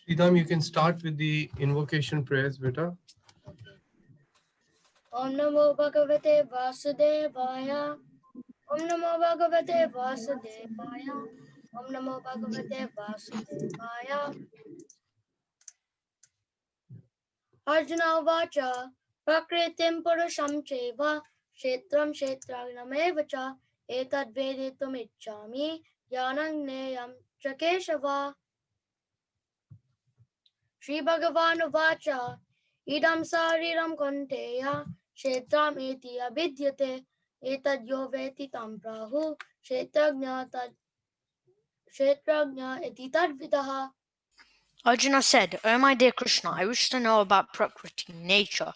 Sridham, you can start with the invocation prayers, beta. Okay. Om Namo Bhagavate Vasudevaya. Om Namo Bhagavate Vasudevaya. Om Namo Bhagavate Vasudevaya. Arjuna Vacha. Prakritim Purusham Cheva. Kshetram Kshetragnameva cha. Etad Veditum Ichchami. Yanang Neyam Chakeshava. Shri Bhagavan Vacha. Idam Sariram Konteya. Kshetram eti abhidyate. Etad yo veti tam prahu. Kshetrajna eti tadvidaha. Arjuna said, O my dear Krishna, I wish to know about Prakriti, nature,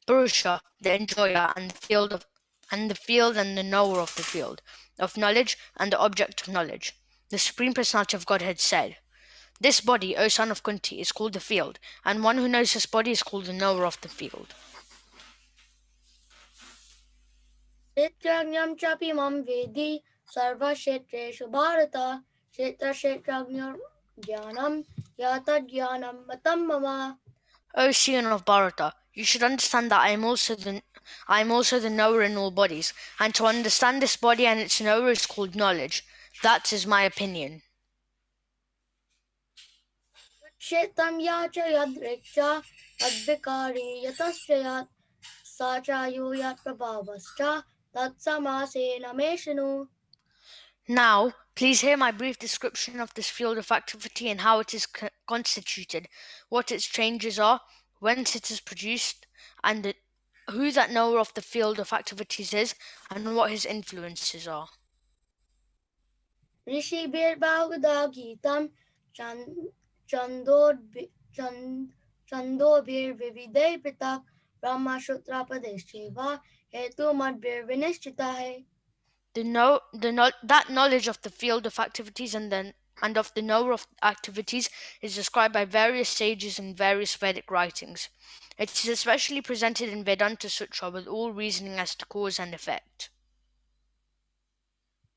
Purusha, the enjoyer, and the knower of the field, of knowledge and the object of knowledge. The Supreme Personality of Godhead said, This body, O son of Kunti, is called the field, and one who knows this body is called the knower of the field. Kshetrajnam chapi mam vedi. Sarva kshetreshu bharata. Kshetra kshetrajnor jnanam. Yata jnanam matam mama. O son of Bharata, you should understand that I am also the knower in all bodies, and to understand this body and its knower is called knowledge. That is my opinion. Kshetam yacha yadriksha. Advikari yataschayat. Sacha yuyat prabhavascha. Tatsamasena meshanu. Now, please hear my brief description of this field of activity and how it is constituted, what its changes are, whence it is produced, and who that knower of the field of activities is, and what his influences are. Rishi Bir Bahuda Gitam Chando Bir Vividai Pitak Brahma Shutra Padesheva Hetu Mad Bir Vinishchita hai. That knowledge of the field of activities and of the knower of activities is described by various sages in various Vedic writings. It is especially presented in Vedanta Sutra with all reasoning as to cause and effect.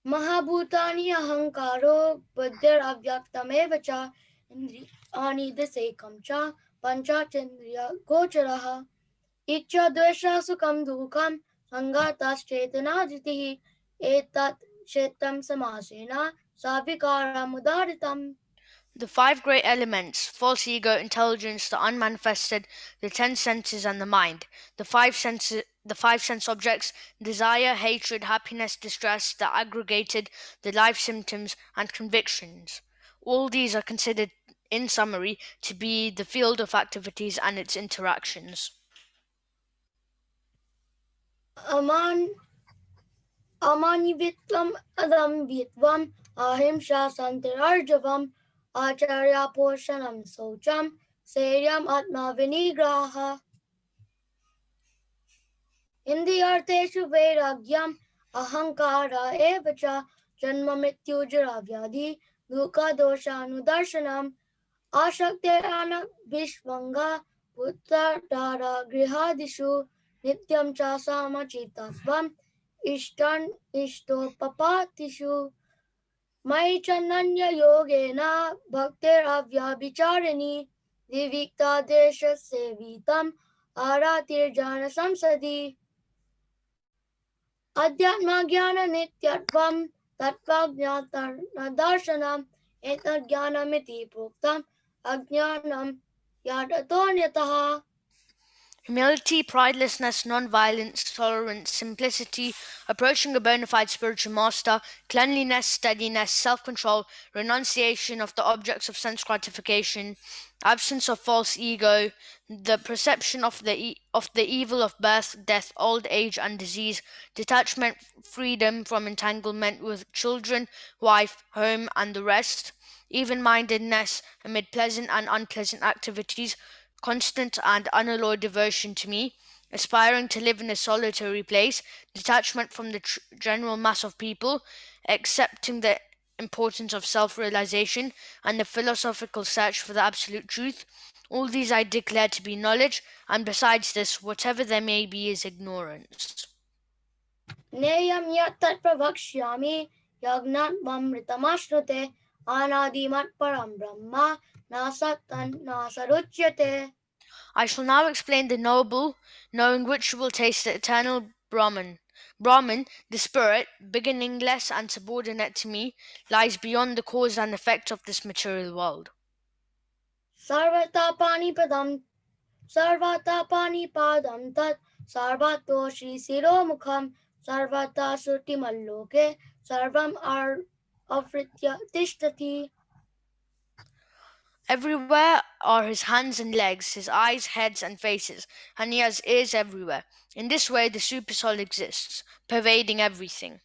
Mahabhutani Ahankaro Buddhir Avyaktamev cha Indriyani Desekam cha Panchachendriya Gocharaha Icha Dvesha Sukam Dukam Sangatas Chetana Jitihi Etat Shetam Samasena Savikara Mudaritam. The five great elements, false ego, intelligence, the unmanifested, the 10 senses, and the mind, the five sense objects, desire, hatred, happiness, distress, the aggregated, the life symptoms, and convictions. All these are considered, in summary, to be the field of activities and its interactions. Amanivitvam Adamvitvam Ahimsa Santirarjavam Acharya Poshanam Socham Seryam Atma Vinigraha. Indiyarteshu Vairagyam Ahankara Evacha Janma Mrityujara Vyadhi Dukkha Doshanudarshanam Ashakterana Vishvanga Puttadara Grihadishu Nityam Chasamachitastvam Ishtan Ishtopapatishu Mai Chananya Yogena Bhaktir Avyabhicharini Divikta Desha Sevitam Aratir Jana Samsadi Adhyatma Jnana Nityatvam Tatvajnata Darshanam Etadjnanamiti Proktam Ajnanam Yadatonyataha. Humility, pridelessness, non-violence, tolerance, simplicity, approaching a bona fide spiritual master, cleanliness, steadiness, self-control, renunciation of the objects of sense gratification, absence of false ego, the perception of the evil of birth, death, old age, and disease, detachment, freedom from entanglement with children, wife, home, and the rest, even-mindedness amid pleasant and unpleasant activities, constant and unalloyed devotion to me, aspiring to live in a solitary place, detachment from the general mass of people, accepting the importance of self-realization, and the philosophical search for the absolute truth. All these I declare to be knowledge, and besides this, whatever there may be is ignorance. Neyam yat tat pravakshyami yagnat mamritam ashrute Anadimat param Brahma nasatan nasaruchyate. I shall now explain the knowable, knowing which will taste the eternal Brahman. Brahman, the spirit, beginningless and subordinate to me, lies beyond the cause and effect of this material world. Sarvatapani padam tat sarvato shri siro mukham sarvata surti malloke sarvam avritya tishtati. Everywhere are his hands and legs, his eyes, heads, and faces, and he has ears everywhere. In this way, the supersoul exists, pervading everything.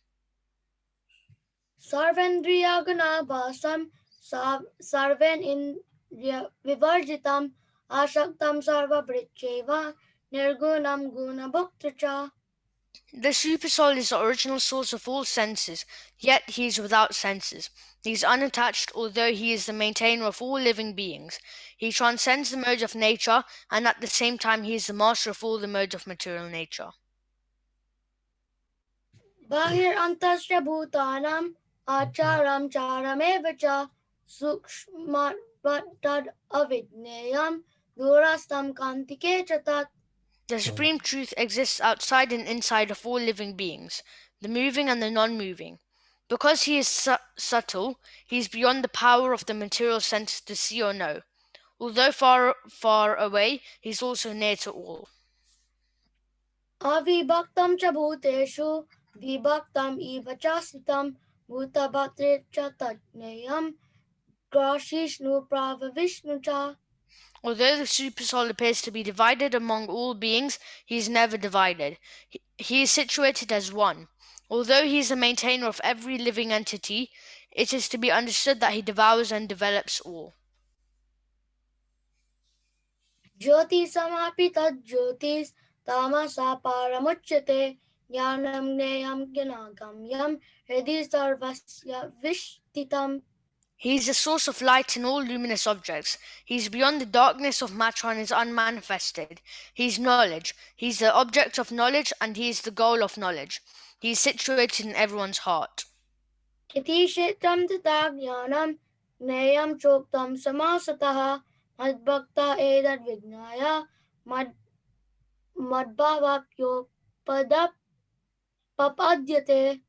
Sarvendriya basam sarven indriya vivarjitam ashaktam sarva bricheva nirgunam guna bhuktacha. The supersoul is the original source of all senses, yet he is without senses. He is unattached, although he is the maintainer of all living beings. He transcends the modes of nature, and at the same time he is the master of all the modes of material nature. Bahir antasya bhutanam acharam charameva cha sukshmat tad avidneyam durastam kantike chatat. The supreme truth exists outside and inside of all living beings, the moving and the non-moving. Because he is subtle, he is beyond the power of the material senses to see or know. Although far, far away, he is also near to all. Avibhaktam cha bhuteshu vibhaktam eva chasitam bhutabhatre cha tatneyam grashishnu pravavishnu cha. Although the supersoul appears to be divided among all beings, he is never divided. He is situated as one. Although he is the maintainer of every living entity, it is to be understood that he devours and develops all. Jyoti samapi tad jyotis tamasa paramuchyate jnanam gneyam gyanagamyam hridi sarvasya vishtitam. He is the source of light in all luminous objects. He is beyond the darkness of matter and is unmanifested. He is knowledge. He is the object of knowledge and he is the goal of knowledge. He is situated in everyone's heart. Iti kshetram tata jnanam gneyam choktam samasataha madbhakta edad vignaya madbhavapyo padap papadyate.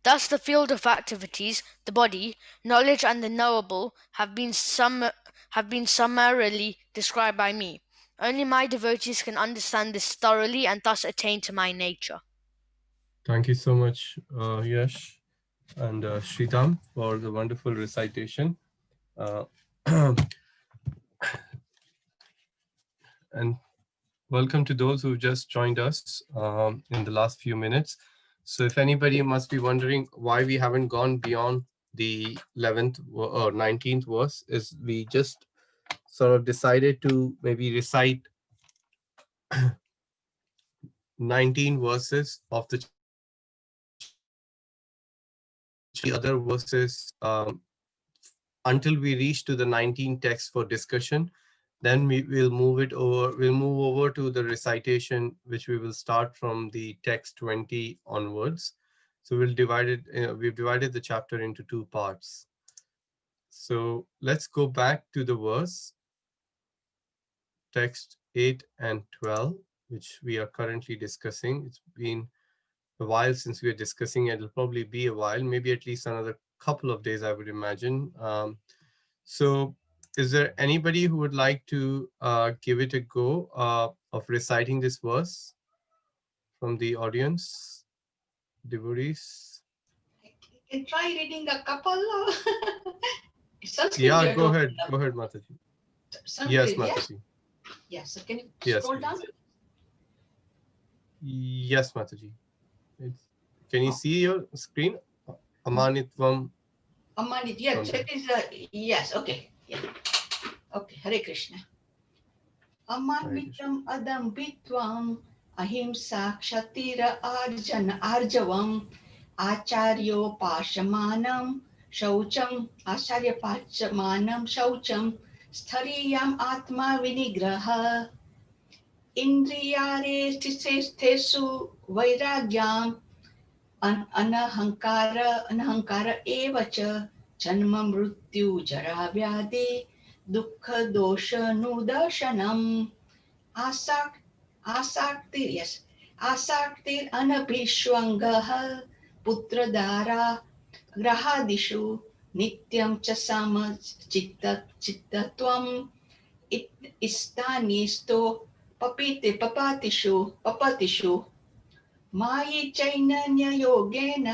Thus the field of activities, the body, knowledge and the knowable have been summarily described by me. Only my devotees can understand this thoroughly and thus attain to my nature. Thank you so much, Yash and Sridham, for the wonderful recitation. And welcome to those who've just joined us in the last few minutes. So if anybody must be wondering why we haven't gone beyond the 11th or 19th verse, is we just sort of decided to maybe recite 19 verses of the other verses until we reach to the 19 text for discussion. Then we'll move over to the recitation, which we will start from the text 20 onwards. So we've divided the chapter into two parts. So let's go back to the verse, text 8 and 12, which we are currently discussing. It's been a while since we are discussing it. It'll probably be a while, maybe at least another couple of days, I would imagine. So is there anybody who would like to give it a go of reciting this verse from the audience, devotees? I can try reading a couple. Sanskrit, Yeah, go ahead, Mataji. Sanskrit, Yes, Mataji. Yes. So can you Yes, scroll down? Yes, Mataji. Can you see your screen? Amanitvam. Amanit, yes, Okay. it is. Yes, okay. Yeah. Okay, Hare Krishna. Amanitam adam bitvam ahimsa kshatira arjavam acharyo pashamanam shaucham acharya pashamanam shaucham sthariyam atma vinigraha indriyare tesu vairagyam anahankara evacha जन्म मृत्यु जरा व्याधि दुःख दोष नुदर्शनम् आसक्तिर् अनभिष्वङ्गः पुत्रदारा ग्रहादिषु नित्यं च समचित्तत्वम् इष्टानिष्टो पपतिषु मायि चैनन्ययोगेन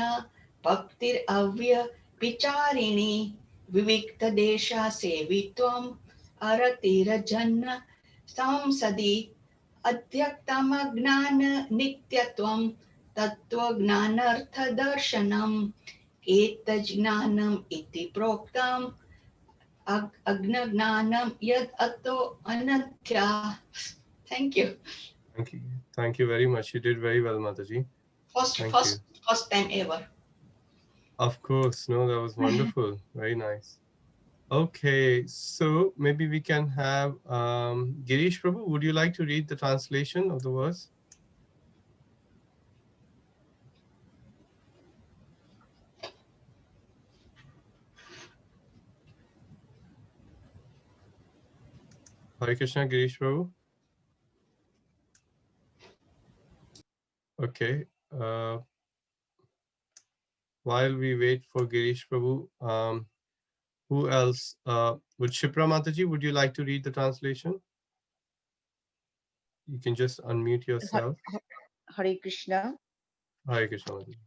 भक्तिरव्यभिचारिणी विविक्तदेशा सेवित्वम् अरतिरजन्न संसदि अध्यक्तमज्ञान नित्यत्वं तत्त्वज्ञानार्थदर्शनम् एतज्ज्ञानम् इति प्रोक्तम् अज्ञानम यद अतो अनन्त्या. Thank you. Thank you. Thank you very much. You did very well, Mataji. First time ever. Of course. No, that was wonderful. Very nice. Okay, so maybe we can have Girish Prabhu. Would you like to read the translation of the verse? Hare Krishna, Girish Prabhu. Okay. While we wait for Girish Prabhu, who else? Would Shipra Mataji, would you like to read the translation? You can just unmute yourself. Hare Krishna. Hare Krishna Mataji.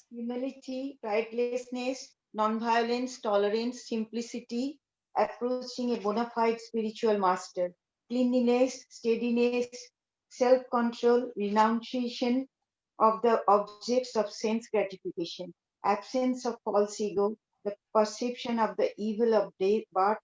Humility, pridelessness, non-violence, tolerance, simplicity, approaching a bona fide spiritual master, cleanliness, steadiness, self-control, renunciation of the objects of sense gratification, absence of false ego, the perception of the evil of birth,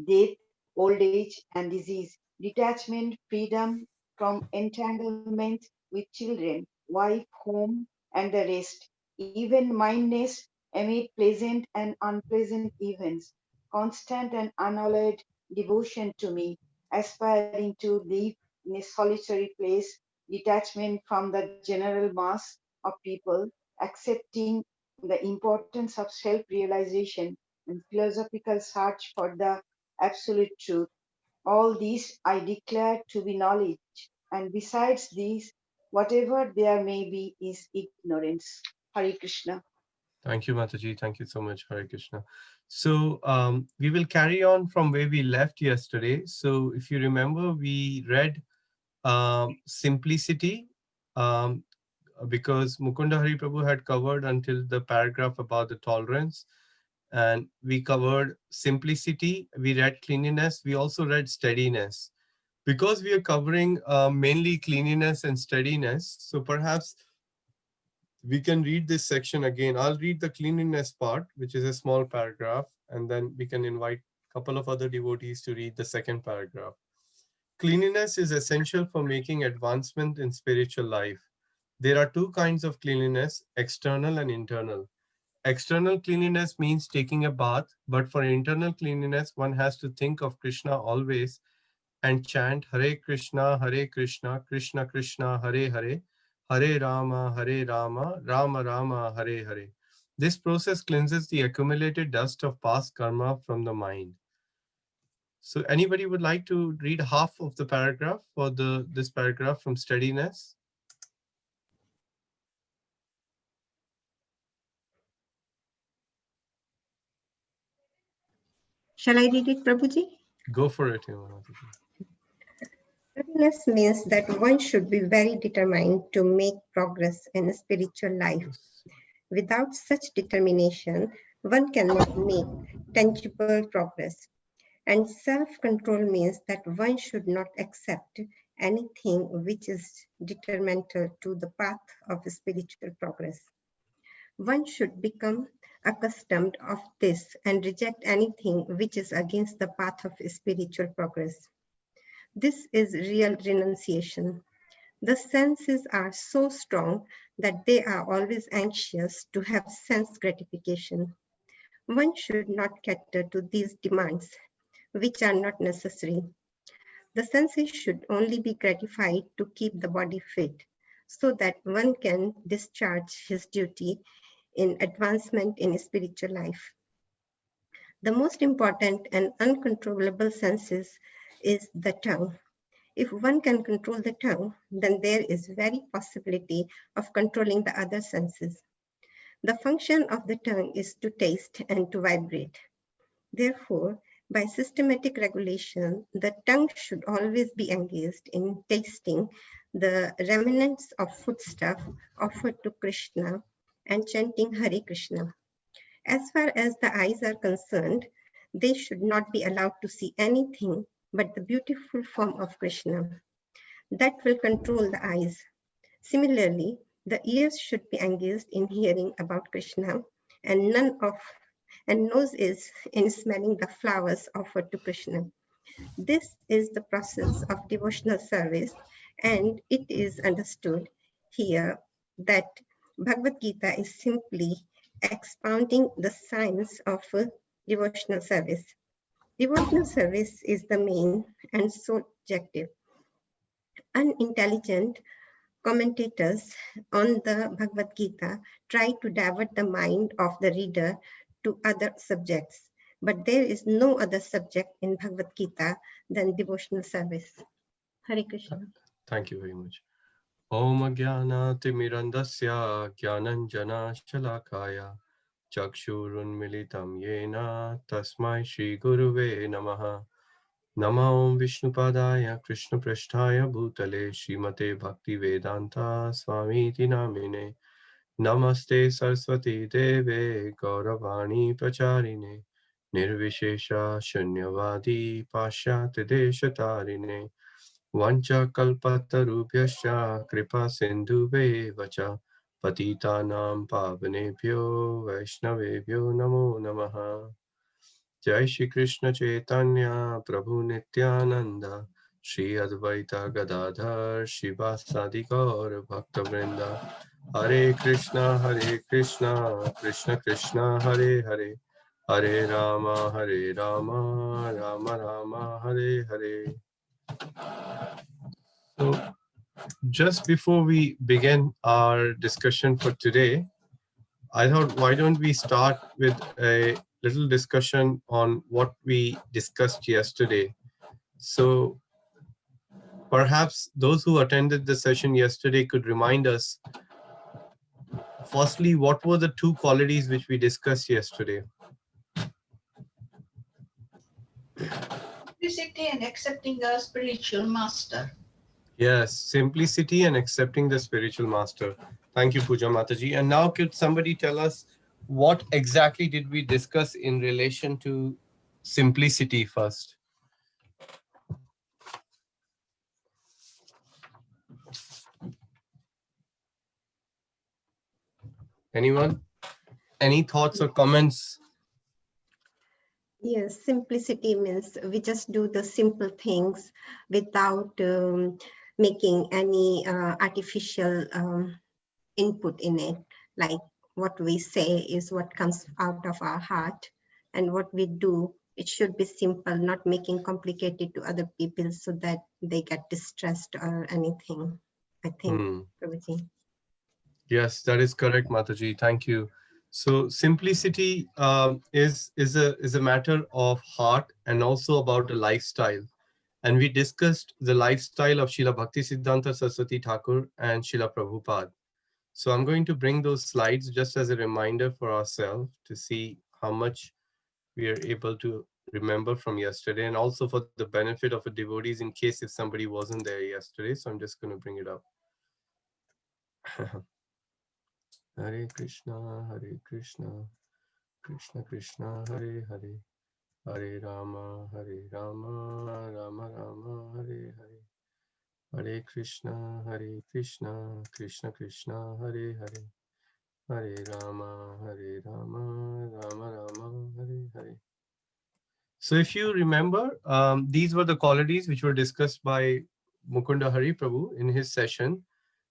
death, old age, and disease, detachment, freedom from entanglement with children, wife, home, and the rest, even mindedness amid pleasant and unpleasant events, constant and unalloyed devotion to me, aspiring to live in a solitary place, detachment from the general mass of people, accepting the importance of self-realization and philosophical search for the absolute truth. All these I declare to be knowledge, and besides these, whatever there may be is ignorance. Hare Krishna. Thank you, Mataji. Thank you so much, Hare Krishna. So we will carry on from where we left yesterday. So if you remember, we read simplicity because Mukunda Hari Prabhu had covered until the paragraph about the tolerance. And we covered simplicity, we read cleanliness, we also read steadiness. Because we are covering mainly cleanliness and steadiness, so perhaps we can read this section again. I'll read the cleanliness part, which is a small paragraph, and then we can invite a couple of other devotees to read the second paragraph. Cleanliness is essential for making advancement in spiritual life. There are two kinds of cleanliness, external and internal. External cleanliness means taking a bath, but for internal cleanliness, one has to think of Krishna always and chant Hare Krishna, Krishna Krishna, Hare Hare, Hare Rama, Rama Rama, Hare Hare. This process cleanses the accumulated dust of past karma from the mind. So anybody would like to read half of the paragraph for this paragraph from steadiness? Shall I read it, Prabhuji? Go for it, Himana. Steadiness means that one should be very determined to make progress in spiritual life. Without such determination, one cannot make tangible progress. And self-control means that one should not accept anything which is detrimental to the path of spiritual progress. One should become accustomed of this and reject anything which is against the path of spiritual progress. This is real renunciation. The senses are so strong that they are always anxious to have sense gratification. One should not cater to these demands, which are not necessary. The senses should only be gratified to keep the body fit, so that one can discharge his duty in advancement in spiritual life. The most important and uncontrollable senses is the tongue. If one can control the tongue, then there is very possibility of controlling the other senses. The function of the tongue is to taste and to vibrate. Therefore, by systematic regulation, the tongue should always be engaged in tasting the remnants of foodstuff offered to Krishna and chanting Hare Krishna. As far as the eyes are concerned, they should not be allowed to see anything but the beautiful form of Krishna. That will control the eyes. Similarly, the ears should be engaged in hearing about Krishna and nose is in smelling the flowers offered to Krishna. This is the process of devotional service, and it is understood here that Bhagavad Gita is simply expounding the science of devotional service. Devotional service is the main and sole objective. Unintelligent commentators on the Bhagavad Gita try to divert the mind of the reader to other subjects, but there is no other subject in Bhagavad Gita than devotional service. Hare Krishna. Thank you very much. Om Jnana Timirandasya Jnananjana Shalakaya Chakshurun Militam Yena Tasmai Shri Guruve Namaha. Namo Vishnupadaya Krishna Prasthaya Bhutale Srimate Bhakti Vedanta Swami Namine Namaste Saraswati Deve Gauravani Pracharine Nirvishesha Shunyavadi Pashyate Deshatarine Vancha Kalpatarubhyascha Kripa Sindhuve Vacha Patitanam Pavanebhyo Vaishnavebhyo Namo Namaha. Jai Shri Krishna Chaitanya Prabhu Nityananda Shri Advaita Gadadhar Shivasadi Gaur Bhakta Vrinda Hare Krishna Krishna Krishna Hare Hare Hare Rama Rama Rama Hare Hare. So just before we begin our discussion for today, I thought, why don't we start with a little discussion on what we discussed yesterday. So perhaps those who attended the session yesterday could remind us, firstly, what were the two qualities which we discussed yesterday? Simplicity and accepting a spiritual master. Yes, simplicity and accepting the spiritual master. Thank you, Puja Mataji. And now could somebody tell us what exactly did we discuss in relation to simplicity first? Anyone? Any thoughts or comments? Yes, simplicity means we just do the simple things without making any artificial input in it. Like what we say is what comes out of our heart, and what we do, it should be simple, not making complicated to other people so that they get distressed or anything, I think, Prabhuji. Yes, that is correct, Mataji. Thank you. So simplicity is a matter of heart and also about a lifestyle. And we discussed the lifestyle of Srila Bhaktisiddhanta Saraswati Thakur and Srila Prabhupada. So I'm going to bring those slides just as a reminder for ourselves to see how much we are able to remember from yesterday, and also for the benefit of the devotees in case if somebody wasn't there yesterday. So I'm just going to bring it up. Hare Krishna, Krishna Krishna, Hare Hare, Hare Rama, Rama Rama, Hare Hare, Hare Krishna, Krishna Krishna, Hare Hare, Hare Rama, Rama Rama, Hare Hare. So if you remember, these were the qualities which were discussed by Mukunda Hari Prabhu in his session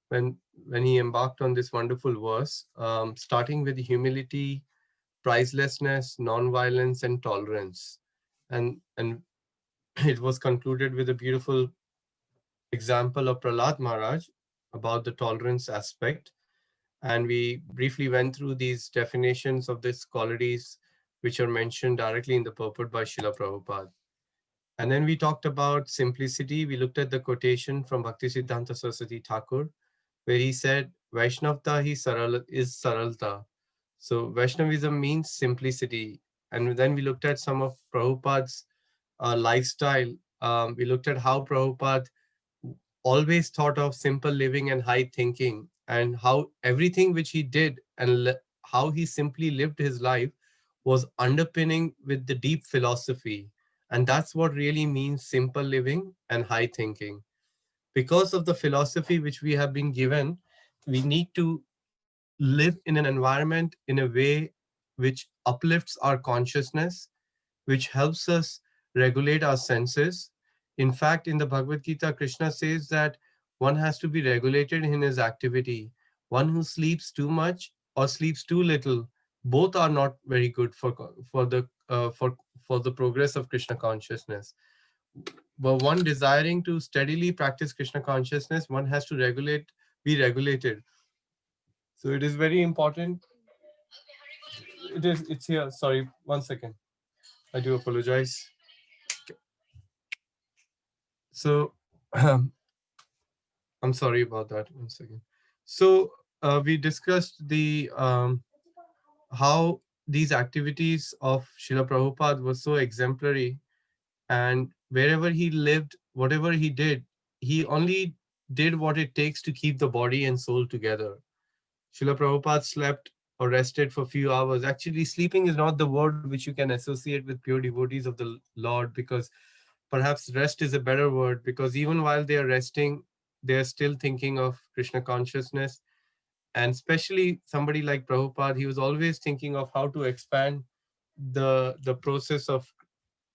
when he embarked on this wonderful verse, starting with humility, pricelessness, non-violence, and tolerance. And it was concluded with a beautiful example of Prahlad Maharaj about the tolerance aspect. And we briefly went through these definitions of these qualities which are mentioned directly in the purport by Srila Prabhupada. And then we talked about simplicity. We looked at the quotation from Bhaktisiddhanta Saraswati Thakur, where he said, Vaishnavta hi saral is saralta. So Vaishnavism means simplicity. And then we looked at some of Prabhupada's lifestyle. We looked at how Prabhupada always thought of simple living and high thinking, and how everything which he did and how he simply lived his life was underpinning with the deep philosophy. And that's what really means simple living and high thinking. Because of the philosophy which we have been given, we need to live in an environment in a way which uplifts our consciousness, which helps us regulate our senses. In fact, in the Bhagavad Gita, Krishna says that one has to be regulated in his activity. One who sleeps too much or sleeps too little, both are not very good for the progress of Krishna consciousness. But one desiring to steadily practice Krishna consciousness, one has to be regulated. So it is very important. It's here. Sorry, 1 second. I do apologize. So I'm sorry about that. 1 second. So we discussed the how these activities of Srila Prabhupada were so exemplary, and wherever he lived, whatever he did, he only did what it takes to keep the body and soul together. Srila Prabhupada slept or rested for a few hours. Actually, sleeping is not the word which you can associate with pure devotees of the Lord, because perhaps rest is a better word, because even while they are resting, they are still thinking of Krishna consciousness. And especially somebody like Prabhupada, he was always thinking of how to expand the process of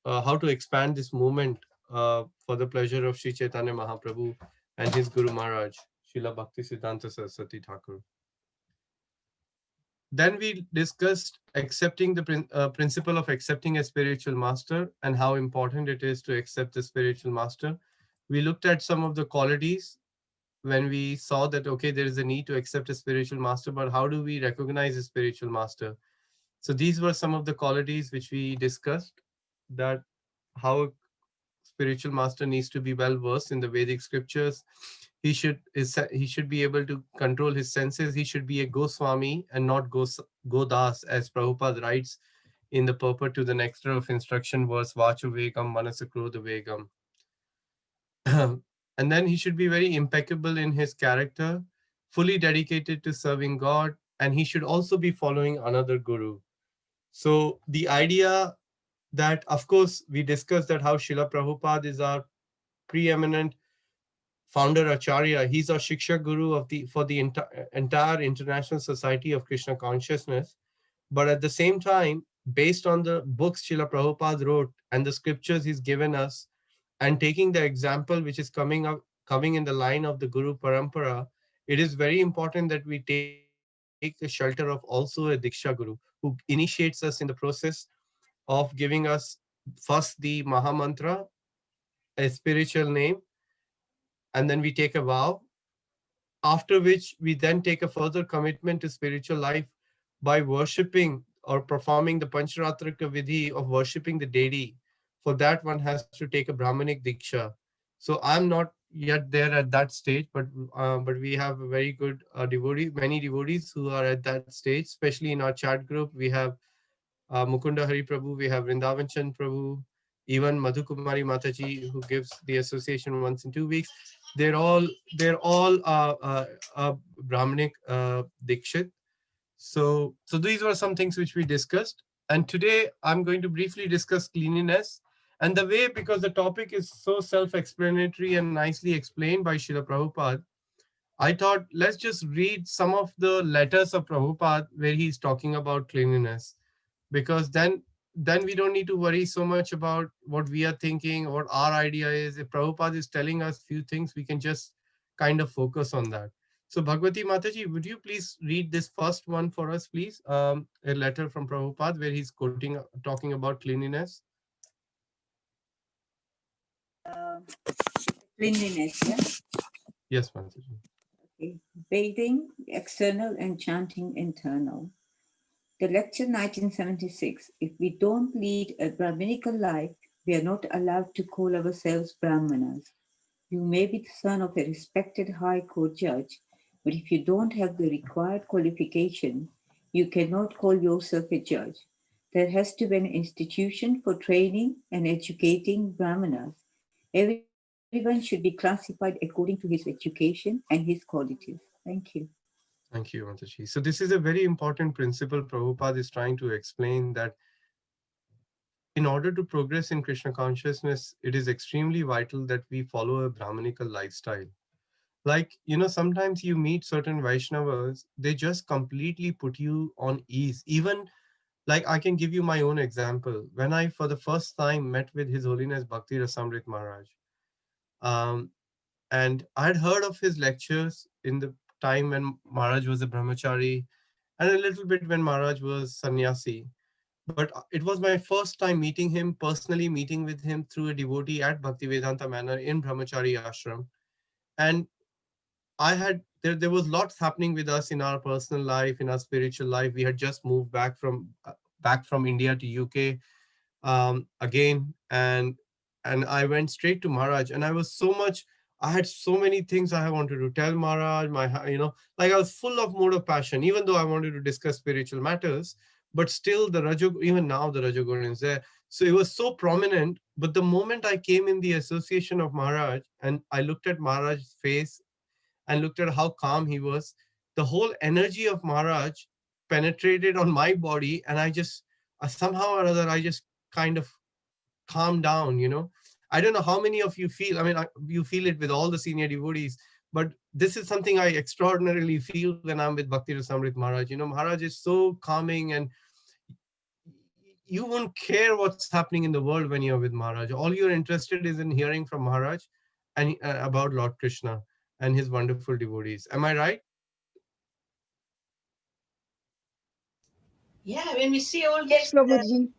how to expand this movement for the pleasure of Sri Chaitanya Mahaprabhu and his Guru Maharaj, Srila Bhaktisiddhanta Saraswati Thakur. Then we discussed accepting the principle of accepting a spiritual master and how important it is to accept the spiritual master. We looked at some of the qualities when we saw that, okay, there is a need to accept a spiritual master, but how do we recognize a spiritual master? So these were some of the qualities which we discussed, that how a spiritual master needs to be well versed in the Vedic scriptures. He should be able to control his senses. He should be a Goswami and not Godas, as Prabhupada writes in the purport to the Nectar of Instruction verse, Vachu Vegam Manasakrodha Vegam. And then he should be very impeccable in his character, fully dedicated to serving God, and he should also be following another guru. So the idea that, of course, we discussed that how Srila Prabhupada is our preeminent founder Acharya. He's our Shiksha Guru for the entire International Society of Krishna Consciousness. But at the same time, based on the books Srila Prabhupada wrote and the scriptures he's given us, and taking the example which is coming in the line of the Guru Parampara, it is very important that we take the shelter of also a Diksha Guru who initiates us in the process of giving us first the Maha Mantra, a spiritual name, and then we take a vow, after which we then take a further commitment to spiritual life by worshipping or performing the Pancharatrika Vidhi of worshipping the deity. For that, one has to take a Brahmanic Diksha. So I'm not yet there at that stage, but we have a very good many devotees who are at that stage, especially in our chat group. We have Mukunda Hari Prabhu, we have Vrindavan Chand Prabhu, even Madhukumari Mataji, who gives the association once in 2 weeks. They're all Brahmanic Dikshit. So these were some things which we discussed. And today I'm going to briefly discuss cleanliness and the way, because the topic is so self-explanatory and nicely explained by Srila Prabhupada, I thought let's just read some of the letters of Prabhupada where he's talking about cleanliness, because then we don't need to worry so much about what we are thinking or what our idea is. If Prabhupada is telling us few things, we can just kind of focus on that. So Bhagwati Mataji, would you please read this first one for us, please? A letter from Prabhupada where he's talking about cleanliness. Cleanliness, yeah? Yes, Mataji. Bathing external and chanting internal. The lecture 1976. If we don't lead a Brahminical life, we are not allowed to call ourselves Brahmanas. You may be the son of a respected High Court judge, but if you don't have the required qualification, you cannot call yourself a judge. There has to be an institution for training and educating Brahmanas. Everyone should be classified according to his education and his qualities. Thank you. Thank you, Mataji. So this is a very important principle Prabhupada is trying to explain, that in order to progress in Krishna consciousness, it is extremely vital that we follow a Brahminical lifestyle. Like, sometimes you meet certain Vaishnavas, they just completely put you on ease. Even like I can give you my own example. When I, for the first time, met with His Holiness Bhakti Rasamrit Maharaj, um, and I had heard of his lectures in the time when Maharaj was a brahmachari, and a little bit when Maharaj was sannyasi. But it was my first time meeting him, personally meeting with him through a devotee at Bhaktivedanta Manor in Brahmachari Ashram. And there was lots happening with us in our personal life, in our spiritual life. We had just moved back from India to UK again, and I went straight to Maharaj, and I had so many things I wanted to tell Maharaj. Like I was full of mode of passion, even though I wanted to discuss spiritual matters. But still, even now the Rajagun is there. So it was so prominent. But the moment I came in the association of Maharaj, and I looked at Maharaj's face and looked at how calm he was, the whole energy of Maharaj penetrated on my body, and somehow or other, I just kind of calmed down. I don't know how many of you feel, you feel it with all the senior devotees, but this is something I extraordinarily feel when I'm with Bhakti Rasamrit Maharaj. Maharaj is so calming, and you won't care what's happening in the world when you're with Maharaj. All you're interested is in hearing from Maharaj and about Lord Krishna and his wonderful devotees. Am I right? Yeah, when we see all Yes, these Prabhuji.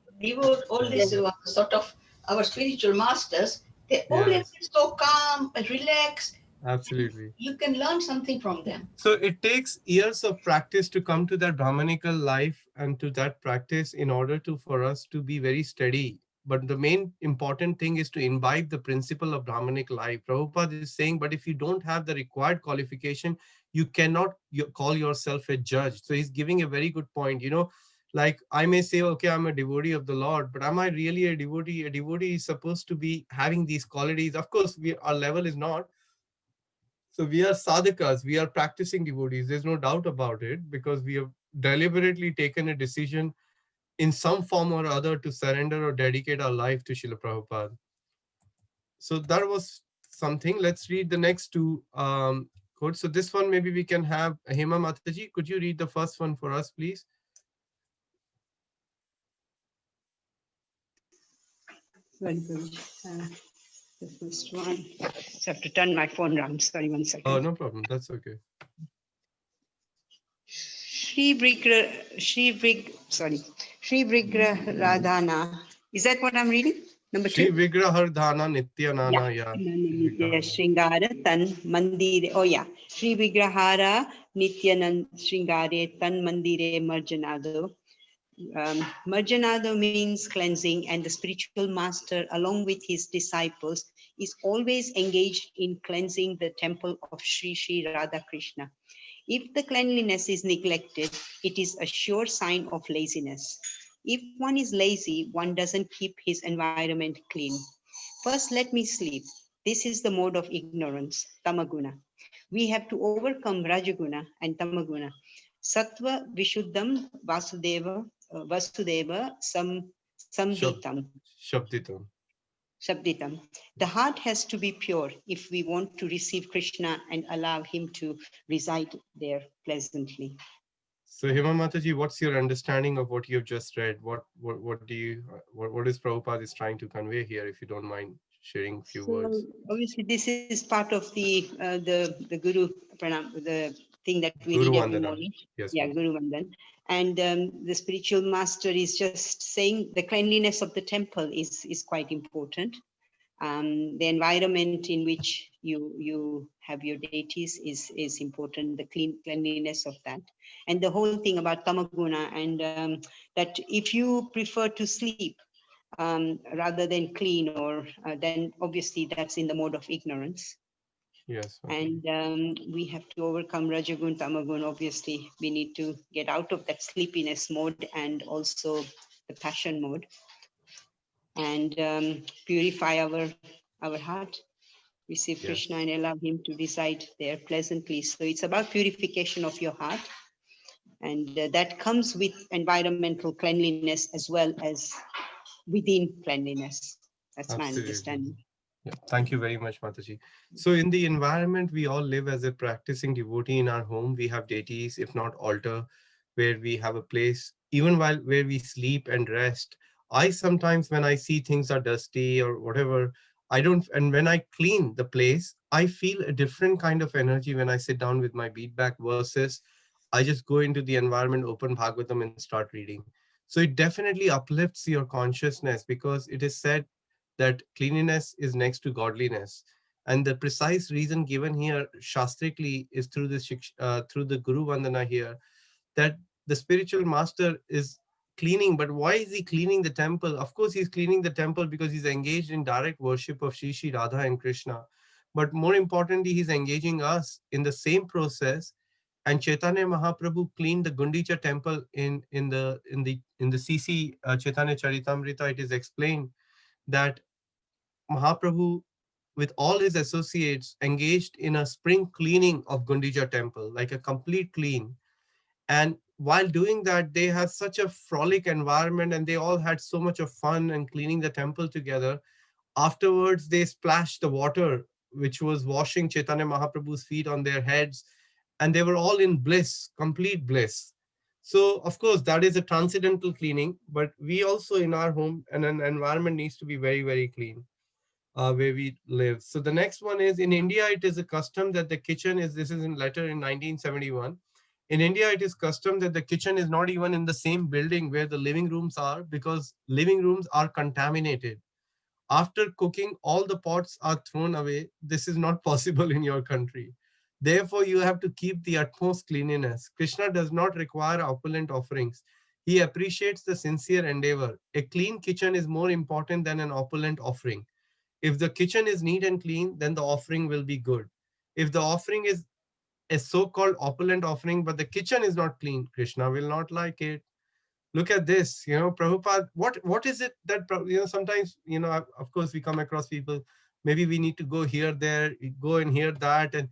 all Yeah. these sort of our spiritual masters, they all Yes, so calm and relaxed. absolutely. You can learn something from them. So it takes years of practice to come to that Brahmanical life and to that practice in order for us to be very steady. But the main important thing is to imbibe the principle of Brahmanic life. Prabhupada is saying, but if you don't have the required qualification, you cannot call yourself a judge. So he's giving a very good point. Like I may say, okay, I'm a devotee of the Lord, but am I really a devotee? A devotee is supposed to be having these qualities. Of course, our level is not. So we are sadhakas, we are practicing devotees. There's no doubt about it, because we have deliberately taken a decision in some form or other to surrender or dedicate our life to Srila Prabhupada. So that was something. Let's read the next two quotes. So this one, maybe we can have Hema Mataji. Could you read the first one for us, please? Sorry, Prabhuji. The first one. So I have to turn my phone around. Sorry, 1 second. Oh, no problem. That's okay. Shri Brigra Radhana. Is that what I'm reading? Number Shri 2? Vigrahardhana Nityanana. Yeah. Yeah. Shringara Tan Mandire. Oh, yeah. Shri Vigrahara Nityanand Shringare Tan Mandire Marjanado. Marjanado means cleansing, and the spiritual master, along with his disciples, is always engaged in cleansing the temple of Sri Radha Krishna. If the cleanliness is neglected, it is a sure sign of laziness. If one is lazy, one doesn't keep his environment clean. First, let me sleep. This is the mode of ignorance, tamaguna. We have to overcome rajaguna and tamaguna. Sattva vishuddham vasudeva samditam. Shabditam. Shabditam. The heart has to be pure if we want to receive Krishna and allow him to reside there pleasantly. So Hema Mataji, what's your understanding of what you've just read? What is Prabhupada is trying to convey here, if you don't mind sharing a few words? Obviously, this is part of the Guru Pranam, the thing that we Guru read every Vandana. morning. Yes, Yeah, ma'am. Guru Vandan. And the spiritual master is just saying the cleanliness of the temple is quite important. The environment in which you have your deities is important, the cleanliness of that, and the whole thing about tamaguna, and that if you prefer to sleep rather than clean, or then obviously that's in the mode of ignorance. Yes. And we have to overcome rajagun, tamagun. Obviously, we need to get out of that sleepiness mode and also the passion mode, and purify our heart, receive Krishna Yes. and allow him to reside there pleasantly. So it's about purification of your heart, and that comes with environmental cleanliness as well as within cleanliness. That's my Absolutely. understanding. Yeah, thank you very much, Mataji. So in the environment, we all live as a practicing devotee in our home. We have deities, if not altar, where we have a place, even while where we sleep and rest. I sometimes, when I see things are dusty or whatever, I don't, and when I clean the place, I feel a different kind of energy when I sit down with my beatback versus I just go into the environment, open Bhagavatam and start reading. So it definitely uplifts your consciousness because it is said that cleanliness is next to godliness. And the precise reason given here shastrically is through through the Guru Vandana here, that the spiritual master is cleaning. But why is he cleaning the temple? Of course, he's cleaning the temple because he's engaged in direct worship of Shri Shri Radha and Krishna. But more importantly, he's engaging us in the same process. And Chaitanya Mahaprabhu cleaned the Gundicha temple in the CC Chaitanya Charitamrita. It is explained that Mahaprabhu, with all his associates, engaged in a spring cleaning of Gundicha temple, like a complete clean. And while doing that, they had such a frolic environment and they all had so much of fun and cleaning the temple together. Afterwards, they splashed the water, which was washing Chaitanya Mahaprabhu's feet on their heads, and they were all in bliss, complete bliss. So, of course, that is a transcendental cleaning, but we also in our home and an environment needs to be very, very clean where we live. So the next one is in India, it is a custom that the kitchen is, this is in letter in 1971. In India, it is custom that the kitchen is not even in the same building where the living rooms are because living rooms are contaminated. After cooking, all the pots are thrown away. This is not possible in your country. Therefore, you have to keep the utmost cleanliness. Krishna does not require opulent offerings. He appreciates the sincere endeavor. A clean kitchen is more important than an opulent offering. If the kitchen is neat and clean, then the offering will be good. If the offering is a so-called opulent offering, but the kitchen is not clean, Krishna will not like it. Look at this, Prabhupada, what is it that, sometimes, of course we come across people, maybe we need to go here, there, go and hear that. And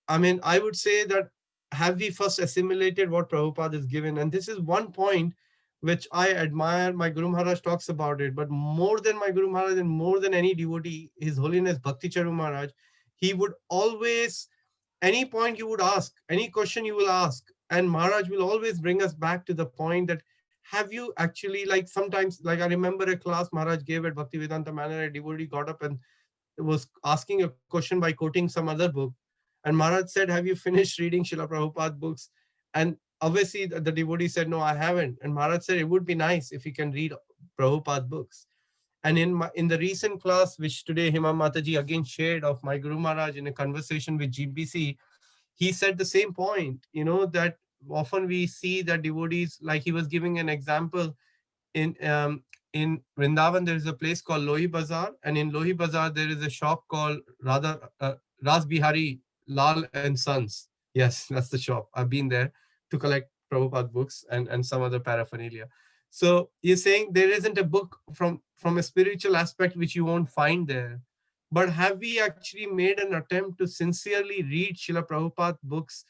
I mean, I would say that have we first assimilated what Prabhupada is given? And this is one point which I admire. My Guru Maharaj talks about it, but more than my Guru Maharaj and more than any devotee, His Holiness Bhakti Charu Maharaj, he would always, any point you would ask, any question you will ask, and Maharaj will always bring us back to the point that have you actually, like sometimes, like I remember a class Maharaj gave at Bhaktivedanta Manor, a devotee got up and was asking a question by quoting some other book. And Maharaj said, have you finished reading Srila Prabhupada books? And obviously the devotee said, no, I haven't. And Maharaj said, it would be nice if you can read Prabhupada books. And in the recent class, which today Hima Mataji again shared of my Guru Maharaj in a conversation with GBC, he said the same point, that often we see that devotees, like he was giving an example in in Vrindavan, there is a place called Lohi Bazaar, and in Lohi Bazaar there is a shop called Ras Bihari Lal and Sons. Yes, that's the shop. I've been there to collect Prabhupada books and some other paraphernalia. So you're saying there isn't a book from a spiritual aspect which you won't find there. But have we actually made an attempt to sincerely read Srila Prabhupada books,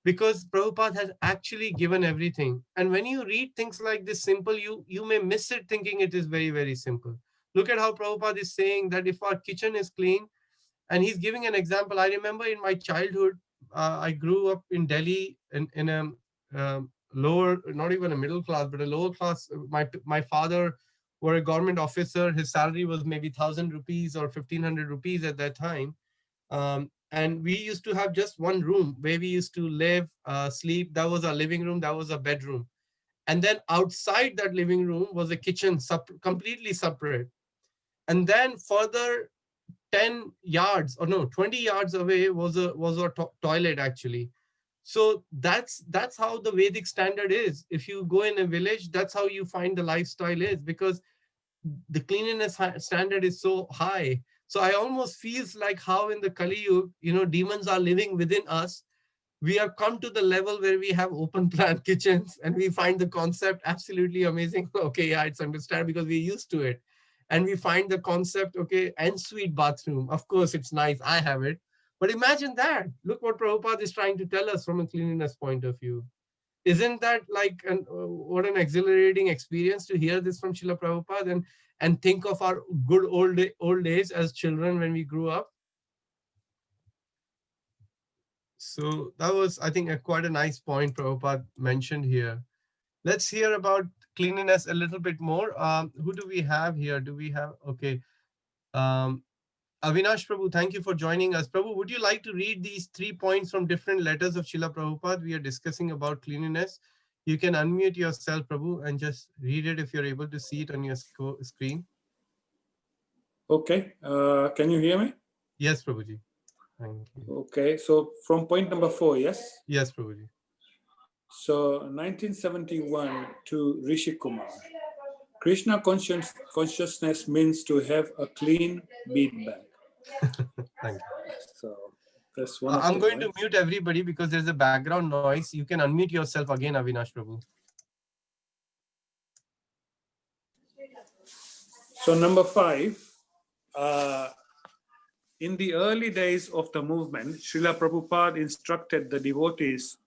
because Prabhupada has actually given everything. And when you read things like this simple, you may miss it thinking it is very, very simple. Look at how Prabhupada is saying that if our kitchen is clean, and he's giving an example. I remember in my childhood, I grew up in Delhi in a lower, not even a middle class, but a lower class. My father were a government officer. His salary was maybe 1,000 rupees or 1,500 rupees at that time. And we used to have just one room where we used to live, sleep. That was our living room. That was our bedroom. And then outside that living room was a kitchen, completely separate. And then further 10 yards or no 20 yards away was a toilet actually. So that's how the Vedic standard is. If you go in a village, that's how you find the lifestyle is, because the cleanliness standard is so high. So I almost feels like how in the Kali Yuga, demons are living within us. We have come to the level where we have open plan kitchens and we find the concept absolutely amazing. Okay, yeah, it's understand because we're used to it. And we find the concept, okay, ensuite bathroom. Of course, it's nice. I have it. But imagine that. Look what Prabhupada is trying to tell us from a cleanliness point of view. Isn't that like what an exhilarating experience to hear this from Srila Prabhupada and think of our good old days as children when we grew up? So that was, I think, quite a nice point Prabhupada mentioned here. Let's hear about cleanliness a little bit more. Who do we have here? Do we have, okay. Avinash Prabhu, thank you for joining us. Prabhu, would you like to read these 3 points from different letters of Srila Prabhupada? We are discussing about cleanliness. You can unmute yourself, Prabhu, and just read it if you're able to see it on your screen. Okay, can you hear me? Yes, Prabhuji. Thank you. Okay, so from point number 4, yes? Yes, Prabhuji. So 1971 to Rishi Kumar. Krishna consciousness means to have a clean bead bag. Thank you. So that's one of I'm the going points. to mute everybody because there's a background noise. You can unmute yourself again, Avinash Prabhu. So number 5, in the early days of the movement, Srila Prabhupada instructed the devotees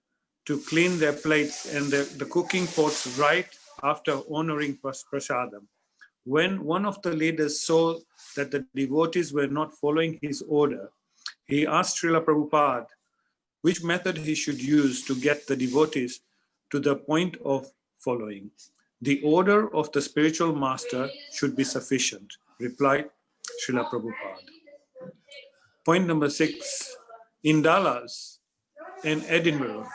to clean their plates and the cooking pots right after honoring prasadam. When one of the leaders saw that the devotees were not following his order, he asked Srila Prabhupada which method he should use to get the devotees to the point of following. The order of the spiritual master should be sufficient, replied Srila Prabhupada. Point number 6, in Dallas in Edinburgh,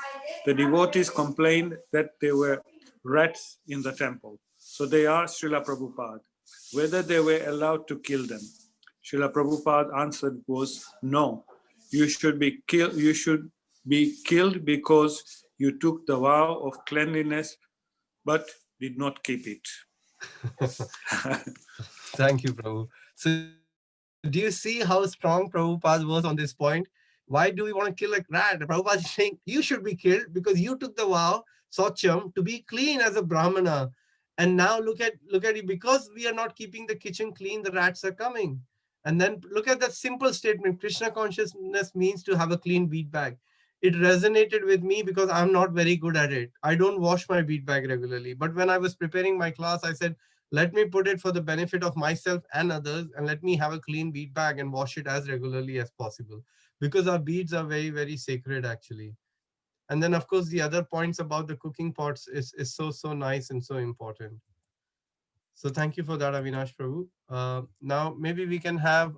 the devotees complained that there were rats in the temple. So they asked Srila Prabhupada whether they were allowed to kill them. Srila Prabhupada answered was, no, you should be killed because you took the vow of cleanliness but did not keep it. Thank you, Prabhu. So do you see how strong Prabhupada was on this point? Why do we want to kill a rat? Prabhupada is saying you should be killed because you took the vow, Socham, to be clean as a Brahmana. And now look at it, because we are not keeping the kitchen clean, the rats are coming. And then look at that simple statement. Krishna consciousness means to have a clean bead bag. It resonated with me because I'm not very good at it. I don't wash my bead bag regularly. But when I was preparing my class, I said, let me put it for the benefit of myself and others, and let me have a clean bead bag and wash it as regularly as possible, because our beads are very, very sacred actually. And then of course the other points about the cooking pots is so nice and so important. So thank you for that, Avinash Prabhu. Now maybe we can have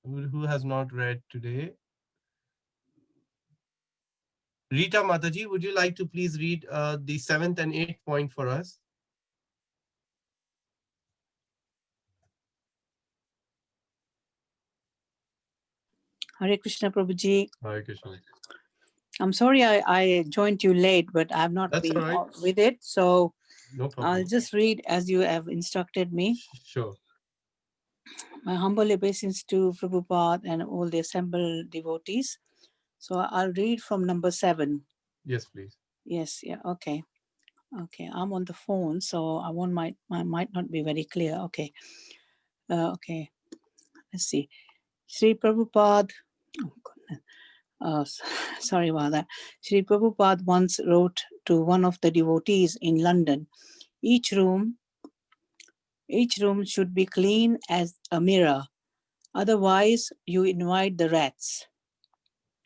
who has not read today. Rita Mataji, would you like to please read the 7th and 8th point for us? Hare Krishna Prabhuji. Hare Krishna. I'm sorry I joined you late, but I've not That's been all right. with it. So No problem. I'll just read as you have instructed me. Sure. My humble obeisance to Prabhupada and all the assembled devotees. So I'll read from number 7. Yes, please. Yes, yeah, okay. Okay, I'm on the phone, so I might not be very clear. Okay. Okay, let's see. Sri Prabhupada, oh goodness. Sorry about that. Sri Prabhupada once wrote to one of the devotees in London, each room should be clean as a mirror. Otherwise, you invite the rats.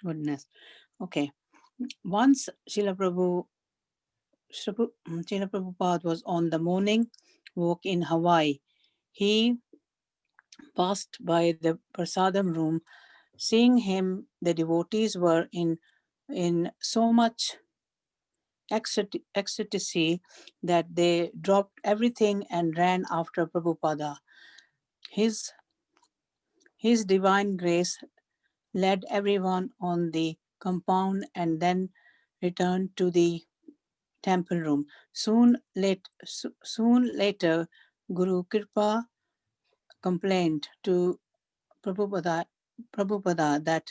Goodness. Okay. Once Srila Prabhupada was on the morning walk in Hawaii. He passed by the prasadam room. Seeing him, the devotees were in so much ecstasy that they dropped everything and ran after Prabhupada. His His divine grace led everyone on the compound and then returned to the temple room. Soon later, Guru Kripa complained to Prabhupada that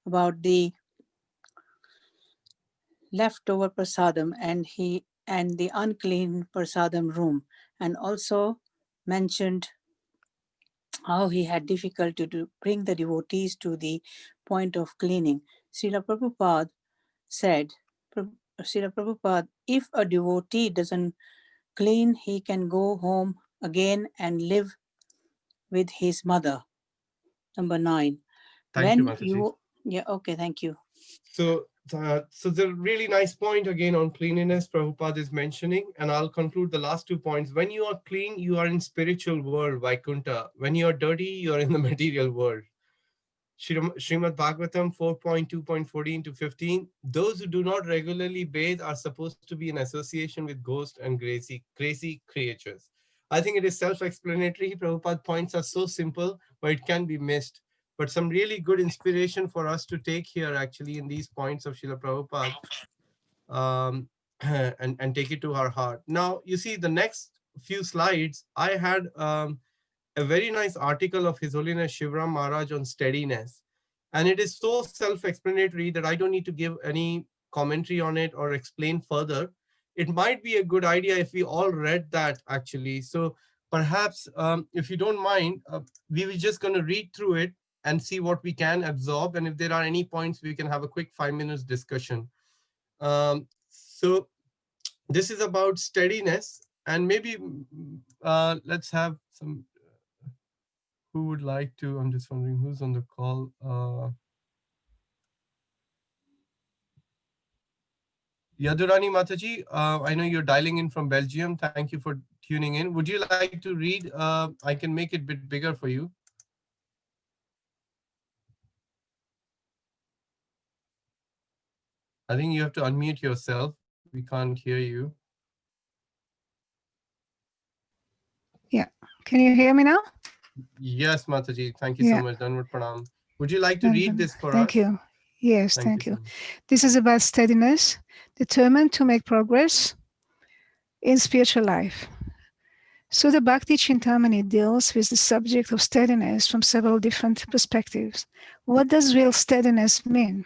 about the leftover prasadam and the unclean prasadam room, and also mentioned how he had difficulty to bring the devotees to the point of cleaning. Srila Prabhupada said, Srila Prabhupada, if a devotee doesn't clean, he can go home again and live with his mother. Number 9. Thank you, When Mataji. you, yeah, okay, thank you. So the really nice point again on cleanliness Prabhupada is mentioning, and I'll conclude the last 2 points. When you are clean, you are in spiritual world, Vaikuntha. When you are dirty, you are in the material world. Srimad Bhagavatam 4.2.14 to 15. Those who do not regularly bathe are supposed to be in association with ghosts and crazy creatures. I think it is self-explanatory. Prabhupada's points are so simple, but it can be missed. But some really good inspiration for us to take here actually in these points of Srila Prabhupada, and take it to our heart. Now, you see the next few slides, I had a very nice article of His Holiness Shivram Maharaj on steadiness. And it is so self-explanatory that I don't need to give any commentary on it or explain further. It might be a good idea if we all read that actually. So perhaps if you don't mind, we were just going to read through it and see what we can absorb. And if there are any points, we can have a quick 5 minutes discussion. So this is about steadiness, and maybe let's have some. Who would like to? I'm just wondering who's on the call. Yadurani Mataji, I know you're dialing in from Belgium. Thank you for tuning in. Would you like to read? I can make it a bit bigger for you. I think you have to unmute yourself. We can't hear you. Yeah. Can you hear me now? Yes, Mataji. Thank you so Yeah. much. Danvat Pranam. Would you like to read this for Thank us? you. Yes, Thank thank you you. so much. This is about steadiness, determined to make progress in spiritual life. So the Bhakti Chintamani deals with the subject of steadiness from several different perspectives. What does real steadiness mean?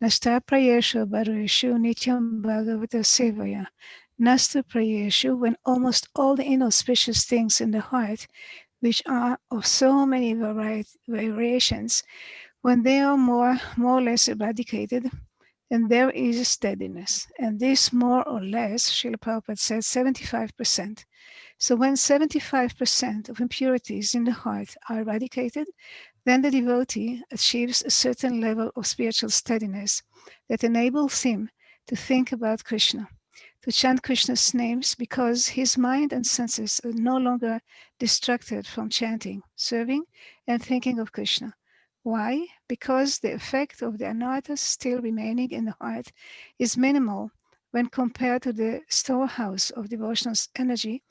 Nasta prayeshu bareshu nityam bhagavata sevaya. Nasta prayeshu, when almost all the inauspicious things in the heart, which are of so many variations, when they are more or less eradicated, then there is steadiness. And this more or less, Srila Prabhupada said, 75%. So when 75% of impurities in the heart are eradicated, then the devotee achieves a certain level of spiritual steadiness that enables him to think about Krishna, to chant Krishna's names, because his mind and senses are no longer distracted from chanting, serving, and thinking of Krishna. Why? Because the effect of the anarthas still remaining in the heart is minimal when compared to the storehouse of devotional energy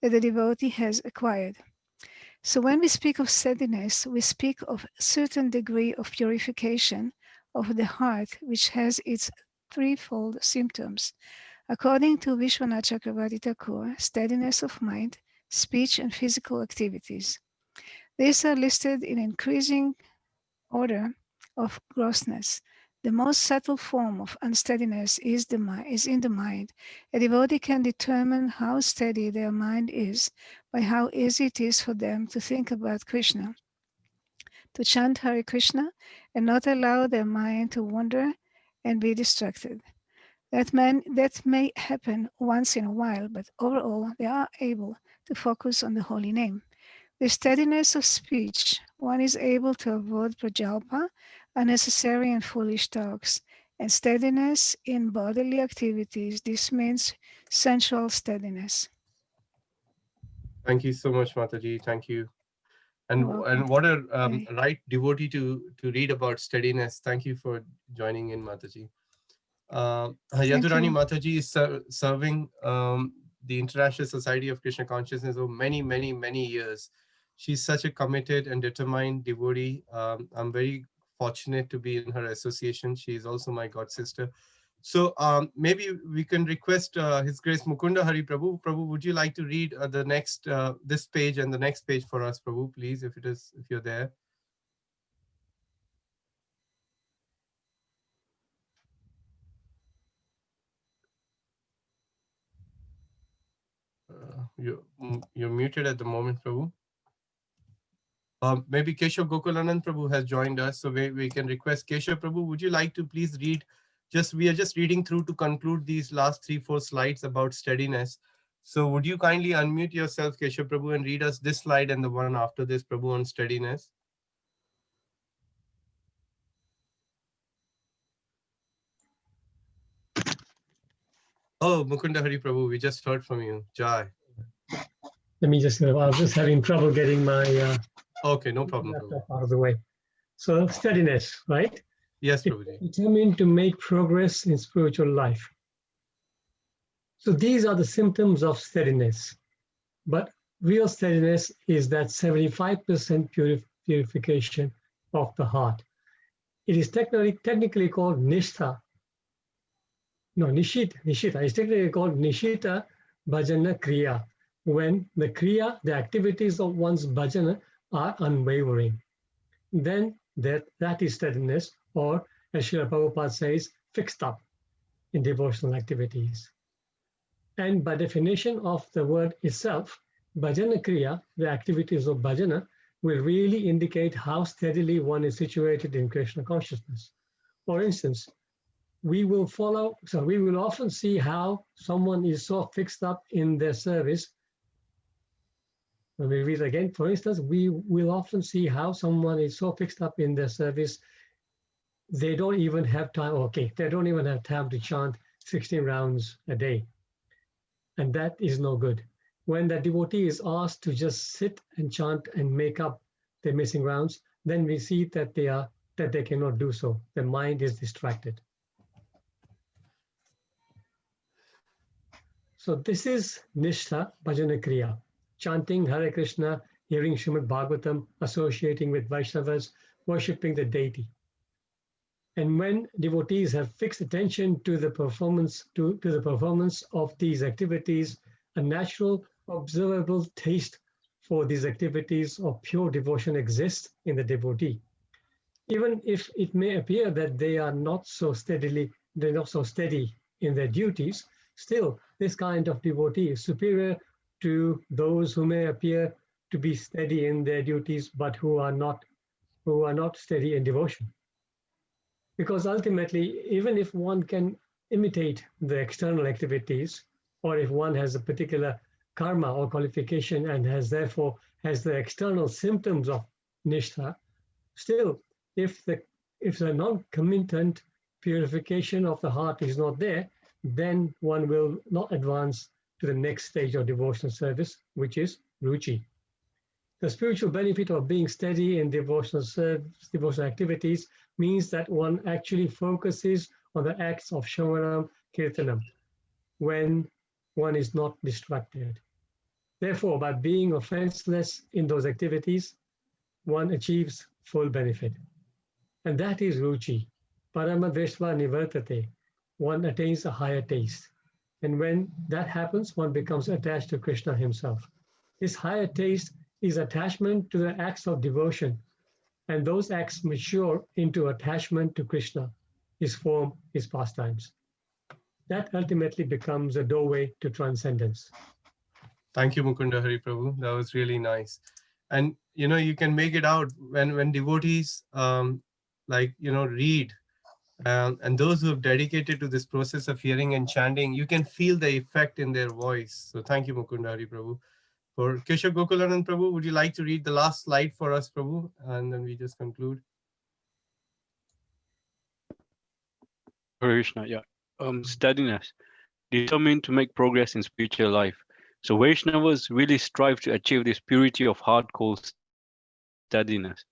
that the devotee has acquired. So when we speak of steadiness, we speak of a certain degree of purification of the heart, which has its threefold symptoms. According to Vishwanath Chakravarti Thakur, steadiness of mind, speech, and physical activities. These are listed in increasing order of grossness. The most subtle form of unsteadiness is in the mind. A devotee can determine how steady their mind is by how easy it is for them to think about Krishna, to chant Hare Krishna, and not allow their mind to wander and be distracted. That may happen once in a while, but overall they are able to focus on the holy name. The steadiness of speech, one is able to avoid prajalpa, unnecessary and foolish talks, and steadiness in bodily activities. This means sensual steadiness. Thank you so much, Mataji. Thank you. And what a right devotee to read about steadiness. Thank you for joining in, Mataji. Yadurani Mataji is serving the International Society of Krishna Consciousness over many years. She's such a committed and determined devotee. I'm very fortunate to be in her association. She is also my god sister. So maybe we can request His Grace Mukunda Hari Prabhu. Prabhu, would you like to read the next this page and the next page for us, Prabhu, please, if you're there. You're muted at the moment, Prabhu. Maybe Keshav Gokulanand Prabhu has joined us, so we can request Keshav Prabhu. Would you like to please read? We are just reading through to conclude these last 3-4 slides about steadiness. So would you kindly unmute yourself, Keshav Prabhu, and read us this slide and the one after this, Prabhu, on steadiness? Oh, Mukunda Hari Prabhu, we just heard from you. Jai. Let me just, I was just having trouble getting my okay, no problem, laptop out of the way. So steadiness, right? Yes, Prabhuji. Determined to make progress in spiritual life. So these are the symptoms of steadiness. But real steadiness is that 75% purification of the heart. It is technically called nishtha. No, nishita. It's technically called nishita bhajana kriya, when the kriya, the activities of one's bhajana are unwavering. Then that is steadiness, or as Srila Prabhupada says, fixed up in devotional activities. And by definition of the word itself, bhajana kriya, the activities of bhajana, will really indicate how steadily one is situated in Krishna consciousness. For instance, we will often see how someone is so fixed up in their service. When we read again, for instance, we will often see how someone is so fixed up in their service, they don't even have time, they don't even have time to chant 16 rounds a day. And that is no good. When the devotee is asked to just sit and chant and make up their missing rounds, then we see that they cannot do so. Their mind is distracted. So this is Nishtha Bhajana Kriya, chanting Hare Krishna, hearing Srimad Bhagavatam, associating with Vaishnavas, worshipping the deity. And when devotees have fixed attention to the performance of these activities, a natural, observable taste for these activities of pure devotion exists in the devotee. Even if it may appear that they're not so steady in their duties, still, this kind of devotee is superior to those who may appear to be steady in their duties, but who are not steady in devotion. Because ultimately, even if one can imitate the external activities, or if one has a particular karma or qualification and has the external symptoms of nishtha, still, if the non-committant purification of the heart is not there, then one will not advance to the next stage of devotional service, which is ruchi. The spiritual benefit of being steady in devotional activities means that one actually focuses on the acts of Shravanam Kirtanam when one is not distracted. Therefore, by being offenseless in those activities, one achieves full benefit. And that is ruchi. Paramadveshva nivartate. One attains a higher taste. And when that happens, one becomes attached to Krishna himself. This higher taste is attachment to the acts of devotion, and those acts mature into attachment to Krishna, his form, his pastimes. That ultimately becomes a doorway to transcendence. Thank you, Mukunda Hari Prabhu. That was really nice. And you can make it out when devotees read, and those who have dedicated to this process of hearing and chanting, you can feel the effect in their voice. So thank you, Mukunda Hari Prabhu. For Keshav Gokulanand Prabhu, would you like to read the last slide for us, Prabhu? And then we just conclude. Hare Krishna, yeah. Steadiness, determined to make progress in spiritual life. So Vaishnavas really strive to achieve this purity of heart called steadiness,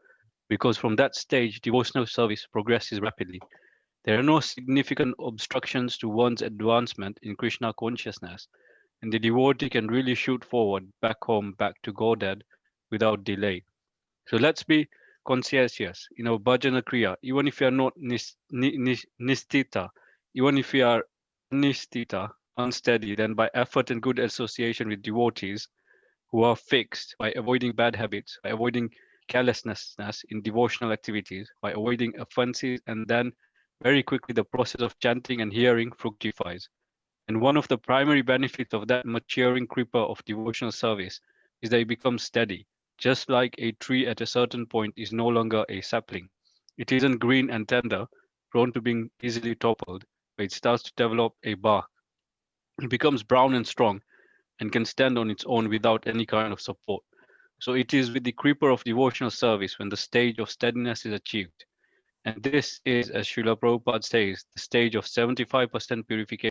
because from that stage, devotional service progresses rapidly. There are no significant obstructions to one's advancement in Krishna consciousness, and the devotee can really shoot forward back home, back to Godhead, without delay. So let's be conscientious in our bhajana kriya, even if we are not nistita, even if we are nistita, unsteady, then by effort and good association with devotees who are fixed, by avoiding bad habits, by avoiding carelessness in devotional activities, by avoiding offenses, and then very quickly the process of chanting and hearing fructifies. And one of the primary benefits of that maturing creeper of devotional service is that it becomes steady, just like a tree at a certain point is no longer a sapling. It isn't green and tender, prone to being easily toppled, but it starts to develop a bark. It becomes brown and strong and can stand on its own without any kind of support. So it is with the creeper of devotional service when the stage of steadiness is achieved. And this is, as Srila Prabhupada says, the stage of 75% purification.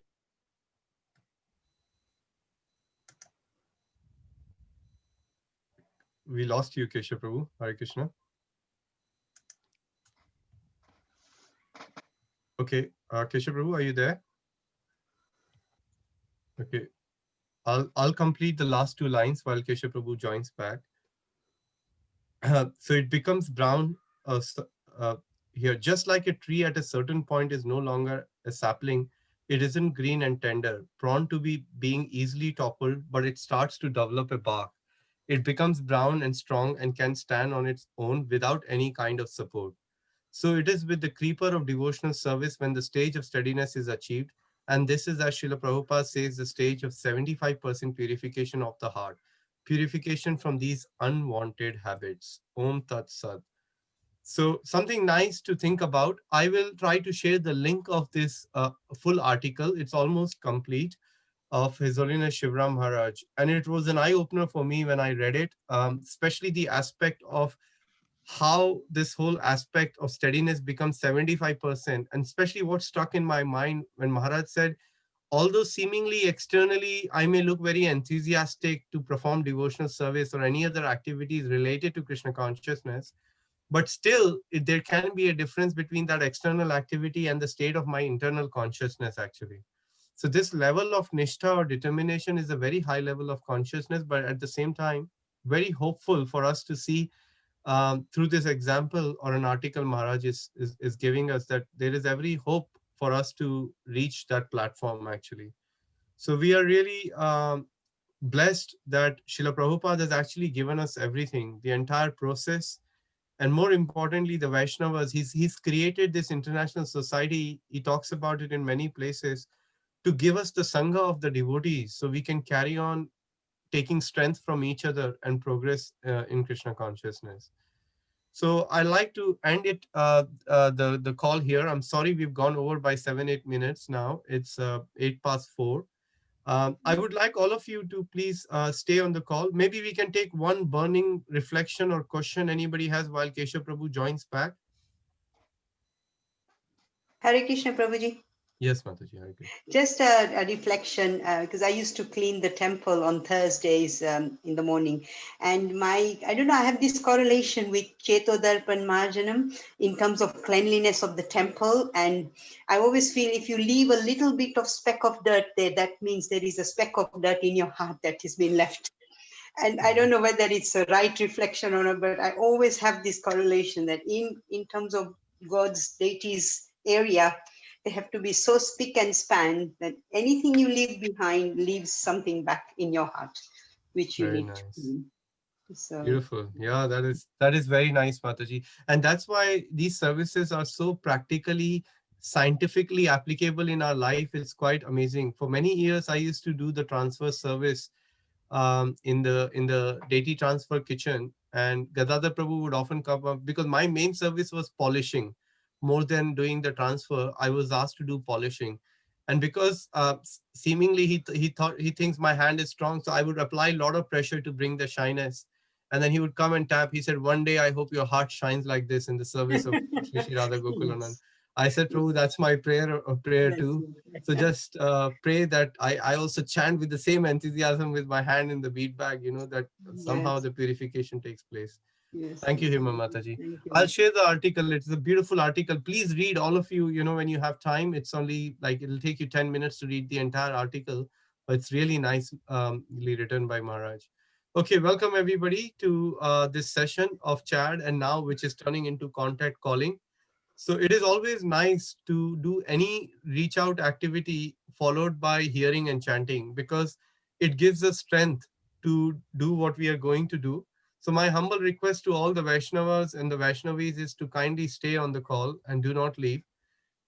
We lost you, Kesha Prabhu. Hare Krishna. Okay, Kesha Prabhu, are you there? Okay, I'll complete the last two lines while Kesha Prabhu joins back. So it becomes brown uh, here, just like a tree at a certain point is no longer a sapling. It isn't green and tender, prone to be being easily toppled, but it starts to develop a bark. It becomes brown and strong and can stand on its own without any kind of support. So it is with the creeper of devotional service when the stage of steadiness is achieved. And this is, as Srila Prabhupada says, the stage of 75% purification of the heart, purification from these unwanted habits. Om Tat Sat. So something nice to think about. I will try to share the link of this full article. It's almost complete, of His Holiness Shivram Maharaj. And it was an eye-opener for me when I read it, especially the aspect of how this whole aspect of steadiness becomes 75%. And especially what struck in my mind when Maharaj said, although seemingly externally I may look very enthusiastic to perform devotional service or any other activities related to Krishna consciousness, but still there can be a difference between that external activity and the state of my internal consciousness actually. So this level of nishtha or determination is a very high level of consciousness, but at the same time, very hopeful for us to see through this example or an article Maharaj is giving us, that there is every hope for us to reach that platform actually. So we are really blessed that Srila Prabhupada has actually given us everything, the entire process, and more importantly, the Vaishnavas. He's created this international society. He talks about it in many places to give us the Sangha of the devotees so we can carry on taking strength from each other and progress in Krishna consciousness. So I like to end it, the call here. I'm sorry we've gone over by 7-8 minutes now. It's 4:08. I would like all of you to please stay on the call. Maybe we can take one burning reflection or question anybody has while Keshav Prabhu joins back. Hare Krishna, Prabhuji. Yes, Mataji. Hare Krishna. Just a reflection, because I used to clean the temple on Thursdays in the morning. And I don't know, I have this correlation with Chetodarpan Marjanam in terms of cleanliness of the temple. And I always feel if you leave a little bit of speck of dirt there, that means there is a speck of dirt in your heart that has been left. And I don't know whether it's a right reflection or not, but I always have this correlation that in terms of God's deity's area, they have to be so spick and span that anything you leave behind leaves something back in your heart, which you Very need nice. to. So Beautiful. Yeah, that is very nice, Mataji. And that's why these services are so practically, scientifically applicable in our life. It's quite amazing. For many years, I used to do the transfer service in the deity transfer kitchen, and Gadadhar Prabhu would often come up because my main service was polishing. More than doing the transfer, I was asked to do polishing, and because seemingly he thinks my hand is strong, so I would apply a lot of pressure to bring the shyness, and then he would come and tap. He said, "One day I hope your heart shines like this in the service of Shri Shri Radha Gokulanand." yes, I said, "Prabhu, that's my prayer that's too." it. So just pray that I also chant with the same enthusiasm with my hand in the bead bag, that somehow Yes, the purification takes place. yes, Thank you, yes. Hima Mataji. Thank I'll you. share the article. It's a beautiful article. Please read, all of you, when you have time. It's only like, it'll take you 10 minutes to read the entire article, but it's really nicely written by Maharaj. Okay, welcome everybody to this session of Chad and Now, which is turning into contact calling. So it is always nice to do any reach out activity followed by hearing and chanting, because it gives us strength to do what we are going to do. So my humble request to all the Vaishnavas and the Vaishnavis is to kindly stay on the call and do not leave.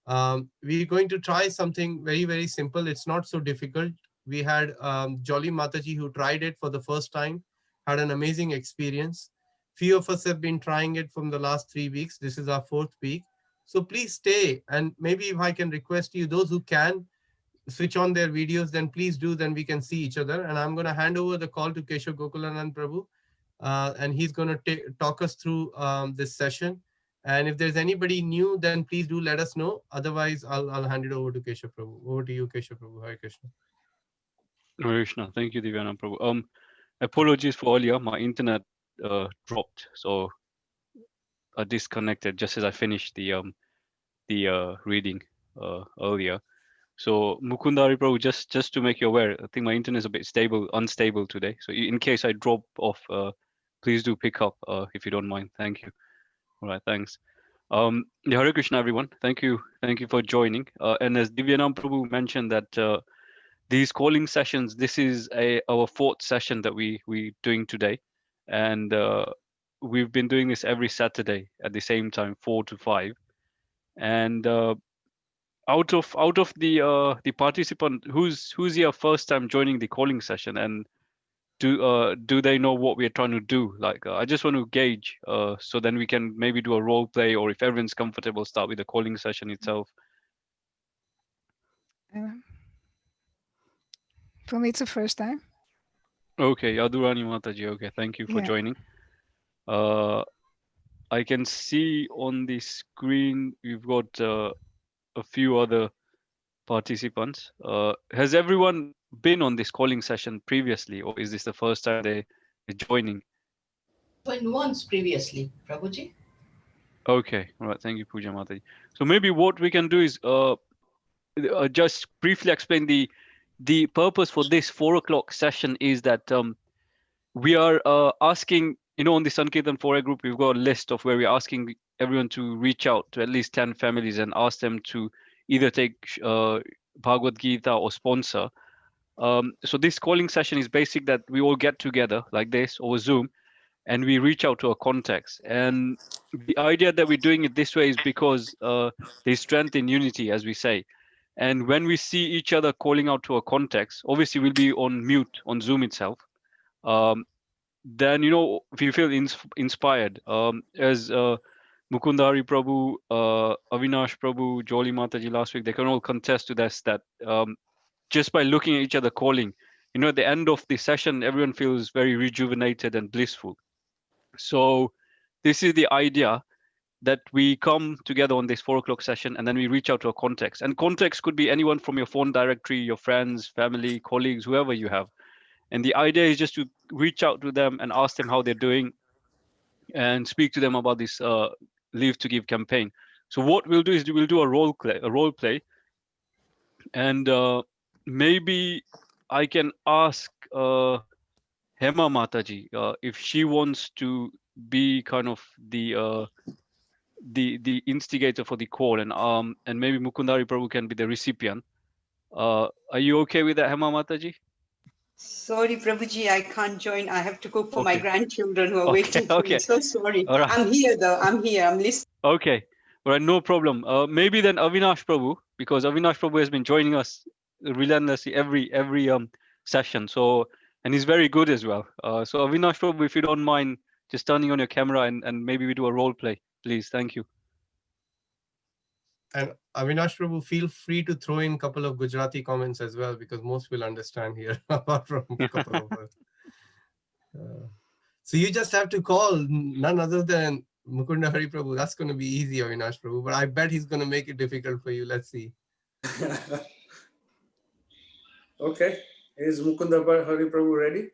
We're going to try something very, very simple. It's not so difficult. We had Jolly Mataji who tried it for the first time, had an amazing experience. Few of us have been trying it from the last 3 weeks. This is our 4th week. So please stay. And maybe if I can request you, those who can switch on their videos, then please do, then we can see each other. And I'm going to hand over the call to Keshav Gokulanand Prabhu. And he's going to talk us through this session. And if there's anybody new, then please do let us know. Otherwise, I'll hand it over to Keshav Prabhu. Over to you, Keshav Prabhu. Hare Krishna. Hare Krishna. Thank you, Divyana Prabhu. Apologies for earlier. My internet dropped, so I disconnected just as I finished the reading earlier. So Mukundari Prabhu, just to make you aware, I think my internet is a bit unstable today. So in case I drop off, please do pick up if you don't mind. Thank you. All right, thanks. Yeah, Hare Krishna, everyone. Thank you for joining. And as Divyanam Prabhu mentioned that these calling sessions, this is our 4th session that we doing today, and we've been doing this every Saturday at the same time, 4 to 5, and out of the participant who's here first time joining the calling session, and do they know what we're trying to do? Like I just want to gauge so then we can maybe do a role play, or if everyone's comfortable, start with the calling session itself. For me, it's the first time. Okay, Yadurani Mataji. Okay, thank you for joining. I can see on the screen we've got a few other participants. Has everyone been on this calling session previously, or is this the first time they're joining? Joined once previously, Prabhuji. Okay, all right. Thank you, Puja Mataji. So maybe what we can do is just briefly explain the purpose for this 4 o'clock session is that we are asking, on the Sankirtan 4A group, we've got a list of where we're asking everyone to reach out to at least 10 families and ask them to either take Bhagavad Gita or sponsor. So this calling session is basic that we all get together like this over Zoom and we reach out to our contacts. And the idea that we're doing it this way is because there's strength in unity, as we say. And when we see each other calling out to our contacts, obviously we'll be on mute on Zoom itself. Then, if you feel inspired, as Mukundari Prabhu, Avinash Prabhu, Jolly Mataji last week, they can all contest to this, that just by looking at each other calling, at the end of the session, everyone feels very rejuvenated and blissful. So this is the idea, that we come together on this 4 o'clock session and then we reach out to our contacts. And contacts could be anyone from your phone directory, your friends, family, colleagues, whoever you have. And the idea is just to reach out to them and ask them how they're doing and speak to them about this Live to Give campaign. So what we'll do is we'll do a role play. And maybe I can ask Hema Mataji if she wants to be kind of the instigator for the call, and maybe Mukundari Prabhu can be the recipient. Are you okay with that, Hema Mataji? Sorry, Prabhuji, I can't join. I have to cook for my grandchildren who are waiting for me. So sorry. All right. I'm here though. I'm here. I'm listening. Okay. All right, no problem. Maybe then Avinash Prabhu, because Avinash Prabhu has been joining us relentlessly every session. So, and he's very good as well. So Avinash Prabhu, if you don't mind just turning on your camera and maybe we do a role play, please. Thank you. And Avinash Prabhu, feel free to throw in a couple of Gujarati comments as well, because most will understand here, apart from a couple of us. So you just have to call none other than Mukunda Hari Prabhu. That's going to be easy, Avinash Prabhu, but I bet he's going to make it difficult for you. Let's see. Okay. Is Mukunda Hari Prabhu ready?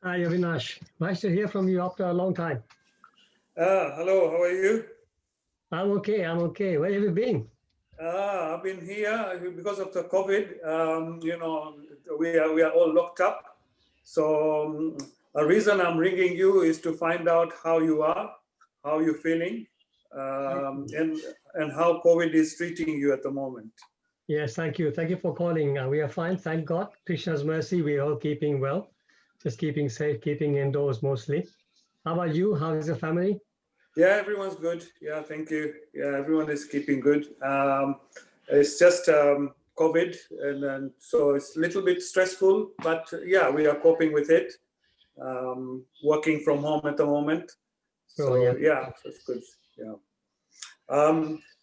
Hi, Avinash. Nice to hear from you after a long time. Hello, how are you? I'm okay. Where have you been? I've been here because of the COVID. We are all locked up. So a reason I'm ringing you is to find out how you are, how you're feeling, and how COVID is treating you at the moment. Yes, thank you. Thank you for calling. We are fine, thank God. Krishna's mercy, we are all keeping well, just keeping safe, keeping indoors mostly. How about you? How is your family? Yeah, everyone's good. Yeah, thank you. Yeah, everyone is keeping good. It's just COVID, and so it's a little bit stressful, but yeah, we are coping with it. Working from home at the moment. So yeah, that's good. Yeah.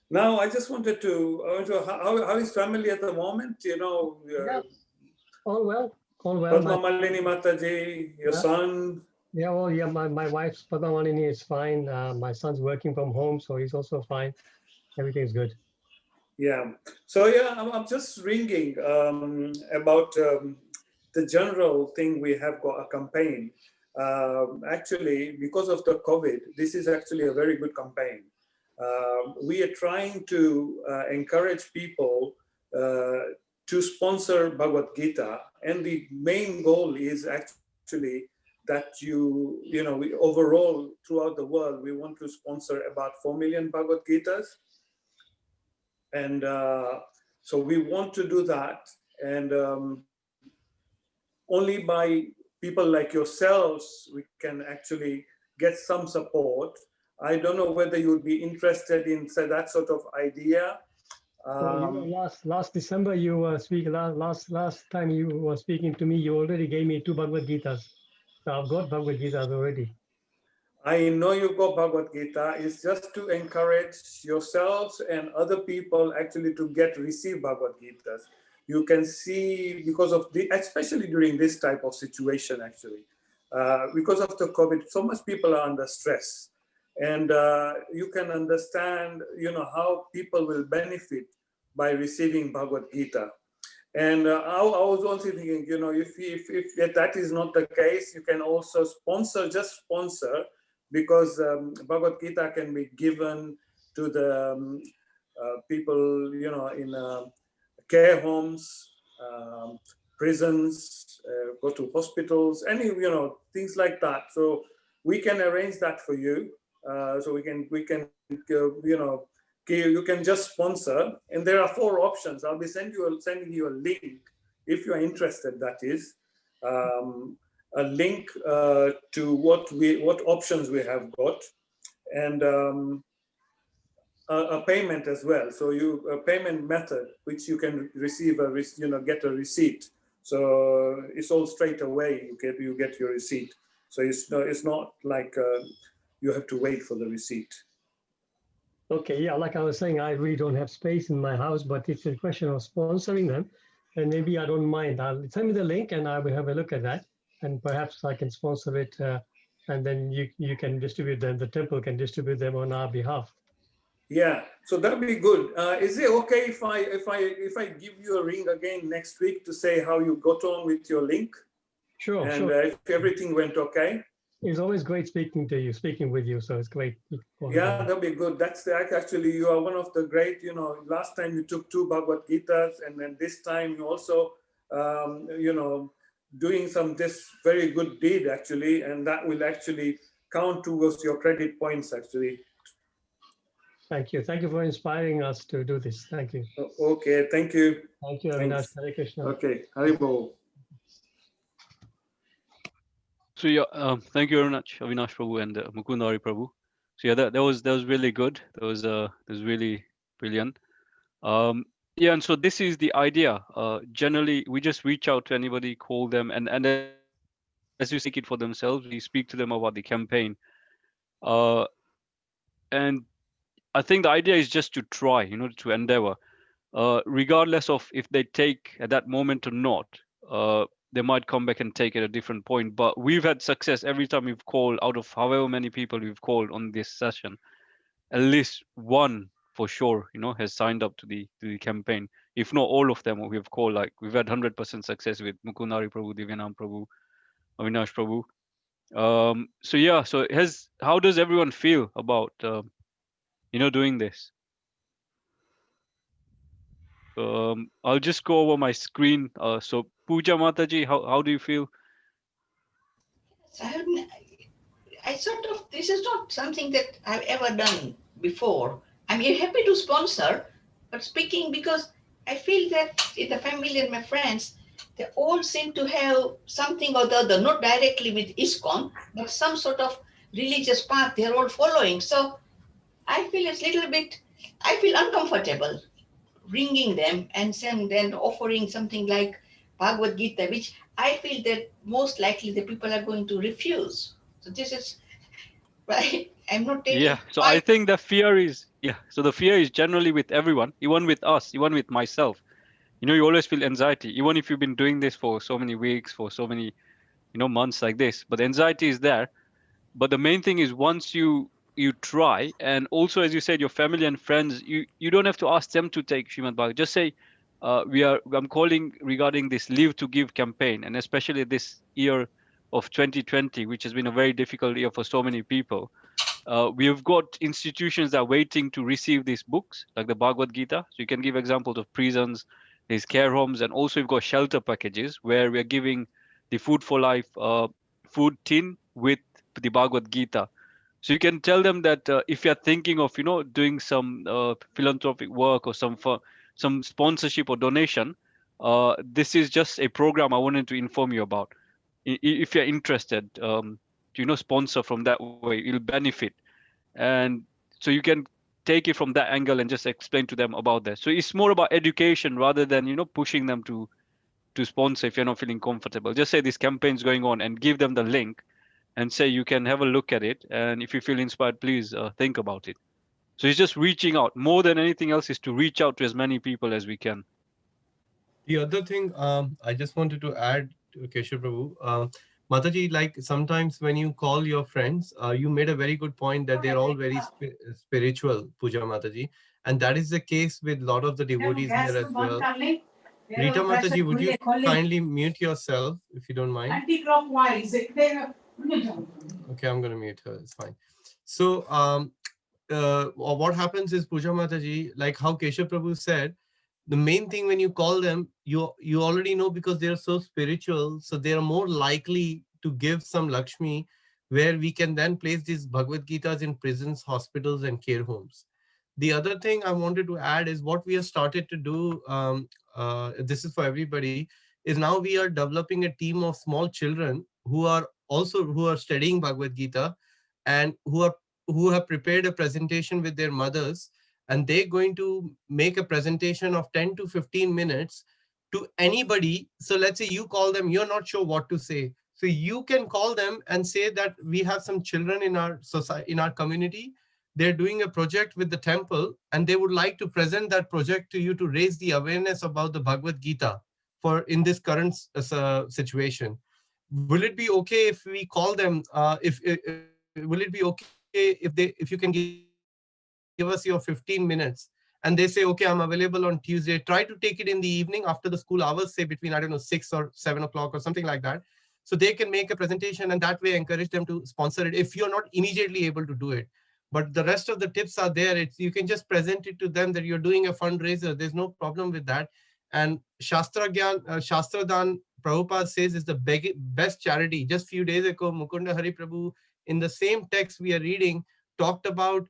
Now I just wanted to how is family at the moment? Yeah, all well, all well. Padma Malini Mataji, your son. Yeah, well, yeah, my wife's Padma Malini is fine. My son's working from home, so he's also fine. Everything's good. Yeah. So yeah, I'm just ringing about the general thing. We have got a campaign. Actually, because of the COVID, this is actually a very good campaign. We are trying to encourage people to sponsor Bhagavad Gita, and the main goal is actually that we overall throughout the world we want to sponsor about 4 million Bhagavad Gitas. And so we want to do that, and only by people like yourselves we can actually get some support. I don't know whether you would be interested in that sort of idea. Last December you were speaking. Last time you were speaking to me, you already gave me 2 Bhagavad Gitas. So I've got Bhagavad Gitas already. I know you've got Bhagavad Gita. It's just to encourage yourselves and other people actually to receive Bhagavad Gitas. You can see, because of especially during this type of situation, actually, because of the COVID, so much people are under stress, and you can understand, how people will benefit by receiving Bhagavad Gita. And I was also thinking, if that is not the case, you can also just sponsor, because Bhagavad Gita can be given to the people, in care homes, prisons, go to hospitals, things like that. So we can arrange that for you. So we can you can just sponsor, and there are 4 options. I'll be sending you a link if you are interested. That is a link to what options we have got, and a payment as well. So a payment method which you can receive get a receipt. So it's all straight away. You get your receipt. So it's not like you have to wait for the receipt. Okay, yeah, like I was saying, I really don't have space in my house, but it's a question of sponsoring them, and maybe I don't mind. Send me the link, and I will have a look at that, and perhaps I can sponsor it, and then you can distribute them. The temple can distribute them on our behalf. Yeah, so that'd be good. Is it okay if I give you a ring again next week to say how you got on with your link? Sure, and sure. If everything went okay. It's always great speaking with you. So it's great. Yeah, that'd be good. Actually, you are one of the great. Last time you took 2 Bhagavad Gitas, and then this time you also, doing this very good deed actually, and that will actually count towards your credit points actually. Thank you. Thank you for inspiring us to do this. Thank you. Okay, thank you. Thank you, Avinash. Hare Krishna. Okay, Haribol. So yeah, thank you very much, Avinash Prabhu and Mukundari Prabhu. So yeah, that was really good. That was really brilliant. Yeah, and so this is the idea. Generally, we just reach out to anybody, call them, and as you say, make it for themselves. We speak to them about the campaign, and I think the idea is just to try, to endeavor, regardless of if they take at that moment or not. They might come back and take at a different point. But we've had success every time we've called. Out of however many people we've called on this session, at least one for sure, has signed up to the campaign. If not all of them, we've called. Like we've had 100% success with Mukundari Prabhu, Divyanam Prabhu, Avinash Prabhu. So yeah, how does everyone feel about doing this? I'll just go over my screen. So Pooja Mataji, how do you feel? I sort of, this is not something that I've ever done before. I'm happy to sponsor, but speaking because I feel that in the family and my friends, they all seem to have something or the other, not directly with ISKCON, but some sort of religious path they're all following. So I feel it's a little bit, I feel uncomfortable ringing them and then offering something like Bhagavad Gita, which I feel that most likely the people are going to refuse. So this is right. I'm not taking Yeah, so I quite. think the fear is, yeah, so the fear is generally with everyone, even with us, even with myself. You know, you always feel anxiety, even if you've been doing this for so many weeks, for so many, months like this. But the anxiety is there. But the main thing is once you try, and also as you said, your family and friends, you don't have to ask them to take Srimad Bhagavad. Just say, I'm calling regarding this Live to Give campaign, and especially this year of 2020, which has been a very difficult year for so many people. We have got institutions that are waiting to receive these books, like the Bhagavad Gita. So you can give examples of prisons, these care homes, and also we've got shelter packages where we are giving the Food for Life food tin with the Bhagavad Gita. So you can tell them that if you're thinking of, doing some philanthropic work or some sponsorship or donation, this is just a program I wanted to inform you about. If you're interested, to sponsor from that way, you'll benefit, and so you can take it from that angle and just explain to them about that. So it's more about education rather than pushing them to sponsor if you're not feeling comfortable. Just say this campaign's going on and give them the link and say you can have a look at it, and if you feel inspired, please think about it. So it's just reaching out more than anything else, is to reach out to as many people as we can. The other thing I just wanted to add, Keshav Prabhu, Mataji, like sometimes when you call your friends, you made a very good point that they're all very spiritual, Puja Mataji. And that is the case with a lot of the devotees here as well. Rita Mataji, would you kindly mute yourself if you don't mind? Anti-clockwise. Okay, I'm going to mute her. It's fine. So what happens is, Puja Mataji, like how Keshav Prabhu said, the main thing when you call them, you already know, because they are so spiritual, so they are more likely to give some Lakshmi, where we can then place these Bhagavad Gitas in prisons, hospitals, and care homes. The other thing I wanted to add is what we have started to do. This is for everybody. Is now we are developing a team of small children who are studying Bhagavad Gita, and who have prepared a presentation with their mothers, and they're going to make a presentation of 10 to 15 minutes to anybody. So let's say you call them, you're not sure what to say. So you can call them and say that we have some children in our society, in our community. They're doing a project with the temple, and they would like to present that project to you to raise the awareness about the Bhagavad Gita for in this current situation. Will it be okay if we call them? Will it be okay if you can give us your 15 minutes? And they say, okay, I'm available on Tuesday. Try to take it in the evening after the school hours, say between, I don't know, 6 or 7 o'clock or something like that. So they can make a presentation, and that way encourage them to sponsor it if you're not immediately able to do it. But the rest of the tips are there. You can just present it to them that you're doing a fundraiser. There's no problem with that. And Shastra Dan, Prabhupada says, is the best charity. Just few days ago, Mukunda Hari Prabhu, in the same text we are reading, talked about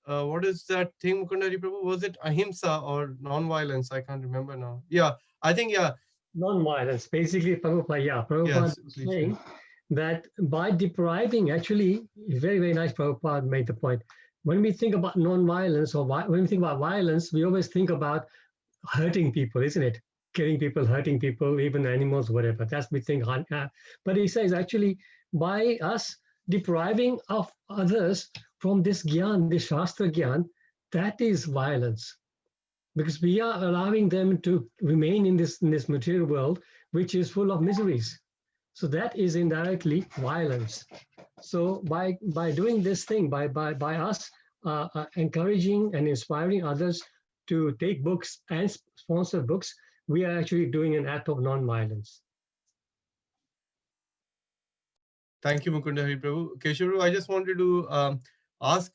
what is that thing, Mukunda Hari Prabhu? Was it ahimsa or non-violence? I can't remember now. Yeah, I think, yeah. Non-violence. Basically, Prabhupada Yes, was saying that by depriving, actually, very, very nice, Prabhupada made the point. When we think about non-violence, or when we think about violence, we always think about hurting people, isn't it? Killing people, hurting people, even animals, whatever. That's we think. But he says, actually, by us depriving of others from this gyan, this Shastra gyan, that is violence. Because we are allowing them to remain in this material world, which is full of miseries. So that is indirectly violence. So by doing this thing, by us encouraging and inspiring others to take books and sponsor books, we are actually doing an act of non-violence. Thank you, Mukunda Hari Prabhu. Keshav, I just wanted to ask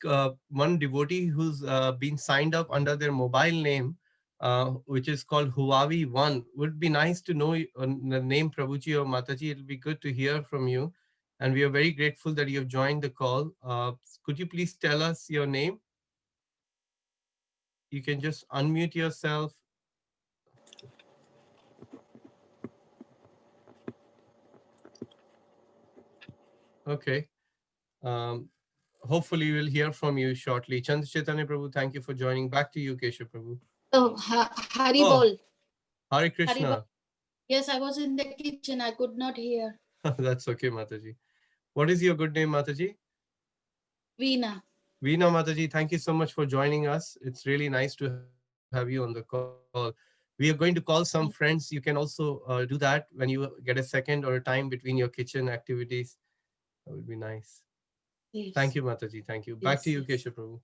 one devotee who's been signed up under their mobile name. which is called Huawei 1. Would be nice to know the name Prabhuji or Mataji. It'll be good to hear from you. And we are very grateful that you have joined the call. Could you please tell us your name? You can just unmute yourself. Okay. Hopefully we'll hear from you shortly. Chandra Chaitanya Prabhu, thank you for joining. Back to you, Keshav Prabhu. Oh, Hari Bol. Hare Krishna. Yes, I was in the kitchen. I could not hear. That's okay, Mataji. What is your good name, Mataji? Veena. Veena Mataji, thank you so much for joining us. It's really nice to have you on the call. We are going to call some friends. You can also do that when you get a second or a time between your kitchen activities. That would be nice. Yes. Thank you, Mataji. Thank you. Back to you, Keshav Prabhu.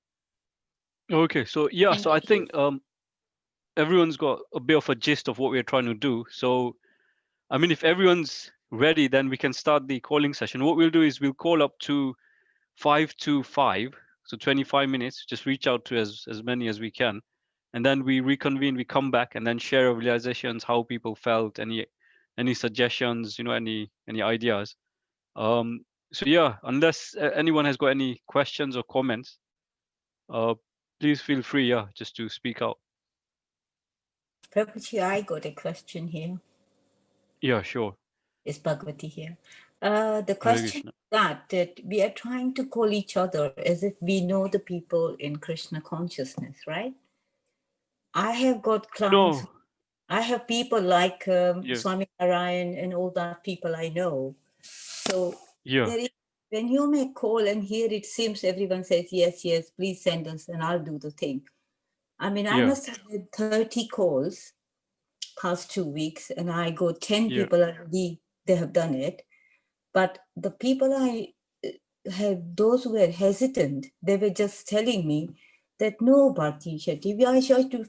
Okay, so yeah, Thank so I you. think everyone's got a bit of a gist of what we're trying to do. So I mean, if everyone's ready, then we can start the calling session. What we'll do is we'll call up to 525, so 25 minutes. Just reach out to as many as we can, and then we reconvene. We come back and then share our realizations, how people felt, any suggestions, you know, any ideas. So yeah, unless anyone has got any questions or comments, please feel free, yeah, just to speak out. Prabhuji, I got a question here. Yeah, sure. It's Bhagavati here. The question is that we are trying to call each other as if we know the people in Krishna consciousness, right? I have got clients. No. I have people like Swami Narayan and all that people I know. So there is, when you make call and here it seems everyone says, yes, yes, please send us and I'll do the thing. I mean, I must have had 30 calls past 2 weeks and I got 10 people already, they have done it. But the people I had, those who were hesitant, they were just telling me that no, Bharti Shetty,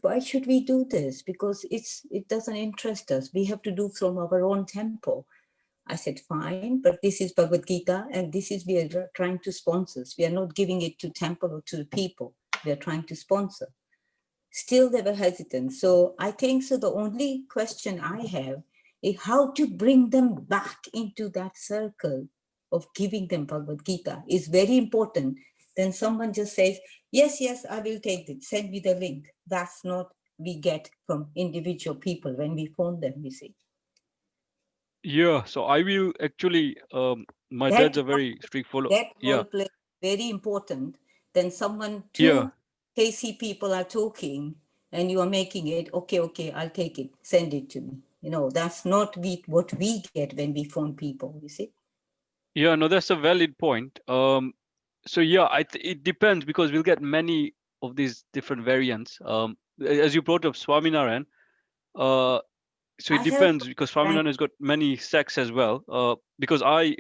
why should we do this? Because it doesn't interest us. We have to do from our own tempo. I said, fine, but this is Bhagavad Gita and this is, we are trying to sponsor. We are not giving it to temple or to people. We are trying to sponsor. Still they were hesitant. So I think so the only question I have is how to bring them back into that circle of giving them Bhagavad Gita is very important. Then someone just says, yes, yes, I will take it. Send me the link. That's not we get from individual people when we phone them, you see. Yeah, so I will actually, my dad's a very strict follower. That role play very important. Then someone, two KC people are talking and you are making it, okay, I'll take it, send it to me. You know, that's not what we get when we phone people, you see. Yeah, no, that's a valid point. So yeah, it depends because we'll get many of these different variants. As you brought up Swaminarayan, so it depends because Swaminarayan has got many sects as well. Because I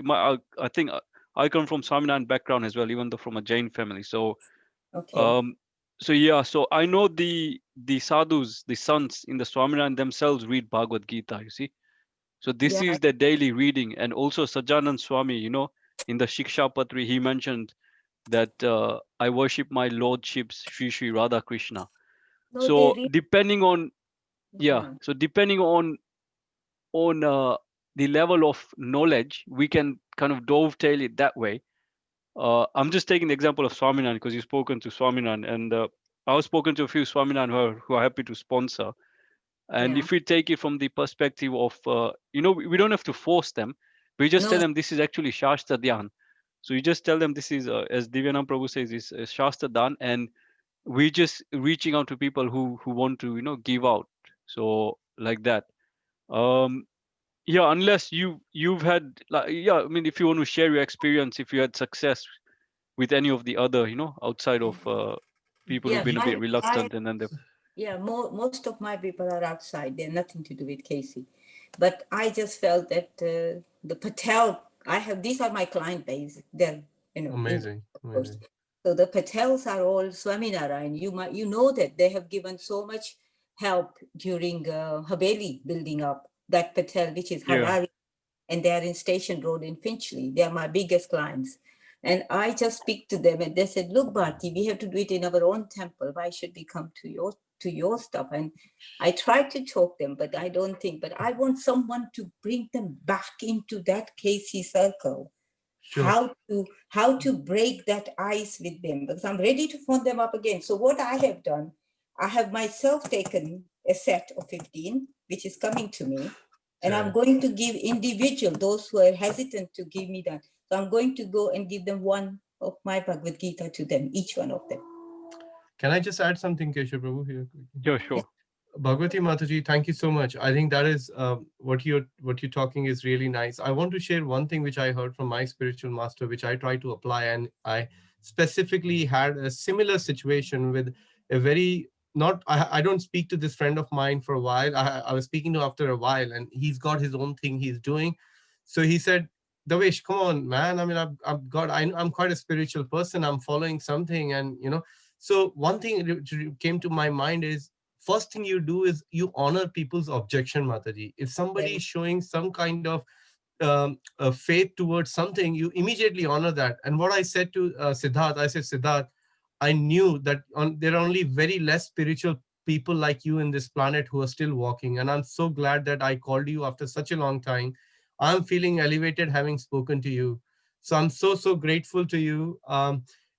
think I come from Swaminarayan background as well, even though from a Jain family. So, so yeah, so I know the sadhus, the sons in the Swaminarayan themselves read Bhagavad Gita. You see, so this is their daily reading, and also Sajanand Swami, you know, in the Shiksha Patri, he mentioned that I worship my lordships Sri Radha Krishna. No, so depending on so depending on the level of knowledge, we can kind of dovetail it that way. I'm just taking the example of Swaminarayan because you've spoken to Swaminarayan, and I've spoken to a few Swaminarayan who are happy to sponsor. And if we take it from the perspective of, you know, we don't have to force them. We just tell them this is actually Shastra Dhyan. So you just tell them this is, as Divyanam Prabhu says, is Shastra Dhyan, and we just reaching out to people who want to, you know, give out. So like that. Yeah, unless you've had, like, I mean, if you want to share your experience, if you had success with any of the other, you know, outside of people who've been a bit reluctant, and then they. Yeah, most of my people are outside. They're nothing to do with Casey. But I just felt that the Patel, these are my client base. They're, you know, amazing. So the Patels are all Swaminarayan. You know that they have given so much help during Haveli building up, that Patel, which is Harari, and they are in Station Road in Finchley. They are my biggest clients. And I just speak to them and they said, look, Bharti, we have to do it in our own temple. Why should we come to your to your stuff. And I try to talk them, but I don't think, but I want someone to bring them back into that Casey circle. Sure. How to break that ice with them, because I'm ready to phone them up again. So what I have done, I have myself taken a set of 15, which is coming to me, and I'm going to give individual, those who are hesitant to give me that. So I'm going to go and give them one of my Bhagavad Gita to them, each one of them. Can I just add something, Keshav Prabhu, here? Yeah, sure. Bhagwati Mataji, thank you so much. I think that is what you're talking is really nice. I want to share one thing which I heard from my spiritual master, which I try to apply, and I specifically had a similar situation with a very not. I don't speak to this friend of mine for a while. I was speaking to after a while, and he's got his own thing he's doing. So he said, Davesh, come on, man. I mean, I'm quite a spiritual person. I'm following something, and So one thing came to my mind is, first thing you do is you honor people's objection, Mataji. If somebody is showing some kind of faith towards something, you immediately honor that. And what I said to Siddharth, I said, Siddharth, I knew that there are only very less spiritual people like you in this planet who are still walking. And I'm so glad that I called you after such a long time. I'm feeling elevated having spoken to you. So I'm so grateful to you.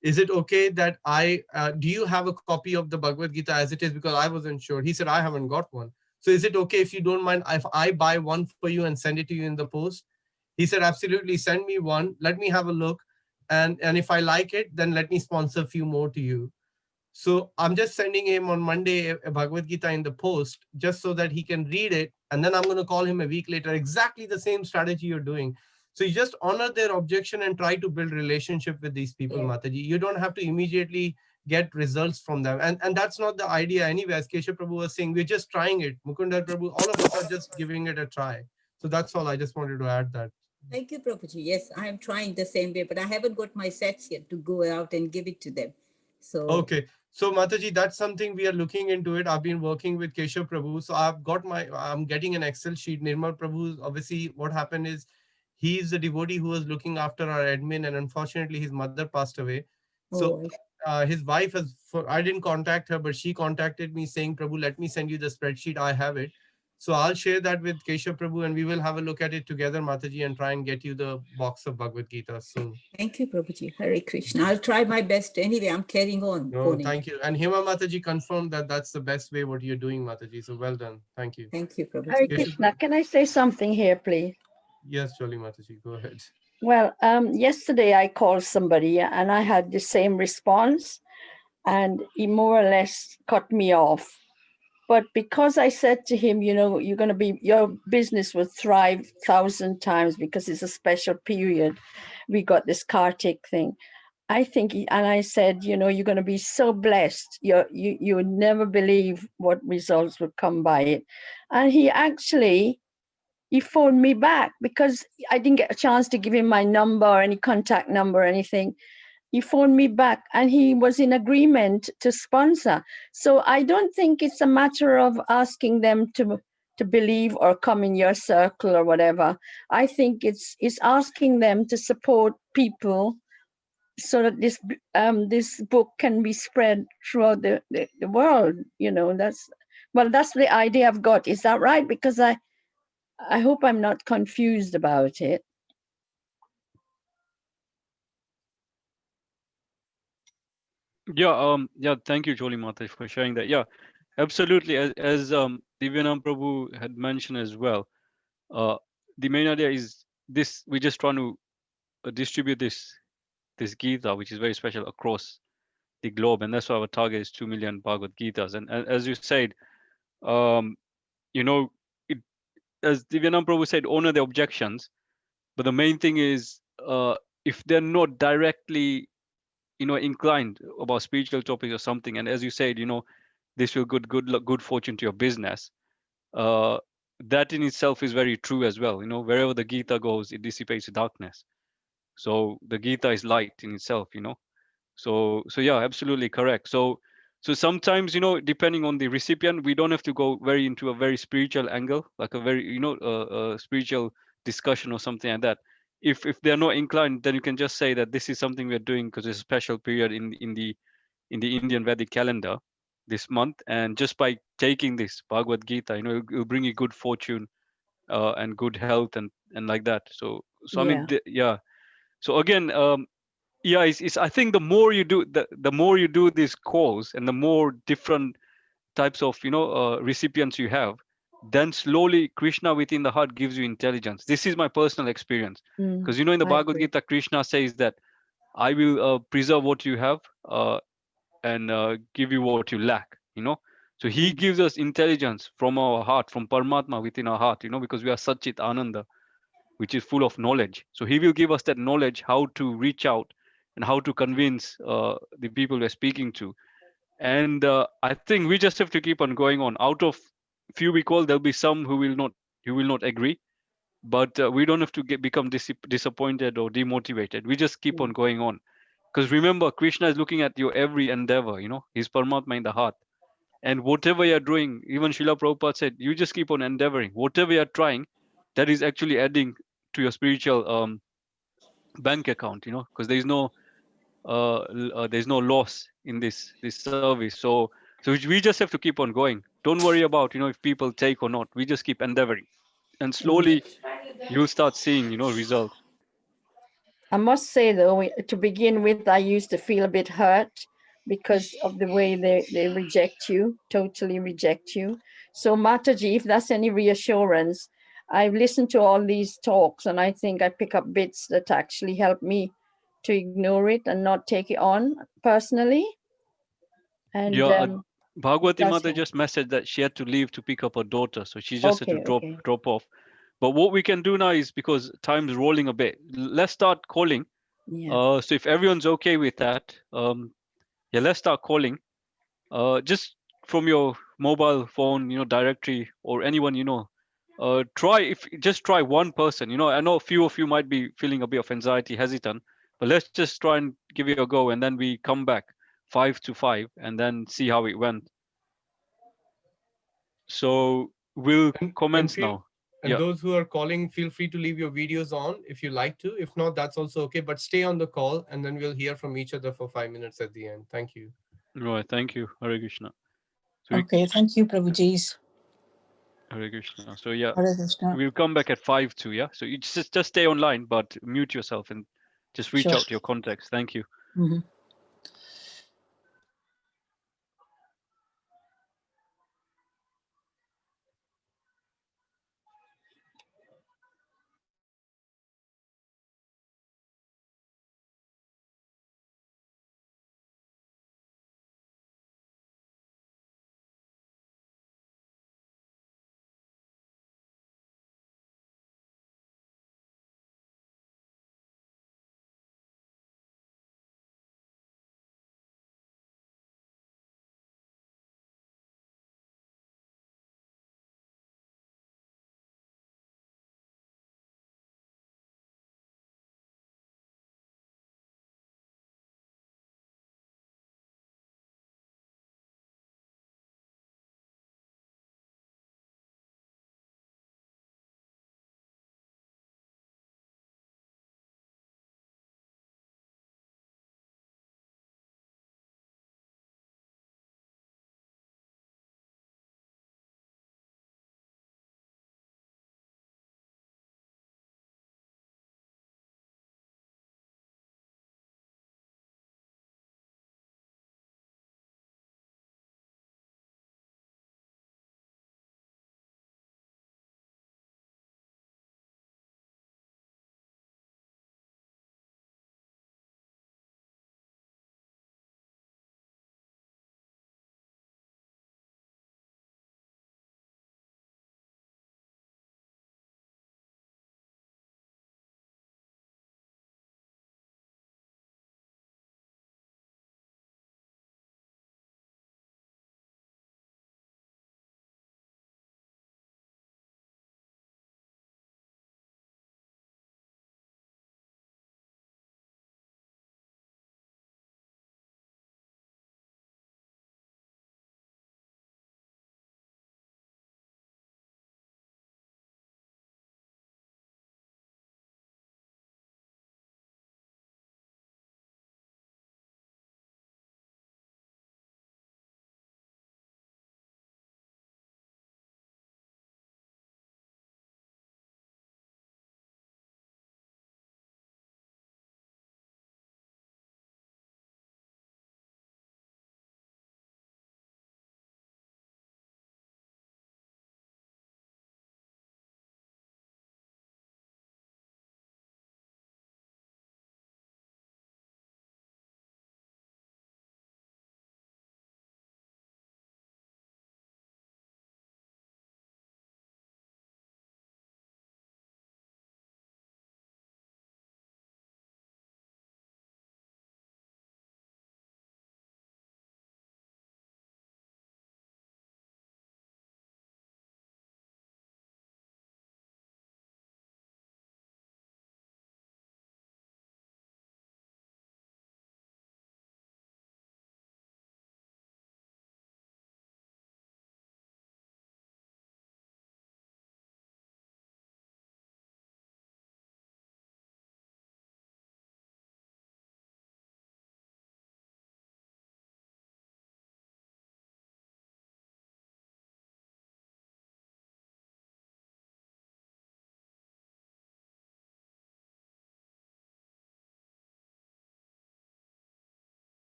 Is it okay that do you have a copy of the Bhagavad Gita as it is? Because I wasn't sure. He said, I haven't got one. So is it okay if you don't mind if I buy one for you and send it to you in the post? He said, absolutely, send me one. Let me have a look. And if I like it, then let me sponsor a few more to you. So I'm just sending him on Monday a Bhagavad Gita in the post just so that he can read it. And then I'm going to call him a week later, exactly the same strategy you're doing. So you just honor their objection and try to build relationship with these people, Mataji. You don't have to immediately get results from them. And that's not the idea anyway. As Keshav Prabhu was saying, we're just trying it. Mukundar Prabhu, all of us are just giving it a try. So that's all. I just wanted to add that. Thank you, Prabhuji. Yes, I am trying the same way, but I haven't got my sets yet to go out and give it to them. So okay. So Mataji, that's something we are looking into it. I've been working with Keshav Prabhu. So I'm getting an Excel sheet. Nirmal Prabhu, obviously what happened is he's the devotee who was looking after our admin, and unfortunately his mother passed away. So his wife I didn't contact her, but she contacted me saying, Prabhu, let me send you the spreadsheet. I have it. So I'll share that with Keshav Prabhu and we will have a look at it together, Mataji, and try and get you the box of Bhagavad Gita soon. Thank you, Prabhuji. Hare Krishna. I'll try my best. Anyway, I'm carrying on. No, thank you. And Hema Mataji confirmed that that's the best way what you're doing, Mataji. So well done. Thank you. Thank you, Prabhuji. Hare Krishna. Can I say something here, please? Yes, Jolly Mataji, go ahead. Well, yesterday I called somebody and I had the same response and he more or less cut me off. But because I said to him, your business will thrive 1,000 times because it's a special period. We got this Kartik thing. I think, and I said, you're going to be so blessed. You would never believe what results would come by it. And he phoned me back because I didn't get a chance to give him my number or any contact number or anything. He phoned me back and he was in agreement to sponsor. So I don't think it's a matter of asking them to believe or come in your circle or whatever. I think it's asking them to support people so that this book can be spread throughout the world. That's the idea I've got. Is that right? Because I hope I'm not confused about it. Yeah, thank you, Jolly Mata, for sharing that. Yeah, absolutely. As Divyanam Prabhu had mentioned as well, the main idea is this: we're just trying to distribute this Gita, which is very special, across the globe, and that's why our target is 2 million Bhagavad Gitas. And as you said, it, as Divyanam Prabhu said, honor the objections, but the main thing is, if they're not directly inclined about spiritual topics or something, and as you said, this will good fortune to your business, that in itself is very true as well. Wherever the Gita goes, it dissipates darkness. So the Gita is light in itself. So yeah, absolutely correct. So sometimes, depending on the recipient, we don't have to go very into a very spiritual angle, like a very spiritual discussion or something like that. If they're not inclined, then you can just say that this is something we're doing because it's a special period in the Indian Vedic calendar, this month, and just by taking this Bhagavad Gita, it'll bring you good fortune and good health and like that. So I mean, Yeah. yeah. So again, yeah, it's I think the more you do, the more you do these calls, and the more different types of recipients you have, then slowly Krishna within the heart gives you intelligence. This is my personal experience, because in the I Bhagavad agree. Gita, Krishna says that I will preserve what you have and give you what you lack. So he gives us intelligence from our heart, from Paramatma within our heart. Because we are Satchit Ananda, which is full of knowledge. So he will give us that knowledge, how to reach out and how to convince the people we're speaking to. And I think we just have to keep on going on. Out of few we call, there'll be some who will not agree, but we don't have to become disappointed or demotivated. We just keep on going on, because remember, Krishna is looking at your every endeavor. He's Paramatma in the heart, and whatever you're doing, even Srila Prabhupada said, you just keep on endeavoring. Whatever you're trying, that is actually adding to your spiritual bank account. Because there's no loss in this service. So we just have to keep on going. Don't worry about if people take or not. We just keep endeavoring, and slowly you'll start seeing results. I must say though, to begin with, I used to feel a bit hurt because of the way they reject you, totally reject you. So Mataji, if that's any reassurance, I've listened to all these talks and I think I pick up bits that actually help me to ignore it and not take it on personally. And Yeah, it Bhagwati does Mata help. just messaged that she had to leave to pick up her daughter, so she just had to Okay, okay. drop off. But what we can do now is, because time's rolling a bit, let's start calling. Yeah. So if everyone's okay with that, yeah, let's start calling. Just from your mobile phone, directory, or anyone try one person. I know a few of you might be feeling a bit of anxiety, hesitant, but let's just try and give it a go, and then we come back 5 to 5 and then see how it went. So we'll And commence feel now. and Yeah. those who are calling, feel free to leave your videos on if you like to. If not, that's also okay. But stay on the call, and then we'll hear from each other for 5 minutes at the end. Thank you. Right. Thank you, Hare Krishna. So Okay, thank you, Prabhuji. Hare Krishna. So yeah, Hare Krishna. we'll come back at 5 too. Yeah. So you just stay online, but mute yourself and just reach Sure. out to your contacts. Thank you. Mhm.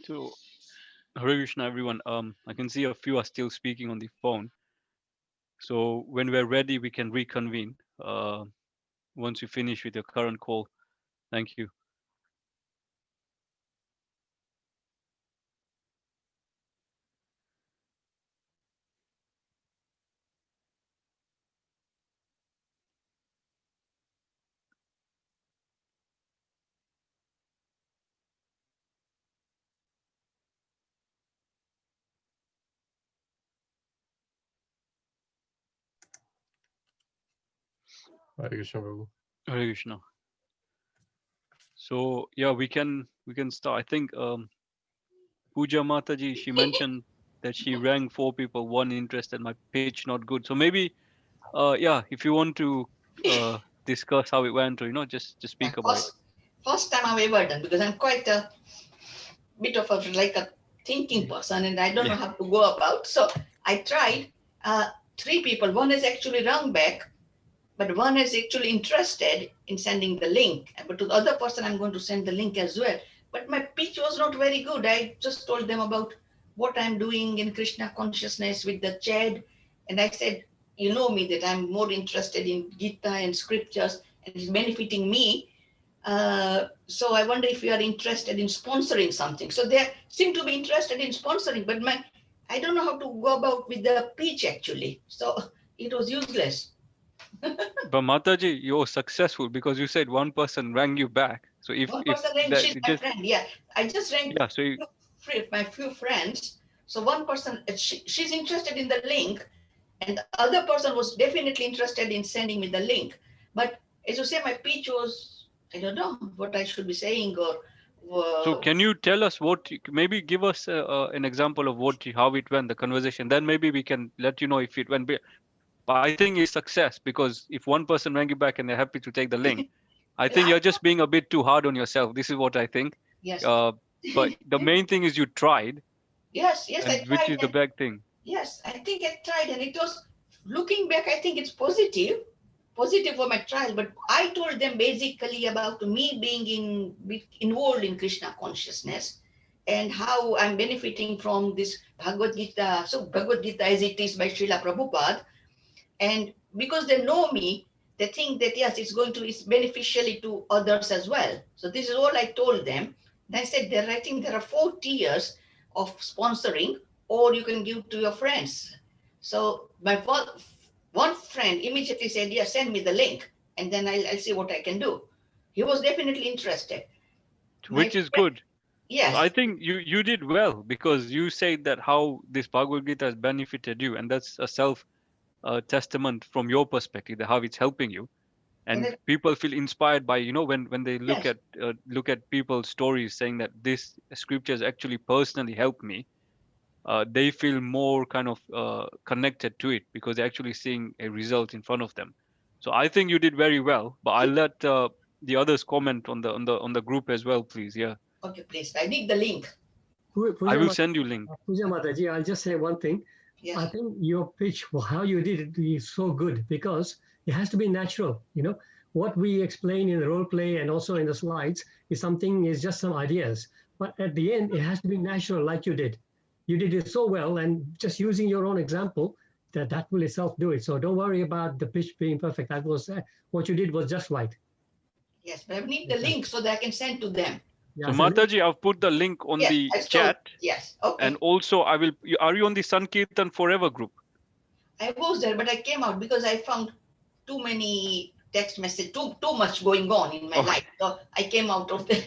So, Hare Krishna, everyone. I can see a few are still speaking on the phone. So when we're ready, we can reconvene. Once you finish with your current call. Thank you. Hare Krishna, Prabhu. Hare Krishna. So yeah, we can start. I think Pooja Mataji, she mentioned that she rang 4 people, one interested, my pitch not good. So maybe yeah, if you want to discuss how it went, or just Yeah, speak about it. first time I've ever done, because I'm quite a bit of a thinking person and I don't know Yeah. how to go about. So I tried 3 people. One is actually rung back, but one is actually interested in sending the link. But to the other person, I'm going to send the link as well. But my pitch was not very good. I just told them about what I'm doing in Krishna consciousness with the Chad. And I said, you know me, that I'm more interested in Gita and scriptures and it's benefiting me. So I wonder if you are interested in sponsoring something. So they seem to be interested in sponsoring, but I don't know how to go about with the pitch actually. So it was useless. But Mataji, you're successful because you said one person rang you back. So One if person rang, that she's it my just friend. Yeah, I just rang yeah, so you, my few friends. So one person, she's interested in the link, and the other person was definitely interested in sending me the link. But as you say, my pitch was, I don't know what I should be saying or. so can you tell us maybe give us an example of how it went, the conversation. Then maybe we can let you know if it went. But I think it's success because if one person rang you back and they're happy to take the link, I think you're just being a bit too hard on yourself. This is what I think. Yes. But the main thing is you tried, Yes, I and which tried. is the And big thing. yes, I think I tried, and it was looking back, I think it's positive for my trial. But I told them basically about me being involved in Krishna consciousness and how I'm benefiting from this Bhagavad Gita. So Bhagavad Gita as it is by Srila Prabhupada, and because they know me, they think that yes, it's beneficially to others as well. So this is all I told them. And I said, I think there are 4 tiers of sponsoring, or you can give to your friends. So my one friend immediately said, yes, send me the link, and then I'll see what I can do. He was definitely interested. My Which is friend, good. So I yes, think you did well because you said that how this Bhagavad Gita has benefited you, and that's a self testament from your perspective, that how it's helping you. And people feel inspired by when they yes. look at people's stories saying that this scriptures actually personally helped me. They feel more kind of connected to it because they're actually seeing a result in front of them. So I think you did very well. But I'll let the others comment on the group as well, please. Yeah, Okay, please. I need the link. I will send you link. Puja Mataji, I'll just say one thing. Yes. I think your pitch, how you did it, is so good because it has to be natural. What we explain in the role play and also in the slides is just some ideas. But at the end, it has to be natural, like you did. You did it so well, and just using your own example, that will itself do it. So don't worry about the pitch being perfect. That was what you did was just right. Yes, but I need the link so that I can send to them. So Mataji, I've put the link on Yes, the I saw. chat. Yes, okay. And also I will. Are you on the Sankirtan Forever group? I was there, but I came out because I found too many text message, too much going on in my life. So I came out of the.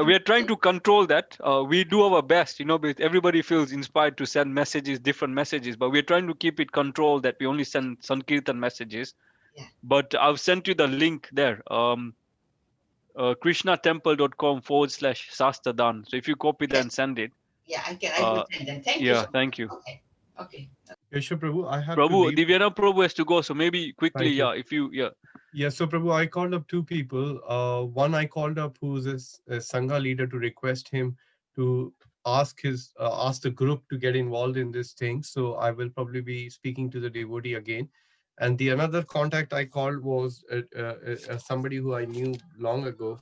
We are trying to control that. We do our best, but everybody feels inspired to send messages, different messages, but we're trying to keep it controlled that we only send Sankirtan messages. Yeah. But I've sent you the link there. krishnatemple.com/sastadan. So if you copy that and send it. Yeah, I will send them. Thank you Yeah, so much. thank you. Okay. Yesha Prabhu, I have to Prabhu, leave. Divyana Prabhu has to go. So maybe quickly, Thank you. yeah, if you, yeah. Yeah, so Prabhu, I called up 2 people. One I called up who's a Sangha leader to request him to ask the group to get involved in this thing. So I will probably be speaking to the devotee again. And the another contact I called was somebody who I knew long ago.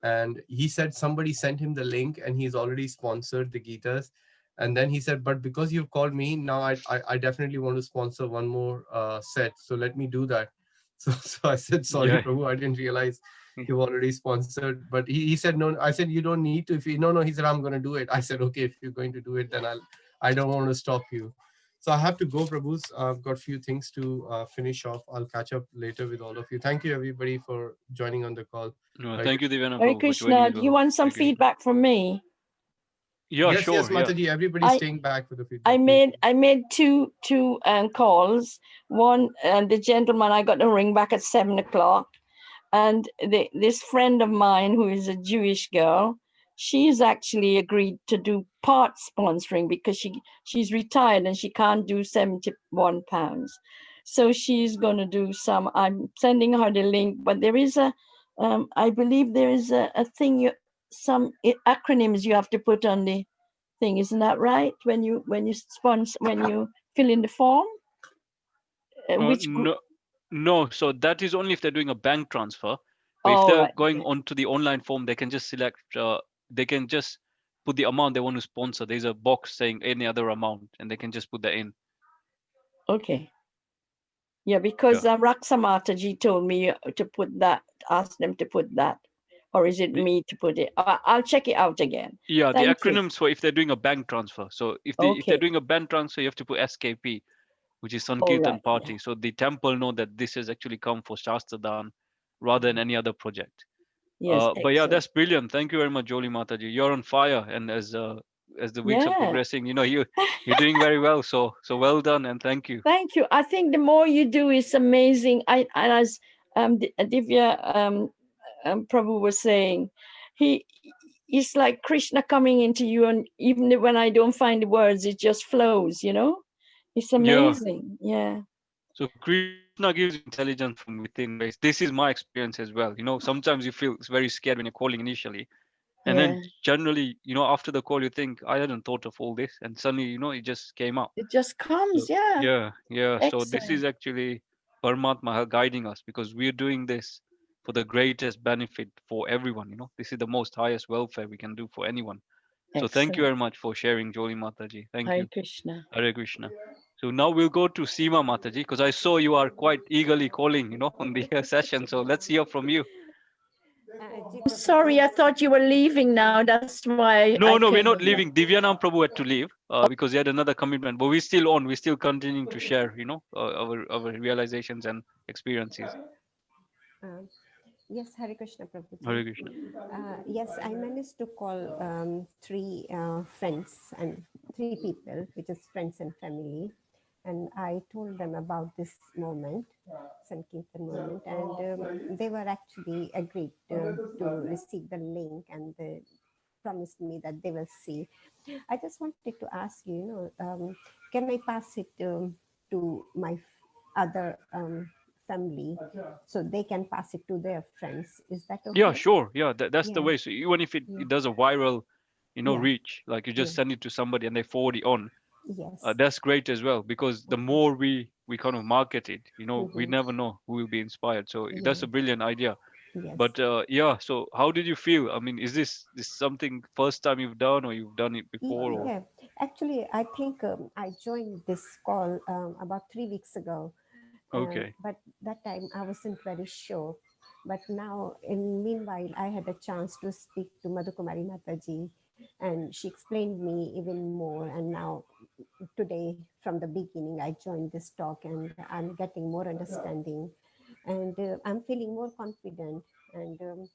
And he said somebody sent him the link and he's already sponsored the Gitas. And then he said, but because you've called me now, I definitely want to sponsor one more set, so let me do that. So I said, sorry, Yeah. Prabhu, I didn't realize you've already sponsored. But he said, no. I said, you don't need to. If you, no, he said, I'm going to do it. I said, okay, if you're going to do it, then I don't want to stop you. So I have to go, Prabhus. I've got a few things to finish off. I'll catch up later with all of you. Thank you, everybody, for joining on the call. No, Hare thank you, Krishna. Divyana Hare Prabhu, for joining Krishna, as do you well. want some Hare Krishna. feedback from me? Yeah, Yes, yes, sure. Yeah. Mataji. Everybody's I staying back for the I feedback. made two calls. One, the gentleman I got to ring back at 7 o'clock, and this friend of mine who is a Jewish girl, she's actually agreed to do part sponsoring because she's retired and she can't do £71. So she's going to do some. I'm sending her the link, but there is I believe there is a thing, some acronyms you have to put on the thing. Isn't that right? When you sponsor, when you fill in the form, which group? No. So that is only if they're doing a bank transfer. But if Oh, they're right. going onto the online form, they can just select. They can just put the amount they want to sponsor. There's a box saying any other amount, and they can just put that in. Okay. Yeah, because Raksa Mataji told me to put that, ask them to put that, or is it me to put it? I'll check it out again. Yeah, the Thank you. acronyms for if they're doing a bank transfer. So if they're doing a bank transfer, you have to put SKP, which is Sankirtan right, Party. So the temple know that this has actually come for Shastradan rather than any other project. Yes, But yeah, that's excellent. brilliant. Thank you very much, Joli Mataji. You're on fire, and as the weeks are Yeah. progressing, you're doing very well. So well done, and thank you. Thank you. I think the more you do is amazing. As Divya Prabhu was saying, it's like Krishna coming into you, and even when I don't find the words, it just flows. It's amazing. Yeah. So Krishna gives you intelligence from within. This is my experience as well. Sometimes you feel very scared when you're calling initially, and then Yeah. generally, after the call, you think I hadn't thought of all this, and suddenly, it just came out. It just comes. So, Yeah. yeah. So this is Excellent. actually Paramatma guiding us because we're doing this for the greatest benefit for everyone. This is the most highest welfare we can do for anyone. So thank you Excellent. very much for sharing, Joli Mataji. Thank Hare you. Krishna. Hare Krishna. So now we'll go to Seema Mataji because I saw you are quite eagerly calling, on the session. So let's hear from you. I'm sorry, I thought you were leaving now. That's why I No, came we're not in. leaving. Divyanam Prabhu had to leave because he had another commitment, but we're still on. We're still continuing to share, our realizations and experiences. Yes, Hare Krishna Prabhuji. Hare Krishna. Yes, I managed to call three friends and three people, which is friends and family. And I told them about this moment, Sankirtan moment, and they were actually agreed to receive the link, and they promised me that they will see. I just wanted to ask you, can I pass it to my other family so they can pass it to their friends? Is that okay? Yeah, sure. Yeah, that's the Yeah. way. So even if it does a viral, Yeah. reach, like you just send it to somebody and they forward it on, Yes. that's great as well because the more we kind of market it, we Mhm. never know who will be inspired. So that's a Yeah. brilliant idea. Yes. But yeah, so how did you feel? I mean, is this something first time you've done or you've done it before? Or Yeah, actually, I think I joined this call about 3 weeks ago, okay, but that time I wasn't very sure. But now, in meanwhile, I had a chance to speak to Madhukumari Mataji, and she explained me even more. And now, today, from the beginning, I joined this talk, and I'm getting more understanding, and I'm feeling more confident. And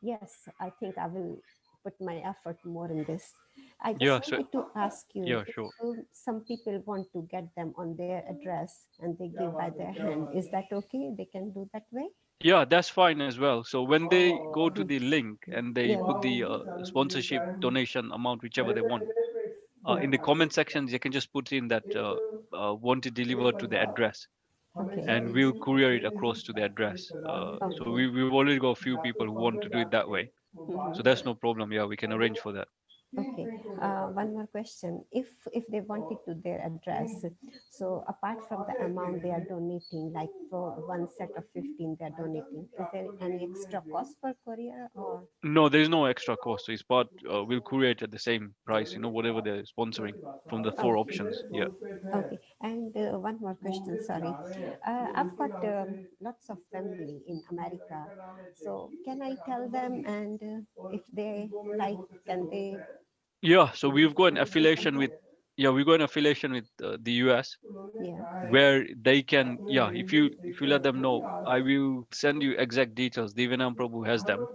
yes, I think I will put my effort more in this. I just yeah, so wanted to ask you yeah, if sure. some people want to get them on their address and they give by their hand, is that okay? They can do that way? Yeah, that's fine as well. So when they go to the link and they Yeah. put the sponsorship donation amount, whichever they want, in the Yeah. comment sections, you can just put in that want it delivered to the address, Okay. and we'll courier it across to the address. So Okay. we've already got a few people who want to do it that way. So Mhm. that's no problem. Yeah, we can arrange for that. Okay. One more question. If they wanted to their address, so apart from the amount they are donating, like for one set of 15 they are donating, is there any extra cost for courier or? No, there is no extra cost. So it's part we'll curate at the same price. Whatever they're sponsoring from the four Okay. options. Yeah. Okay. And one more question, sorry. I've got lots of family in America. So can I tell them, and if they like, can they? Yeah. So we've got an affiliation with. Yeah, we got an affiliation with the US Yeah. where they can. Yeah, if you let them know, I will send you exact details. Divanam Prabhu has them,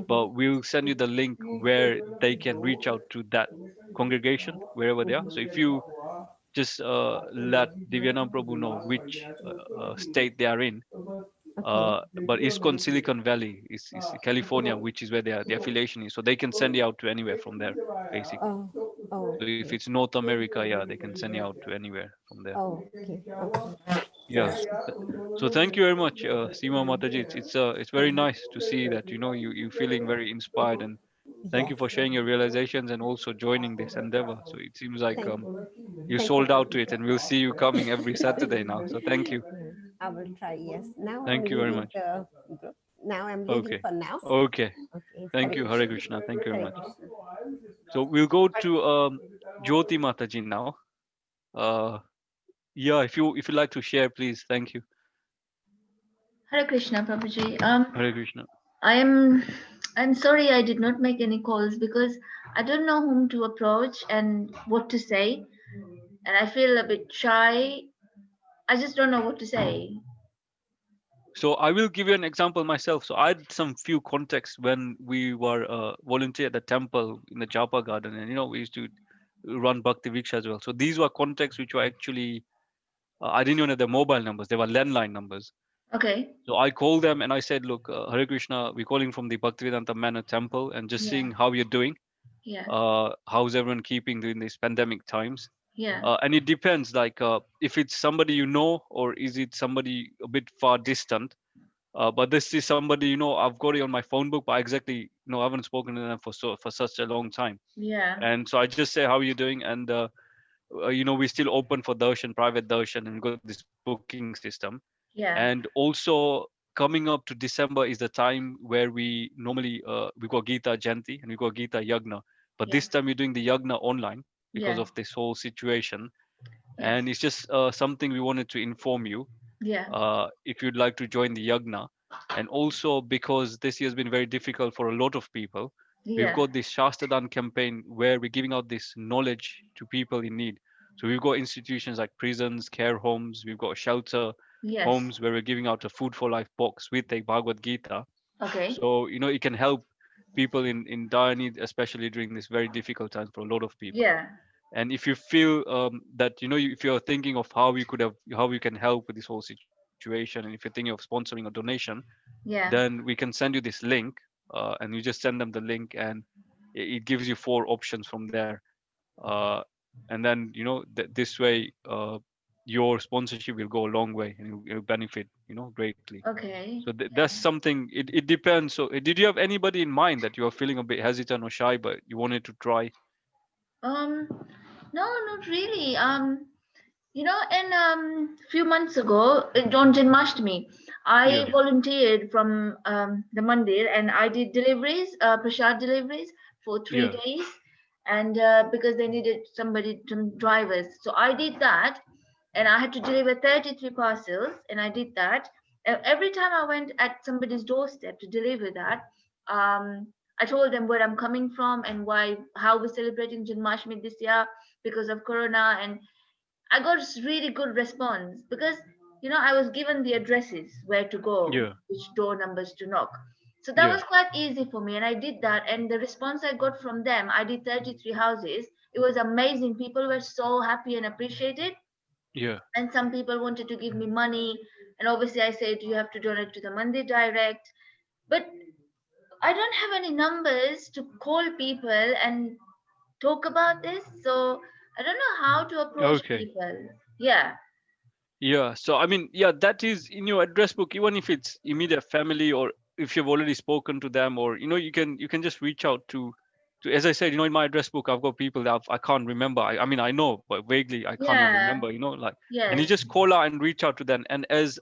but we'll send you the link where they can reach out to that congregation wherever they are. So if you just let Divyanam Prabhu know which state they are in. Okay. But it's called Silicon Valley, is California, which is where the affiliation is. So they can send you out to anywhere from there, basically. Oh, oh, So if okay. it's North America, yeah, they can send you out to anywhere from there. Oh, okay. Okay. Yeah. So thank you very much, Seema Mataji. It's very nice to see that you feeling very inspired, and thank Yes. you for sharing your realizations and also joining this endeavor. So it seems like Thank you thank you. sold out to it, and we'll see you coming every Saturday now. So thank you. I will try. Yes. Now I'm Thank you very leaving much. the group. Now I'm leaving Okay. for now. Okay. Okay. Thank Hare you, Hare Krishna. Krishna. Thank you very Hare much. Krishna. So we'll go to Jyoti Mataji now. Uh, yeah, if you like to share, please. Thank you. Hare Krishna, Prabhuji. Hare Krishna. I'm sorry I did not make any calls because I don't know whom to approach and what to say, and I feel a bit shy. I just don't know what to say. So I will give you an example myself. So I had some few context when we were volunteer at the temple in the Japa garden, and we used to run Bhakti Viksha as well. So these were contexts which were actually I didn't even have the mobile numbers; they were landline numbers. Okay. So I called them and I said, "Look, Hare Krishna, we're calling from the Bhaktivedanta Manor Temple and just Yeah. seeing how you're doing. Yeah. How's everyone keeping during these pandemic times?" Yeah. And it depends, like if it's somebody you know or is it somebody a bit far distant. But this is somebody I've got it on my phone book, but I haven't spoken to them for such a long time. Yeah. And so I just say, "How are you doing?" And we're still open for darshan, private darshan, and we've got this booking system. And Yeah. also coming up to December is the time where we got Gita Janti and we got Gita Yagna. But Yeah. this time we're doing the Yagna online because Yeah. of this whole situation. Yes. And it's just something we wanted to inform you Yeah. if you'd like to join the Yagna. And also because this year has been very difficult for a lot of people, we've Yeah. got this Shastradan campaign where we're giving out this knowledge to people in need. So we've got institutions like prisons, care homes, we've got shelter Yes. homes where we're giving out a Food for Life box with a Bhagavad Gita. Okay. So, it can help people in dire need, especially during this very difficult time for a lot of people. Yeah. And if you feel that if you're thinking of how you can help with this whole situation, and if you're thinking of sponsoring a donation, Yeah. then we can send you this link, and you just send them the link, and it gives you four options from there. uh, and then this way your sponsorship will go a long way and it'll benefit greatly. Okay. So that's something. It depends. So did you have anybody in mind that you are feeling a bit hesitant or shy but you wanted to try? Um, no, not really. In few months ago, on Janmashtami, I Yeah, volunteered from the mandir and I did deliveries, prasad deliveries for three yeah, days, and because they needed some drivers, so I did that, and I had to deliver 33 parcels, and I did that. Every time I went at somebody's doorstep to deliver that, I told them where I'm coming from and how we're celebrating Janmashtami this year because of Corona, and I got really good response because I was given the addresses where to go, yeah, which door numbers to knock. So that yeah, was quite easy for me, and I did that. And the response I got from them, I did 33 houses. It was amazing. People were so happy and appreciated. yeah, And some people wanted to give me money, and obviously I said you have to donate to the Mandir direct. But I don't have any numbers to call people and talk about this, so I don't know how to approach okay. people. Yeah. Yeah, so I mean, yeah, that is in your address book, even if it's immediate family or if you've already spoken to them, or you can just reach out to as I said, in my address book, I've got people that I can't remember. I mean, I know, but vaguely I cannot Yeah. remember. Like, and you Yes. just call out and reach out to them. And as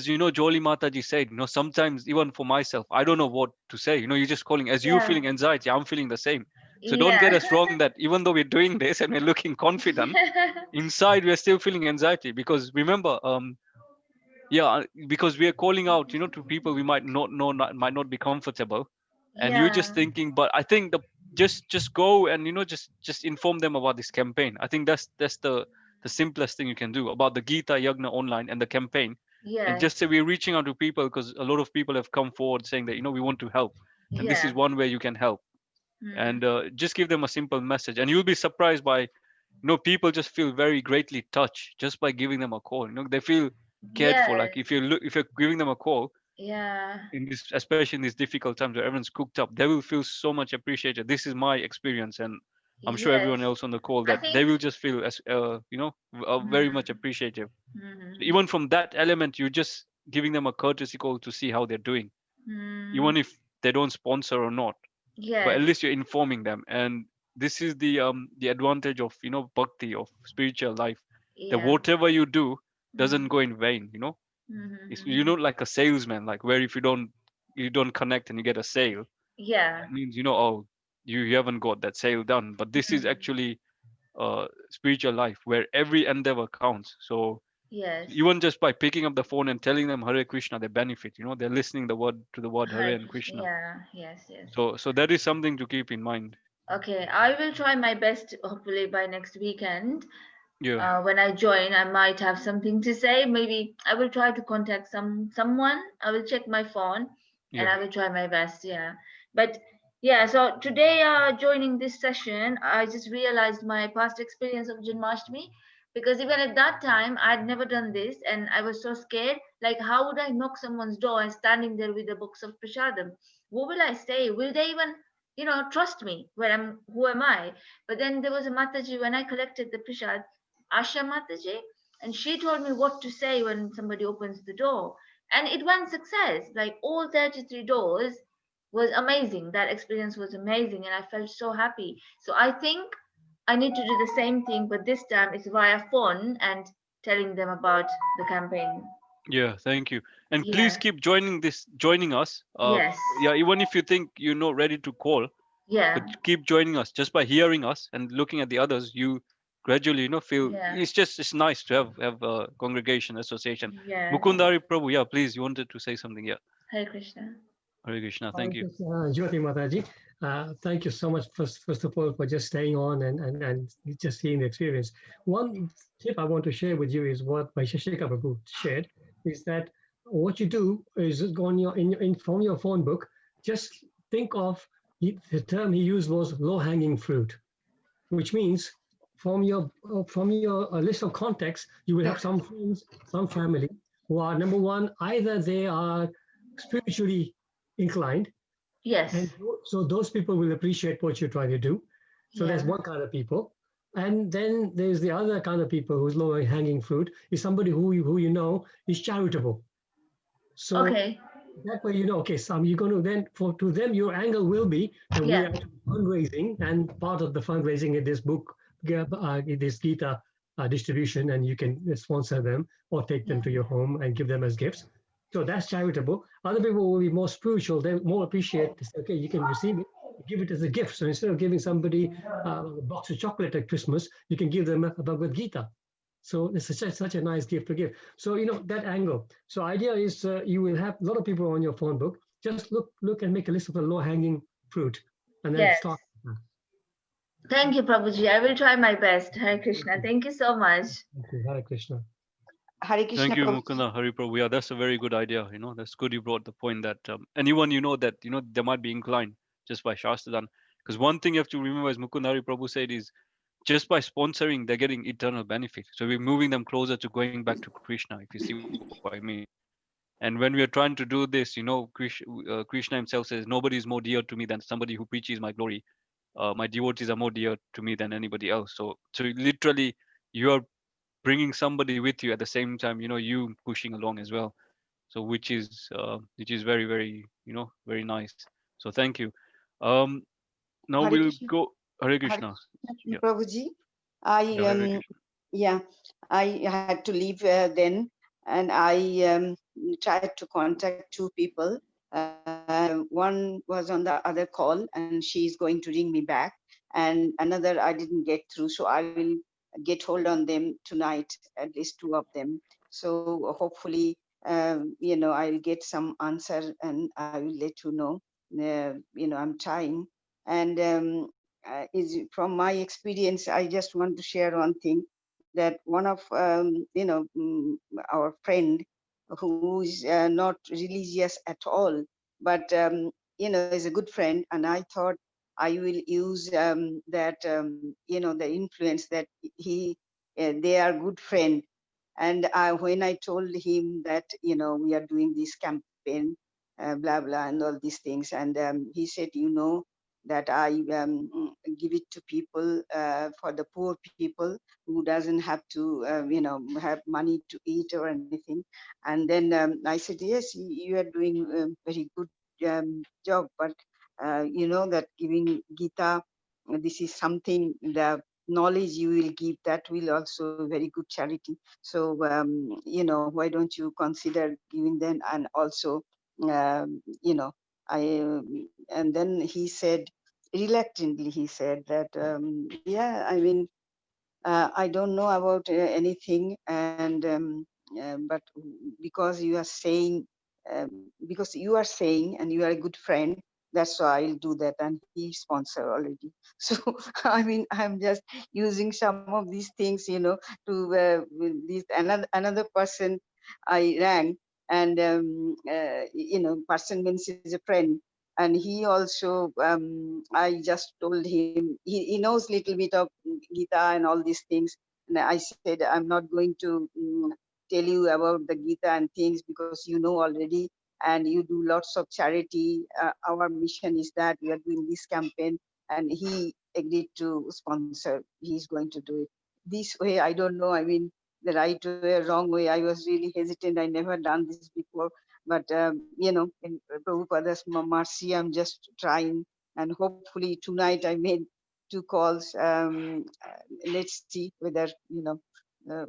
Joli Mataji said, sometimes even for myself, I don't know what to say. You're just calling. As you Yeah. feeling anxiety, I'm feeling the same. So don't Yeah. get us wrong that even though we're doing this and we're looking confident, inside we're still feeling anxiety. Because remember, yeah, because we are calling out, to people we might not know, might not be comfortable, and you're just Yeah. thinking. But I think just go and just inform them about this campaign. I think that's the simplest thing you can do about the Gita Yagna online and the campaign, and Yes. just say we're reaching out to people because a lot of people have come forward saying that we want to help, and this is Yeah. one way you can help, Mm. and just give them a simple message, and you'll be surprised by people just feel very greatly touched just by giving them a call. They feel cared for. Like Yes. if you're giving them a call Yeah. in this, especially in these difficult times where everyone's cooked up, they will feel so much appreciated. This is my experience, and I'm sure Yes. everyone else on the call I that they think. will just feel as very much appreciative. So Mm-hmm. even from that element, you're just giving them a courtesy call to see how they're doing, Mm. even if they don't sponsor or not, but at Yes. least you're informing them. And this is the advantage of bhakti, of spiritual life, that Yeah. whatever you do doesn't Mm-hmm. go in vain. It's, you're Mm-hmm. not like a salesman, like where if you don't connect and you get a sale, Yeah. that means oh, you haven't got that sale done. But this is Mm. actually spiritual life where every endeavor counts. So Yes. even just by picking up the phone and telling them Hare Krishna, they benefit. They're listening to the word Hare Hare and Krishna. Krishna. Yeah. Yes. Yes. So that is something to keep in mind. Okay. I will try my best. Hopefully by next weekend. Yeah, When I join, I might have something to say. Maybe I will try to contact someone. I will check my phone, and yeah, I will try my best. Yeah, but yeah. So today, joining this session, I just realized my past experience of Janmashtami, because even at that time, I'd never done this, and I was so scared. Like, how would I knock someone's door and standing there with a box of prasadam? What will I say? Will they even, trust me? Who am I? But then there was a Mataji when I collected the prasad. Asha Mataji, and she told me what to say when somebody opens the door. And it went success. Like all 33 doors was amazing. That experience was amazing, and I felt so happy. So I think I need to do the same thing, but this time it's via phone and telling them about the campaign. yeah. Thank you, and please Yeah. keep joining us. Yes. Yeah, even if you think you're not ready to call, Yeah. but keep joining us. Just by hearing us and looking at the others, you gradually feel Yeah. it's nice to have a congregation association. Yes. Mukundari Prabhu, yeah, please, you wanted to say something. Yeah, Hare Krishna. Hare Krishna. Thank Thank you. you, Jyoti Mataji. Thank you so much, first of all, for just staying on and just seeing the experience. One tip I want to share with you is what Vaisheshika Prabhu shared, is that what you do is go on from your phone book, just think of the term he used was low-hanging fruit, which means from your list of contacts, you will have some friends, some family who are number one, either they are spiritually inclined, Yes. and so those people will appreciate what you're trying to do. So Yeah. there's one kind of people. And then there's the other kind of people who's low hanging fruit, is somebody who you know is charitable. So Okay. that way, okay, so you're going to then, to them, your angle will be that we Yeah. are fundraising, and part of the fundraising in this book, this Gita distribution, and you can sponsor them or take them Yeah. to your home and give them as gifts. So that's charitable. Other people will be more spiritual. They more appreciate this. Okay, you can receive it, give it as a gift. So instead of giving somebody a box of chocolate at Christmas, you can give them a Bhagavad Gita. So it's such a nice gift to give. So that angle. So idea is you will have a lot of people on your phone book. Just look and make a list of the low hanging fruit, and then Yes. start. Thank you, Prabhuji. I will try my best. Hare Krishna. Thank you so much. Thank you. Hare Krishna. Hare Krishna Thank you, Prabhu. Mukunda Hari Prabhu. Yeah, that's a very good idea. That's good. You brought the point that anyone that they might be inclined just by Shastradan. Because one thing you have to remember, as Mukunda Hari Prabhu said, is just by sponsoring, they're getting eternal benefit. So we're moving them closer to going back to Krishna, if you see what I mean. And when we are trying to do this, Krishna himself says, nobody is more dear to me than somebody who preaches my glory. My devotees are more dear to me than anybody else. So literally, you are bringing somebody with you at the same time, you pushing along as well. So which is very, very, very nice. So thank you. Um, Now Hare we'll Krishna, go Hare Hare Krishna. Krishna, Yeah, Prabhuji. I yeah, Hare Krishna. yeah, I had to leave then, and I tried to contact two people. One was on the other call, and she's going to ring me back, and another I didn't get through. So I will get hold on them tonight, at least two of them. So hopefully, I'll get some answer, and I will let you know. I'm trying, and is from my experience, I just want to share one thing, that one of our friend who is not religious at all, but is a good friend, and I thought I will use that the influence that they are good friend. And when I told him that we are doing this campaign, blah blah, and all these things, and he said, that I give it to people, for the poor people who doesn't have to have money to eat or anything. And then I said, yes, you are doing very good job, but that giving Gita, this is something, the knowledge you will give, that will also very good charity. So why don't you consider giving them? And also I and then he said, reluctantly, he said that yeah, I mean, I don't know about anything, and but because you are saying, because you are saying, and you are a good friend, that's why I'll do that. And he sponsor already. So I mean, I'm just using some of these things, to with this another person I rang, and person means is a friend, and he also I just told him, he knows little bit of Gita and all these things. And I said, I'm not going to tell you about the Gita and things, because you know already, and you do lots of charity. Our mission is that we are doing this campaign, and he agreed to sponsor. He's going to do it this way. I don't know, I mean, the right way or wrong way. I was really hesitant, I never done this before. But in Prabhupada's mercy, I'm just trying, and hopefully tonight I made two calls. Let's see whether uh,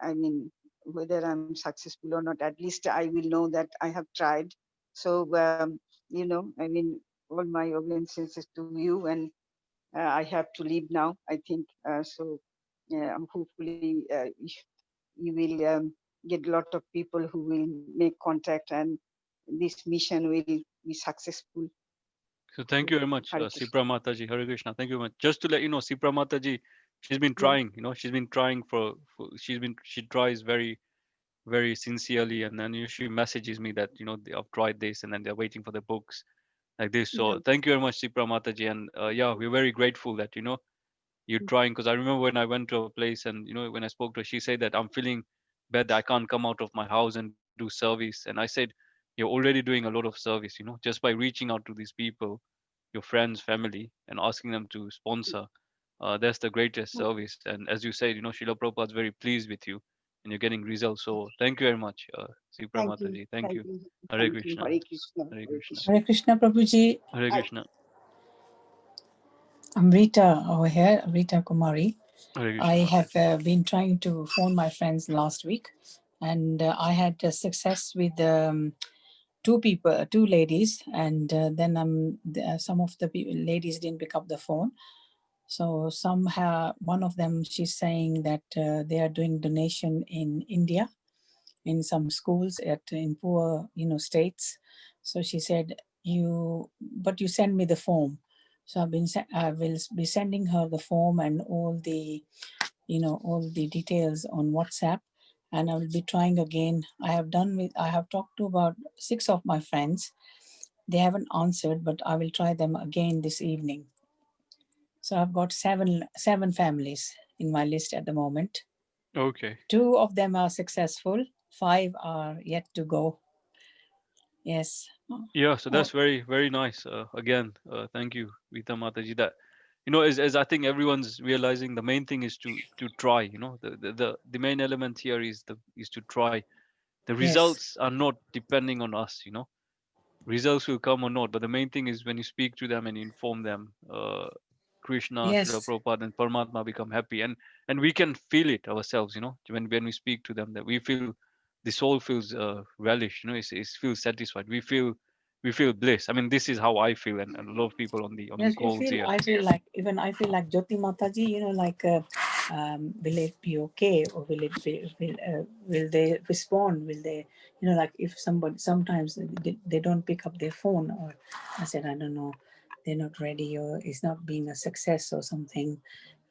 I mean, whether I'm successful or not. At least I will know that I have tried. So I mean, all my obeisances to you, and I have to leave now, I think. So hopefully you will get a lot of people who will make contact, and this mission will be successful. So thank you very much, Hare Krishna. Sipra Mataji, Hare Krishna. Thank you very much. Just to let you know, Sipra Mataji, she's been Yeah. trying. She's been trying for she tries very very sincerely, and then she messages me that they have tried this, and then they're waiting for the books like this. Yeah. So thank you very much, Sipra Mataji, and yeah, we're very grateful that you're trying, because I remember when I went to a place, and when I spoke to her, she said that I'm feeling bad that I can't come out of my house and do service. And I said, you're already doing a lot of service, just by reaching out to these people, your friends, family, and asking them to sponsor. That's the greatest service. And as you said, Srila Prabhupada is very pleased with you, and you're getting results. So thank you very much, Sipra Thank you. Mataji. Thank Thank you. you. Hare Thank you. Krishna. Hare Krishna. Hare Hare Krishna. Krishna. Hare Krishna, Prabhuji. Hare Hare Krishna. I'm Rita over here, Rita Kumari. Hare I Krishna. have been trying to phone my friends last week, and I had success with two ladies, and then some of the ladies didn't pick up the phone. So somehow one of them, she's saying that they are doing donation in India, in some schools in poor states. So she said, but you send me the form. So I will be sending her the form and all the details on WhatsApp, and I will be trying again. I have talked to about 6 of my friends. They haven't answered, but I will try them again this evening. So I've got seven families in my list at the moment. Okay. 2 of them are successful, 5 are yet to go. Yes. Yeah, so that's very, very nice. Again, thank you, Vita Mataji. That as I think everyone's realizing, the main thing is to try. The main element here is to try. The Yes. results are not depending on us. results will come or not, but the main thing is when you speak to them and you inform them, Krishna, Srila Yes, Prabhupada, and Paramatma become happy, and we can feel it ourselves. When we speak to them, that we feel the soul feels relish. It feels satisfied. We feel bliss. I mean, this is how I feel, and a lot of people on the yes, you calls feel, here. I feel like, even I feel like Jyoti Mataji, like, will it be okay? Or will they respond? Will they, like if somebody, sometimes they don't pick up their phone, or I said, I don't know, they're not ready, or it's not being a success or something.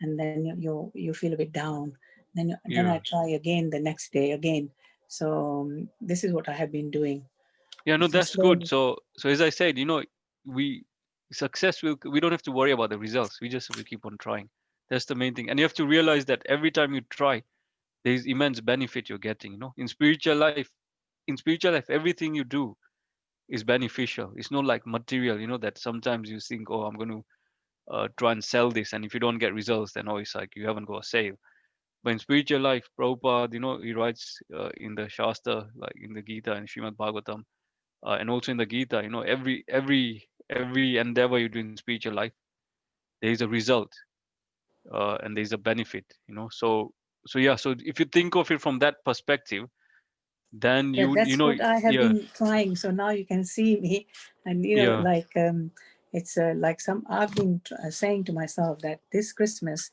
And then you feel a bit down. Then I Yeah. try again the next day again. So this is what I have been doing. Yeah, no, So that's good. slowly. So as I said, we we don't have to worry about the results. We just have to keep on trying. That's the main thing. And you have to realize that every time you try, there's immense benefit you're getting. In spiritual life, everything you do is beneficial. It's not like material. That sometimes you think, oh, I'm going to try and sell this, and if you don't get results, then it's like you haven't got a sale. But in spiritual life, Prabhupada, he writes in the Shastra, like in the Gita and Srimad Bhagavatam, and also in the Gita, every endeavor you do in spiritual life, there is a result, and there is a benefit. So yeah. So if you think of it from that perspective, then Yeah, that's what I have yeah, been trying. So now you can see me, and yeah, like it's like I've been saying to myself that this Christmas,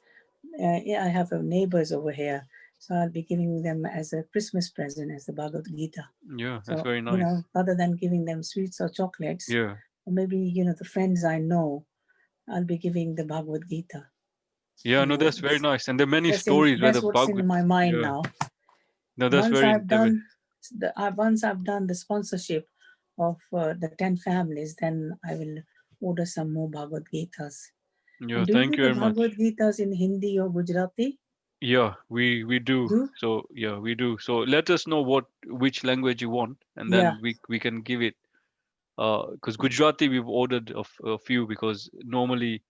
yeah, I have neighbors over here, so I'll be giving them as a Christmas present as the Bhagavad Gita. yeah. That's So very nice. rather than giving them sweets or chocolates, Yeah, or maybe the friends I know, I'll be giving the Bhagavad Gita. yeah. No, that's very nice. And there are many stories where That's the what's in Bhagavad. my mind Yeah. now. No, that's very. Once I've done the sponsorship of the 10 families, then I will order some more Bhagavad Gitas. Yeah. And do you Thank do you the very much. Bhagavad Gitas in Hindi or Gujarati? Yeah, we do. Do? So yeah, we do. So let us know which language you want, and Yeah. then we can give it. Because Gujarati we've ordered a few, because normally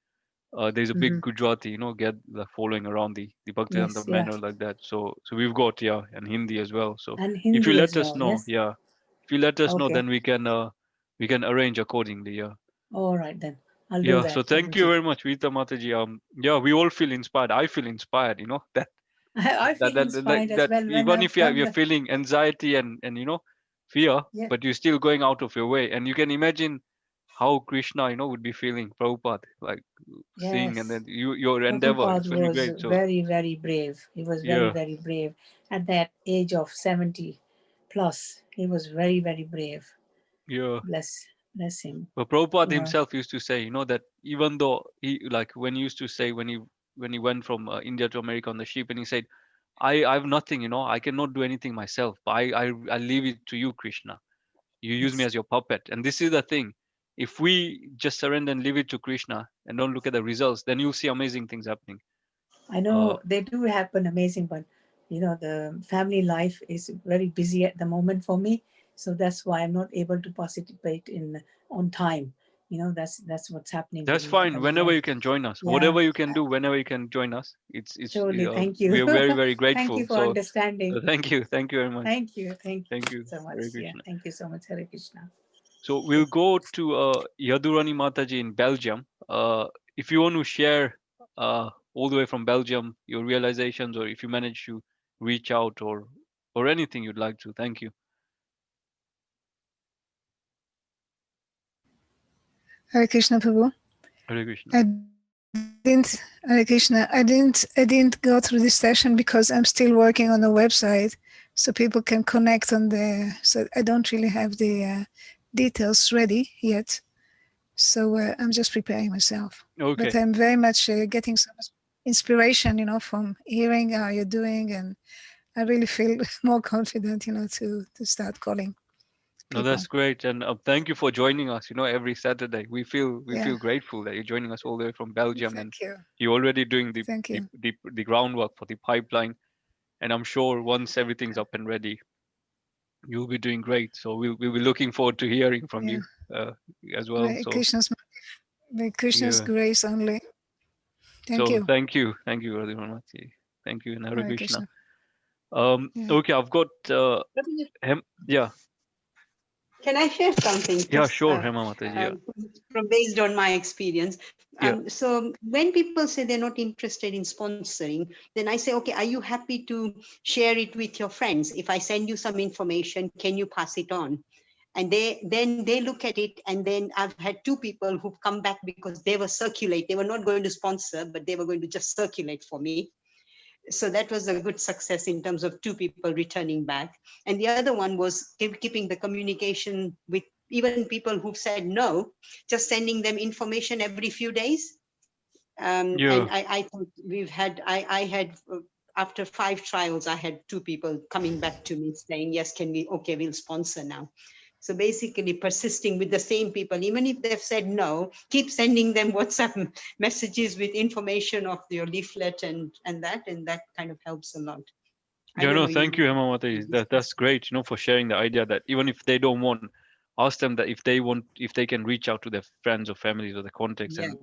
there's a big Mhm. Gujarati, get the following around the Bhaktivedanta Yes, yeah. manor like that. So we've got, yeah, and Hindi as well. So And if you Hindi let as us well, know, yes? yeah, if you let us know, Okay. then we can arrange accordingly. Yeah. All right, then. I'll do Yeah. So that, thank you Prabhuji. very much, Vita Mataji. Yeah, we all feel inspired. I feel inspired. That I that feel that that, inspired as that well when even I've if you're, done you're the... feeling anxiety and fear, Yeah. but you're still going out of your way, and you can imagine how Krishna would be feeling, Prabhupada, like seeing, and Yes. then your endeavor, Prabhupada it's going to be was great. So very, very brave. He was very, yeah, very brave. At that age of 70 plus, he was very, very brave. yeah. Bless him. But Prabhupada himself used to say, that even though he, like, when he used to say, when he went from India to America on the ship, and he said, I have nothing, I cannot do anything myself, but I leave it to you, Krishna. You use me Yes. as your puppet. And this is the thing. If we just surrender and leave it to Krishna and don't look at the results, then you'll see amazing things happening. I know they do happen amazing, but the family life is very busy at the moment for me. So that's why I'm not able to participate in on time. That's what's happening with That's me at fine. the Whenever moment. you can join us, Yeah, whatever you can do, whenever you can join us, it's surely. Thank you. we are very, very Thank you grateful. for So understanding. thank you very much. Thank Thank you you, so much. Hare Yeah, Krishna. thank you so much, Hare Krishna. So we'll go to Yadurani Mataji in Belgium. If you want to share all the way from Belgium your realizations, or if you manage to reach out, or anything you'd like to, thank you. Hare Krishna Prabhu. Hare Krishna. I didn't, Hare Krishna, I didn't go through this session because I'm still working on the website, so people can connect on there. So I don't really have the details ready yet. So I'm just preparing myself. Okay. But I'm very much getting some inspiration, from hearing how you're doing, and I really feel more confident, to start calling No, people. that's great, and thank you for joining us. Every Saturday, we feel Yeah. grateful that you're joining us all the way from Belgium, and Thank you. you're already doing the Thank you. the groundwork for the pipeline. And I'm sure once everything's up and ready, you'll be doing great. So we'll be looking forward to hearing from Yeah. you as well. By So Krishna's yeah. grace only. Thank So you. thank you, Radhimati. Thank you, and Hare Hare Krishna. Krishna. Yeah. Okay, I've got yeah. Can I share something? Yeah, sure, Hema Mataji. Yeah. From based on my experience. Yeah. So when people say they're not interested in sponsoring, then I say, okay, are you happy to share it with your friends? If I send you some information, can you pass it on? And they look at it, and then I've had two people who've come back because they were not going to sponsor, but they were going to just circulate for me. So that was a good success in terms of two people returning back. And the other one was keeping the communication with even people who've said no, just sending them information every few days. And I thought I had, after 5 trials, I had 2 people coming back to me saying, yes, okay, we'll sponsor now. So basically persisting with the same people, even if they've said no, keep sending them WhatsApp messages with information of your leaflet and that kind of helps a lot. Yeah, no, thank you, Hema Mataji. That's great, for sharing the idea that even if they don't want, ask them that if they can reach out to their friends or families or the contacts and,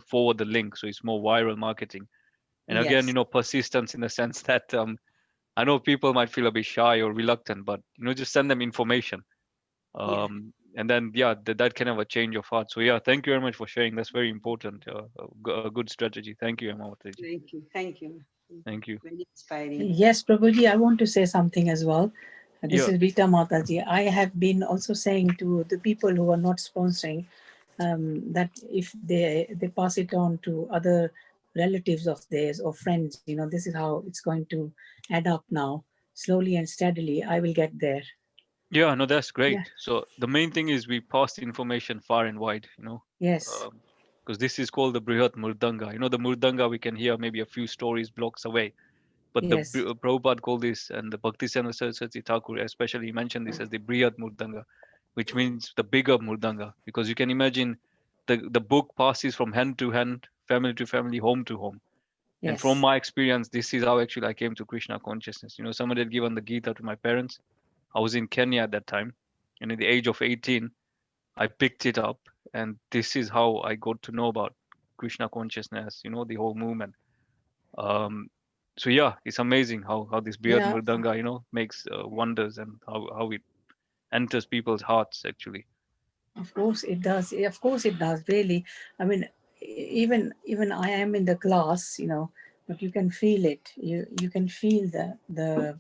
forward the link. So it's more viral marketing. And again, persistence in the sense that I know people might feel a bit shy or reluctant, but, just send them information. And then, that can have a change of heart. So yeah, thank you very much for sharing. That's very important. A good strategy. Thank you, Hema Mataji. Thank you. Thank you. Thank you. Very inspiring. Yes, Prabhuji, I want to say something as well. This Yeah. is Rita Mataji. I have been also saying to the people who are not sponsoring that if they pass it on to other relatives of theirs or friends, this is how it's going to add up now. Slowly and steadily, I will get there. Yeah, no, that's great. Yeah. So the main thing is we pass the information far and wide, Yes. because this is called the Brihat Murdanga. The Murdanga we can hear maybe a few stories blocks away, but Yes. the Prabhupada called this, and the Bhaktisiddhanta Saraswati Thakur especially mentioned this as the Brihat Murdanga, which means the bigger Murdanga, because you can imagine the book passes from hand to hand, family to family, home to home. Yes. And from my experience, this is how actually I came to Krishna consciousness. Someone had given the Gita to my parents. I was in Kenya at that time, and at the age of 18, I picked it up, and this is how I got to know about Krishna consciousness, the whole movement. So yeah, it's amazing how this Brihad Yeah. Mridanga, makes wonders, and how it enters people's hearts actually. Of course it does. Of course it does. Really, I mean, even I am in the class, but you can feel it. You can feel the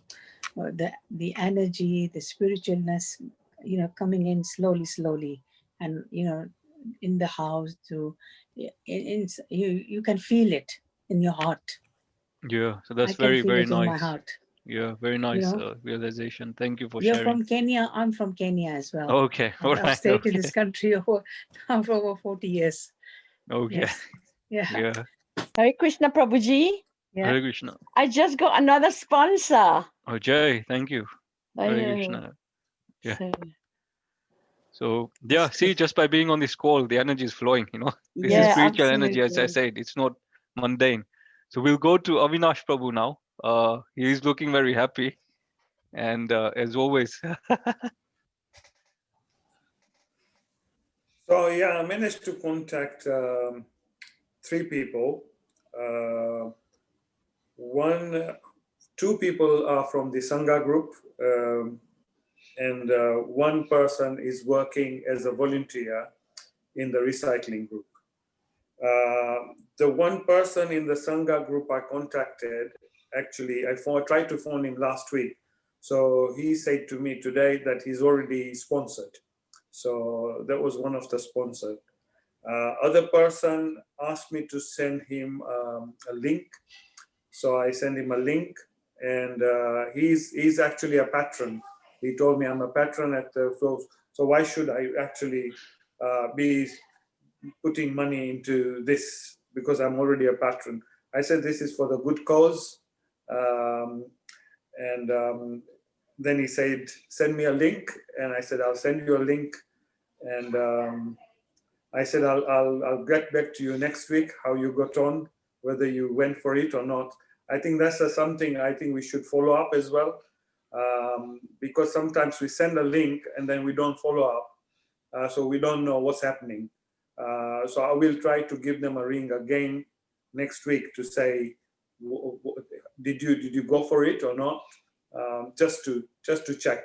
energy, the spiritualness, coming in slowly, and in the house to, you can feel it in your heart. Yeah, so that's I can very feel very it in my nice. heart. Yeah, very nice realization. Thank you for You're sharing. from Kenya. I'm from Kenya as well. Okay, all I've right. stayed in Okay. this country for over 40 years. Okay. Yes. Yeah. Yeah. Hare Krishna Prabhuji. Yeah. Hare Krishna. I just got another sponsor. Oh, Jai, thank you. I Hare know. Krishna. Yeah. So, So yeah, see, just by being on this call, the energy is flowing. This is yeah, spiritual energy, as I absolutely. said. It's not mundane. So we'll go to Avinash Prabhu now. He is looking very happy, and as always. So yeah, I managed to contact 3 people. Two people are from the Sangha group, and one person is working as a volunteer in the recycling group. The one person in the Sangha group I contacted, actually, I tried to phone him last week. So he said to me today that he's already sponsored. So that was one of the sponsors. Other person asked me to send him a link. So I sent him a link, and he's actually a patron. He told me I'm a patron at the so why should I actually be putting money into this because I'm already a patron? I said this is for the good cause, and then he said send me a link, and I said I'll send you a link, and I said I'll get back to you next week how you got on, whether you went for it or not. I think that's something I think we should follow up as well, because sometimes we send a link and then we don't follow up, so we don't know what's happening. So I will try to give them a ring again next week to say, did you go for it or not, just to check.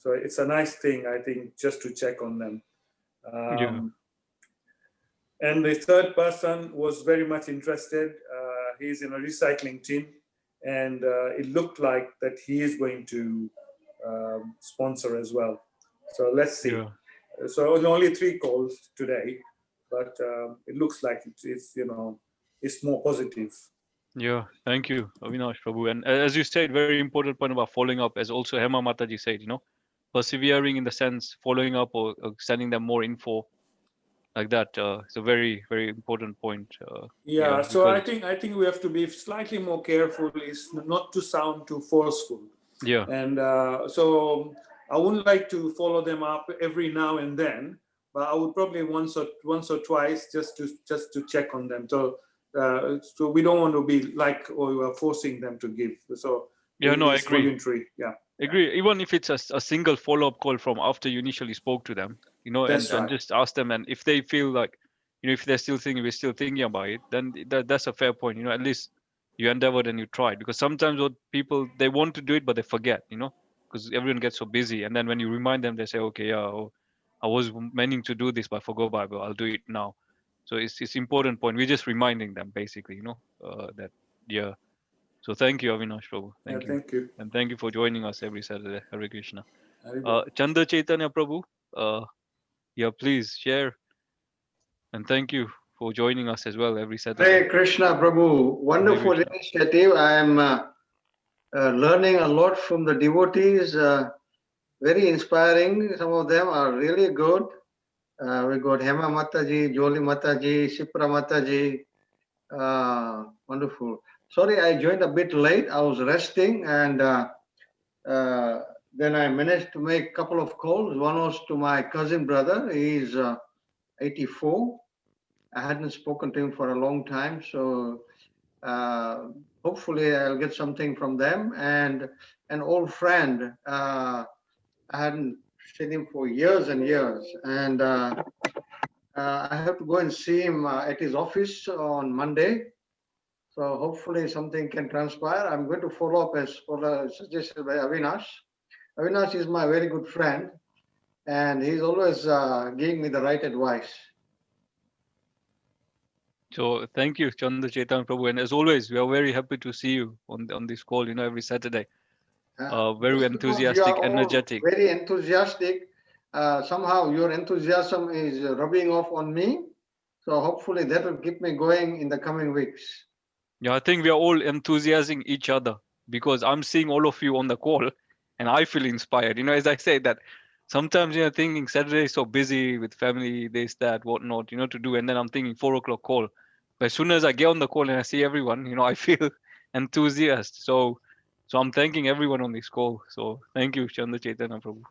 So it's a nice thing, I think, just to check on them. Yeah. And the third person was very much interested. He's in a recycling team, and it looked like that he is going to sponsor as well. So let's see. Yeah. So only 3 calls today, but it looks like it's it's more positive. Yeah, thank you, Avinash Prabhu. And as you said, very important point about following up, as also Hema Mataji said, persevering in the sense following up or sending them more info like that. It's a very, very important point. Yeah, so Because I think we have to be slightly more careful, is not to sound too forceful. yeah, And so I wouldn't like to follow them up every now and then, but I would probably once or twice just to check on them. So we don't want to be like, we are forcing them to give. So yeah, no, I it's agree. voluntary. Yeah, Agree. Even if it's a single follow-up call from after you initially spoke to them, that's and right. just ask them, and if they feel like, if they're still thinking, we're still thinking about it, then that's a fair point. At least you endeavored and you tried, because sometimes what people, they want to do it but they forget, because everyone gets so busy, and then when you remind them, they say, okay, yeah, I was meaning to do this but I forgot about it, I'll do it now. So it's important point. We're just reminding them basically, that yeah. So thank you, Avinash Prabhu. Yeah, Thank you. thank you. And thank you for joining us every Saturday. Hare Krishna. Haribol. Chanda Chaitanya Prabhu, yeah, please share. And thank you for joining us as well every Saturday. Hare Krishna Prabhu, Hare wonderful Krishna. initiative. I am learning a lot from the devotees, very inspiring. Some of them are really good. We got Hema Mataji, Joli Mataji, Shipra Mataji. Wonderful. Sorry, I joined a bit late. I was resting, and then I managed to make a couple of calls. One was to my cousin brother. He's 84. I hadn't spoken to him for a long time, so hopefully I'll get something from them. And an old friend, I hadn't seen him for years and years, and I have to go and see him at his office on Monday. So hopefully something can transpire. I'm going to follow up as suggested by Avinash. Avinash is my very good friend, and he's always giving me the right advice. So thank you, Chanda Chaitanya Prabhu. And as always, we are very happy to see you on this call, every Saturday. Very Just because you enthusiastic, are all energetic. very enthusiastic, somehow your enthusiasm is rubbing off on me. So hopefully that will keep me going in the coming weeks. Yeah, I think we are all enthusiasing each other, because I'm seeing all of you on the call and I feel inspired. As I say that sometimes, thinking Saturday is so busy with family, this, that, whatnot, to do. And then I'm thinking 4 o'clock call. But as soon as I get on the call and I see everyone, I feel enthusiastic. So I'm thanking everyone on this call. So thank you, Chanda Chaitanya Prabhu.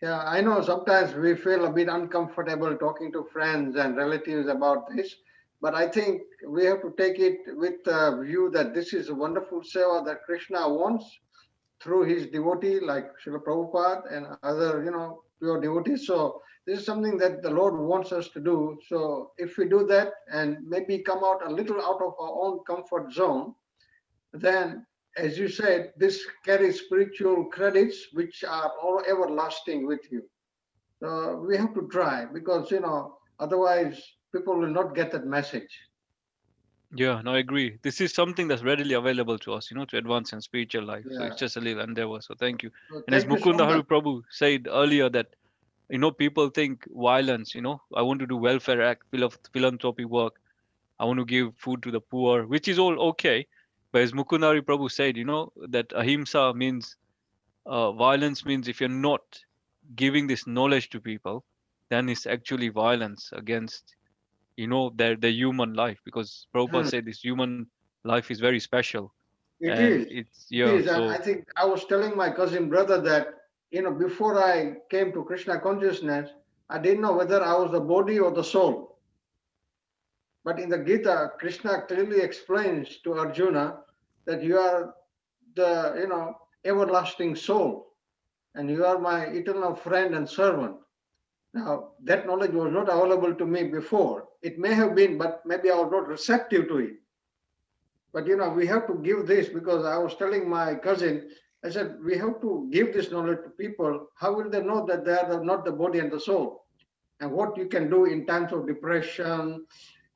Yeah, I know sometimes we feel a bit uncomfortable talking to friends and relatives about this, but I think we have to take it with the view that this is a wonderful seva that Krishna wants through his devotee like Srila Prabhupada and other, pure devotees. So this is something that the Lord wants us to do. So if we do that and maybe come out a little out of our own comfort zone, then as you said, this carries spiritual credits which are all everlasting with you. So we have to try, because otherwise people will not get that message. Yeah, no, I agree. This is something that's readily available to us, to advance in spiritual life. So Yeah. it's just a little endeavor. So thank you. So And as thank you so Mukunda Hari much. Prabhu said earlier that, people think violence, I want to do welfare act, philanthropy work. I want to give food to the poor, which is all okay. But as Mukunda Hari Prabhu said, that ahimsa means, violence means if you're not giving this knowledge to people, then it's actually violence against, their human life, because Prabhupada said this human life is very special. It And is. it's, It yeah, is. And I so think I was telling my cousin brother that, before I came to Krishna consciousness, I didn't know whether I was the body or the soul. But in the Gita, Krishna clearly explains to Arjuna that you are the, everlasting soul, and you are my eternal friend and servant. Now, that knowledge was not available to me before. It may have been, but maybe I was not receptive to it. But we have to give this, because I was telling my cousin I said, we have to give this knowledge to people. How will they know that they are not the body and the soul? And what you can do in times of depression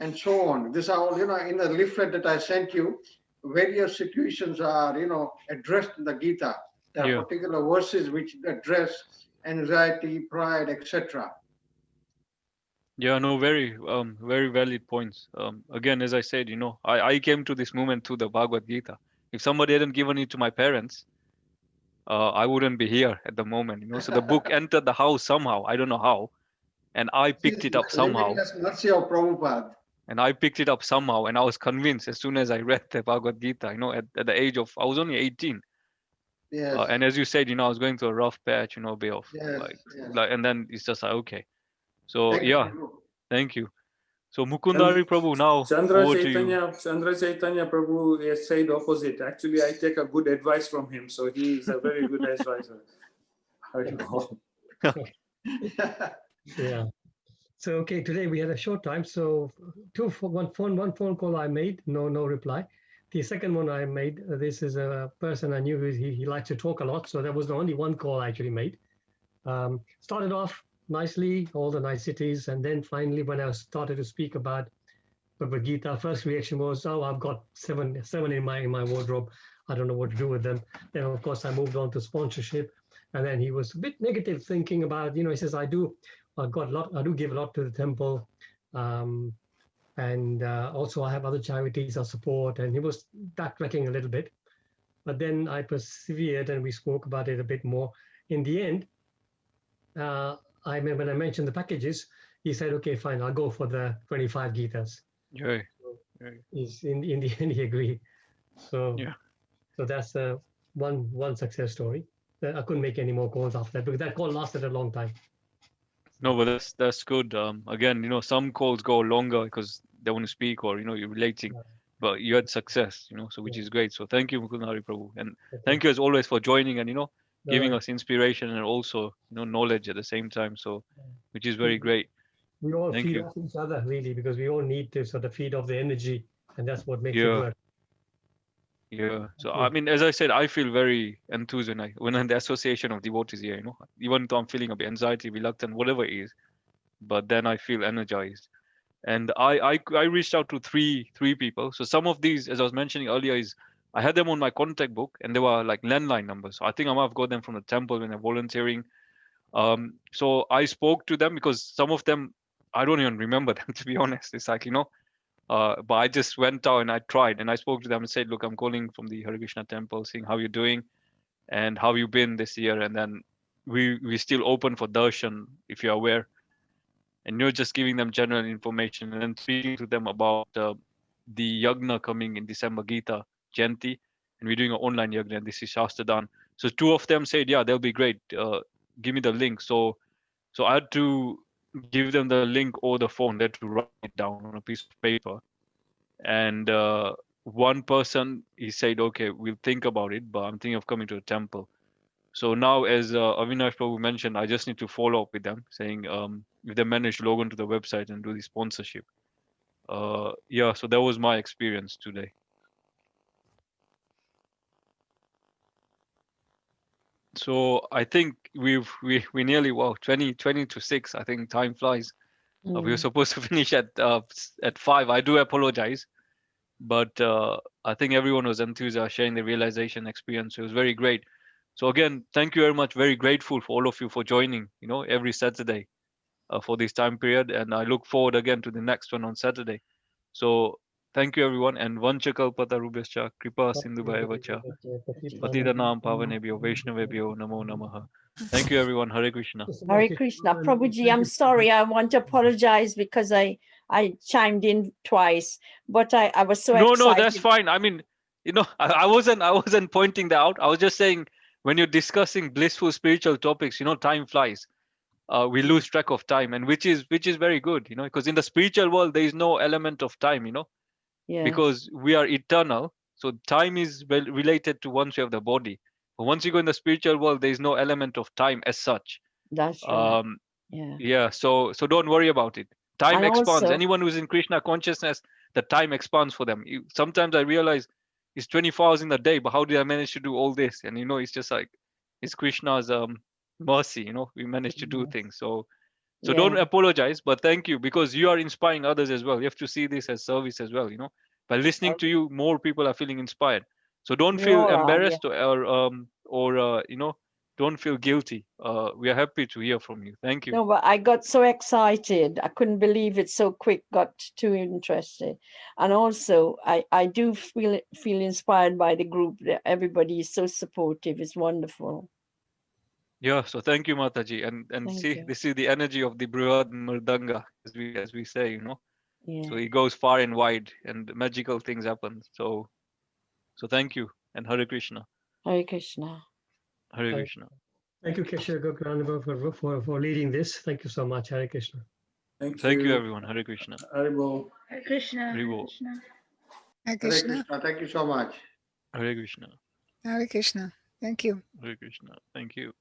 and so on. These are all, in the leaflet that I sent you, various situations are, addressed in the Gita. There are Yeah. particular verses which address anxiety, pride, etc. Yeah, no, very valid points. Again, as I said, I came to this movement through the Bhagavad Gita. If somebody hadn't given it to my parents, I wouldn't be here at the moment. So the book entered the house somehow. I don't know how, and I picked it up somehow. Limitless mercy of Prabhupada. And I picked it up somehow, and I was convinced as soon as I read the Bhagavad Gita. At the age of, I was only 18. Yes. And as you said, I was going through a rough patch, a bit of Yes. like, and then it's just like, okay. So Thank you, yeah, Prabhu. thank you. So And Mukundari Prabhu, now over to you. Chandra Chaitanya Prabhu has said opposite. Actually, I take a good advice from him, so he is a very good advisor. Yeah. So okay, today we had a short time. So one phone call I made, no reply. The second one I made, this is a person I knew he likes to talk a lot. So that was the only one call I actually made. Started off nicely, all the niceties, and then finally when I started to speak about Bhagavad Gita, first reaction was, "Oh, I've got seven in my wardrobe. I don't know what to do with them." Then of course I moved on to sponsorship, and then he was a bit negative, thinking about, he says, I do give a lot to the temple, and also I have other charities I support, and he was backtracking a little bit. But then I persevered, and we spoke about it a bit more. In the end, when I mentioned the packages, he said, "Okay, fine, I'll go for the 25 Gitas." Yeah. In the end, he agreed. So yeah. So that's one success story. I couldn't make any more calls after that because that call lasted a long time. No, but that's good. Again, some calls go longer because they want to speak, or you're relating, but you had success, so which is great. So thank you, Mukundari Prabhu, and thank you as always for joining and giving us inspiration and also knowledge at the same time. So which is very great. We all Thank feed you. off each other really, because we all need to sort of feed off the energy, and that's what makes it Yeah. work. Yeah. So I mean, as I said, I feel very enthused when I'm in the association of devotees here. Even though I'm feeling a bit anxiety, reluctant, whatever it is, but then I feel energized. And I reached out to three people. So some of these, as I was mentioning earlier, is I had them on my contact book, and they were like landline numbers. So I think I might have got them from the temple when they're volunteering. So I spoke to them because some of them I don't even remember them, to be honest. It's like but I just went out and I tried, and I spoke to them and said, "Look, I'm calling from the Hare Krishna temple, seeing how you're doing, and how you been this year, and then we still open for darshan if you're aware." And you're just giving them general information and then speaking to them about the yagna coming in December, Gita Jayanti, and we're doing an online yagna, and this is Shastradan. So two of them said, "Yeah, they'll be great. Give me the link." So I had to give them the link over the phone. They had to write it down on a piece of paper. And one person, he said, "Okay, we'll think about it, but I'm thinking of coming to the temple." So now, as Avinash Prabhu mentioned, I just need to follow up with them, saying if they manage to log into the website and do the sponsorship. Yeah, so that was my experience today. So I think we nearly 20 to 6. I think time flies. We were supposed to finish at 5. I do apologize, but I think everyone was enthusiastic, sharing the realization experience. It was very great. So again, thank you very much. Very grateful for all of you for joining. Every Saturday for this time period, and I look forward again to the next one on Saturday. So thank you everyone, and Vancha kalpata rubhascha kripa sindhu bhayavacha patitanam pavanebhyo vaishnavebhyo namo namaha. Thank you everyone. Hare Krishna. Hare Krishna. Prabhuji, I'm sorry. I want to apologize because I chimed in twice, but I was so No, excited. that's fine. I mean, I wasn't pointing that out. I was just saying when you're discussing blissful spiritual topics, time flies. We lose track of time, and which is very good, because in the spiritual world there is no element of time, Yes. because we are eternal. So time is related to once you have the body. But once you go in the spiritual world, there is no element of time as such. That's right. Yeah. Yeah. So don't worry about it. Time And expands. also- Anyone who's in Krishna consciousness, the time expands for them. Sometimes I realize, it's 24 hours in the day, but how did I manage to do all this? And it's just like it's Krishna's mercy. We managed to do things. So don't Yeah. apologize, but thank you, because you are inspiring others as well. You have to see this as service as well. By listening to you, more people are feeling inspired. So don't We feel all are, yeah. embarrassed or don't feel guilty. We are happy to hear from you. Thank you. No, but I got so excited. I couldn't believe it so quick, got too interested. And also, I do feel inspired by the group. That everybody is so supportive. It's wonderful. Yeah, so thank you, Mataji. And Thank see, you. this is the energy of the Brihad Mridanga, as we say, Yeah. So it goes far and wide, and magical things happen. So thank you, and Hare Krishna. Hare Krishna. Hare Krishna. Thank you, Keshav Gokrananda, for leading this. Thank you so much, Hare Krishna. Thank Thank you, you. everyone. Hare Krishna. Haribo. Hare Krishna. Hare Hare Bol. Krishna. Hare Hare Krishna. Krishna. Thank you so much. Hare Krishna. Hare Krishna. Thank you. Hare Krishna. Thank you.